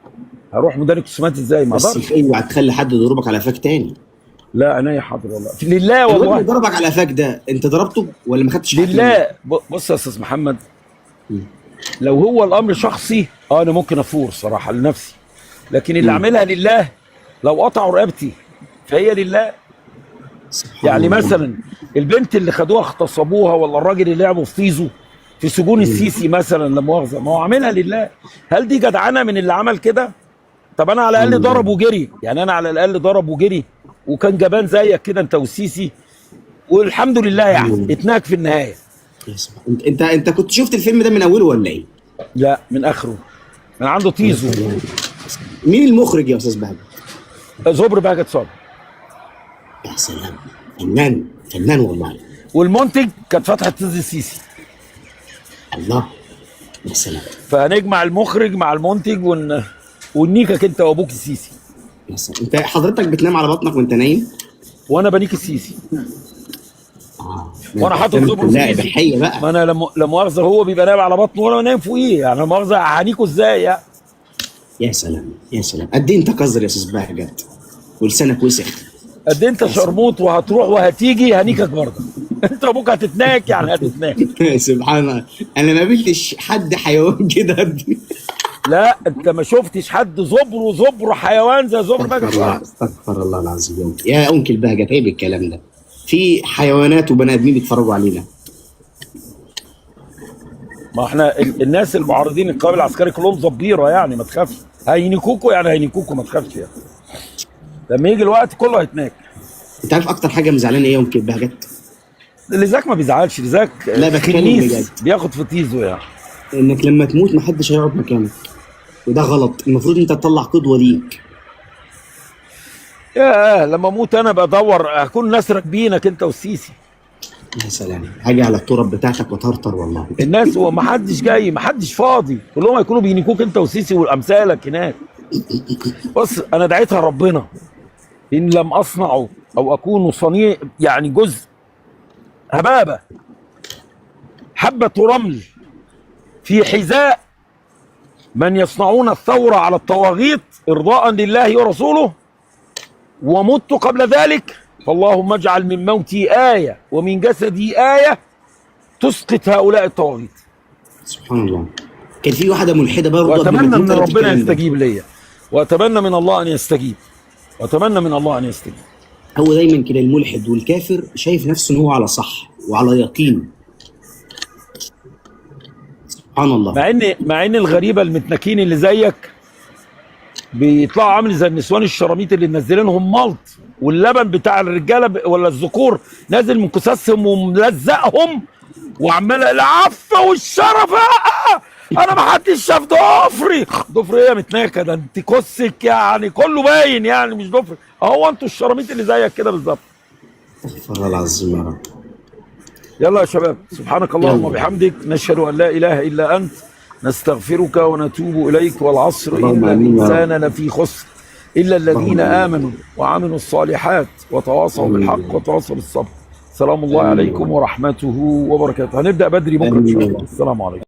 هروح ميدان الكسومات ازاي؟ ما اقدرش. بس اوعى تخلي حد يضربك على قفاك تاني. لا عينيا حاضر والله. لله والله. الراجل ضربك على قفاك ده انت ضربته ولا ما خدتش حقك؟ لله. بص يا استاذ محمد، لو هو الامر شخصي انا ممكن افور صراحه لنفسي، لكن اللي اعملها لله، لو قطعوا رقبتي فهي لله. يعني مثلا البنت اللي خدوها اغتصبوها، ولا الراجل اللي لعبوا في تيزو في سجون السيسي مثلا، لا مؤاخذه، ما هو عاملها لله. هل دي جدعنه من اللي عمل كده؟ طب انا على الاقل ضرب وجري، يعني انا على الاقل ضرب وجري وكان جبان زيك كده انت والسيسي، والحمد لله يعني اتناك في النهايه. انت كنت شفت الفيلم ده من اوله ولا ايه؟ لا من اخره، من عنده تيزو. مين المخرج يا استاذ بهجت؟ زبر بهجت صابر. يا سلام، فنان والله. والمنتج كانت فتحة تيزو السيسي. الله، يا سلام. فهنجمع المخرج مع المنتج ونيكك انت وابوك السيسي. يا سلام. انت حضرتك بتنام على بطنك وانت نايم؟ وانا بنيك السيسي. وانا حاطط زبر لا بحيه بقى. ما انا لا مؤاخذه هو بيبقى نايم على بطنه وانا نايم فوقيه، يعني لا مؤاخذه هنيكه ازاي يعني؟ يا سلام يا سلام. قد ايه انت قذر يا استاذ بهجت ولسانك وسخ. قد ايه انت شرموط وهتروح وهتيجي هنيكك برضه. انت ابوك هتتناك يعني هتتناك. سبحان الله، انا ما قابلتش حد حيوان كده. لا انت ما شفتش حد زبر حيوان زي زبر بهجت. استغفر الله العظيم يا انكل بهجت، عيب الكلام ده. في حيوانات وبني ادمين بيتفرجوا علينا. ما احنا الناس المعارضين القوامل العسكري كلهم زبيره يعني، ما تخافش. هينيكوكوا يعني هينيكوكوا، ما تخافش يعني. لما يجي الوقت كله هيتناك. انت عارف اكتر حاجه مزعلانه ايه يا انكل بهجت؟ اللي ذاك ما بيزعلش، اللي ذاك لا بتكلم بجد، بياخد في تيزو يعني. انك لما تموت محدش هيقعد مكانك، وده غلط. المفروض انت تطلع قدوه ليك. ياه لما اموت انا بدور هكون ناس راكبينك انت والسيسي. يا سلام، هاجي على التراب بتاعتك وترتر والله. الناس هو ما حدش جاي، ما حدش فاضي، كلهم هيكونوا بينيكوك انت وسيسي وامثالك هناك. بص انا دعيتها ربنا ان لم اصنعه او اكون صنيع يعني جزء هبابه حبه رمل في حذاء من يصنعون الثوره على الطواغيت ارضاء لله ورسوله ومت قبل ذلك، فاللهم اجعل من موتي آية ومن جسدي آية تسقط هؤلاء الطواغيت. سبحان الله. كان في واحدة ملحدة برضه، وأتمنى من ربنا يستجيب ليا، وأتمنى من الله أن يستجيب، وأتمنى من الله أن يستجيب. هو دايما كده الملحد والكافر شايف نفسه إن هو على صح وعلى يقين. سبحان الله. مع إن الغريبة المتنكين اللي زيك بيطلعوا عامل زي النسوان الشراميط اللي منزلينهم ملط، واللبن بتاع الرجاله ولا الذكور نازل من كساسهم وملزقهم وعمال العفه والشرف. انا ما حدش شاف ضفري ايه يا متناكه؟ ده انت كسك يعني كله باين يعني مش ضفري. اهو انتوا الشراميط اللي زيك كده بالظبط. استغفر الله العظيم يا رب. يلا يا شباب، سبحانك اللهم وبحمدك، نشهد ان لا اله الا انت، نستغفرك ونتوب إليك. والعصر إن الإنسان لفي خسر إلا الذين آمنوا وعملوا الصالحات وتواصوا بالحق وتواصوا بالصبر. سلام الله عليكم ورحمته وبركاته. هنبدأ بدري بكرة إن شاء الله. السلام عليكم.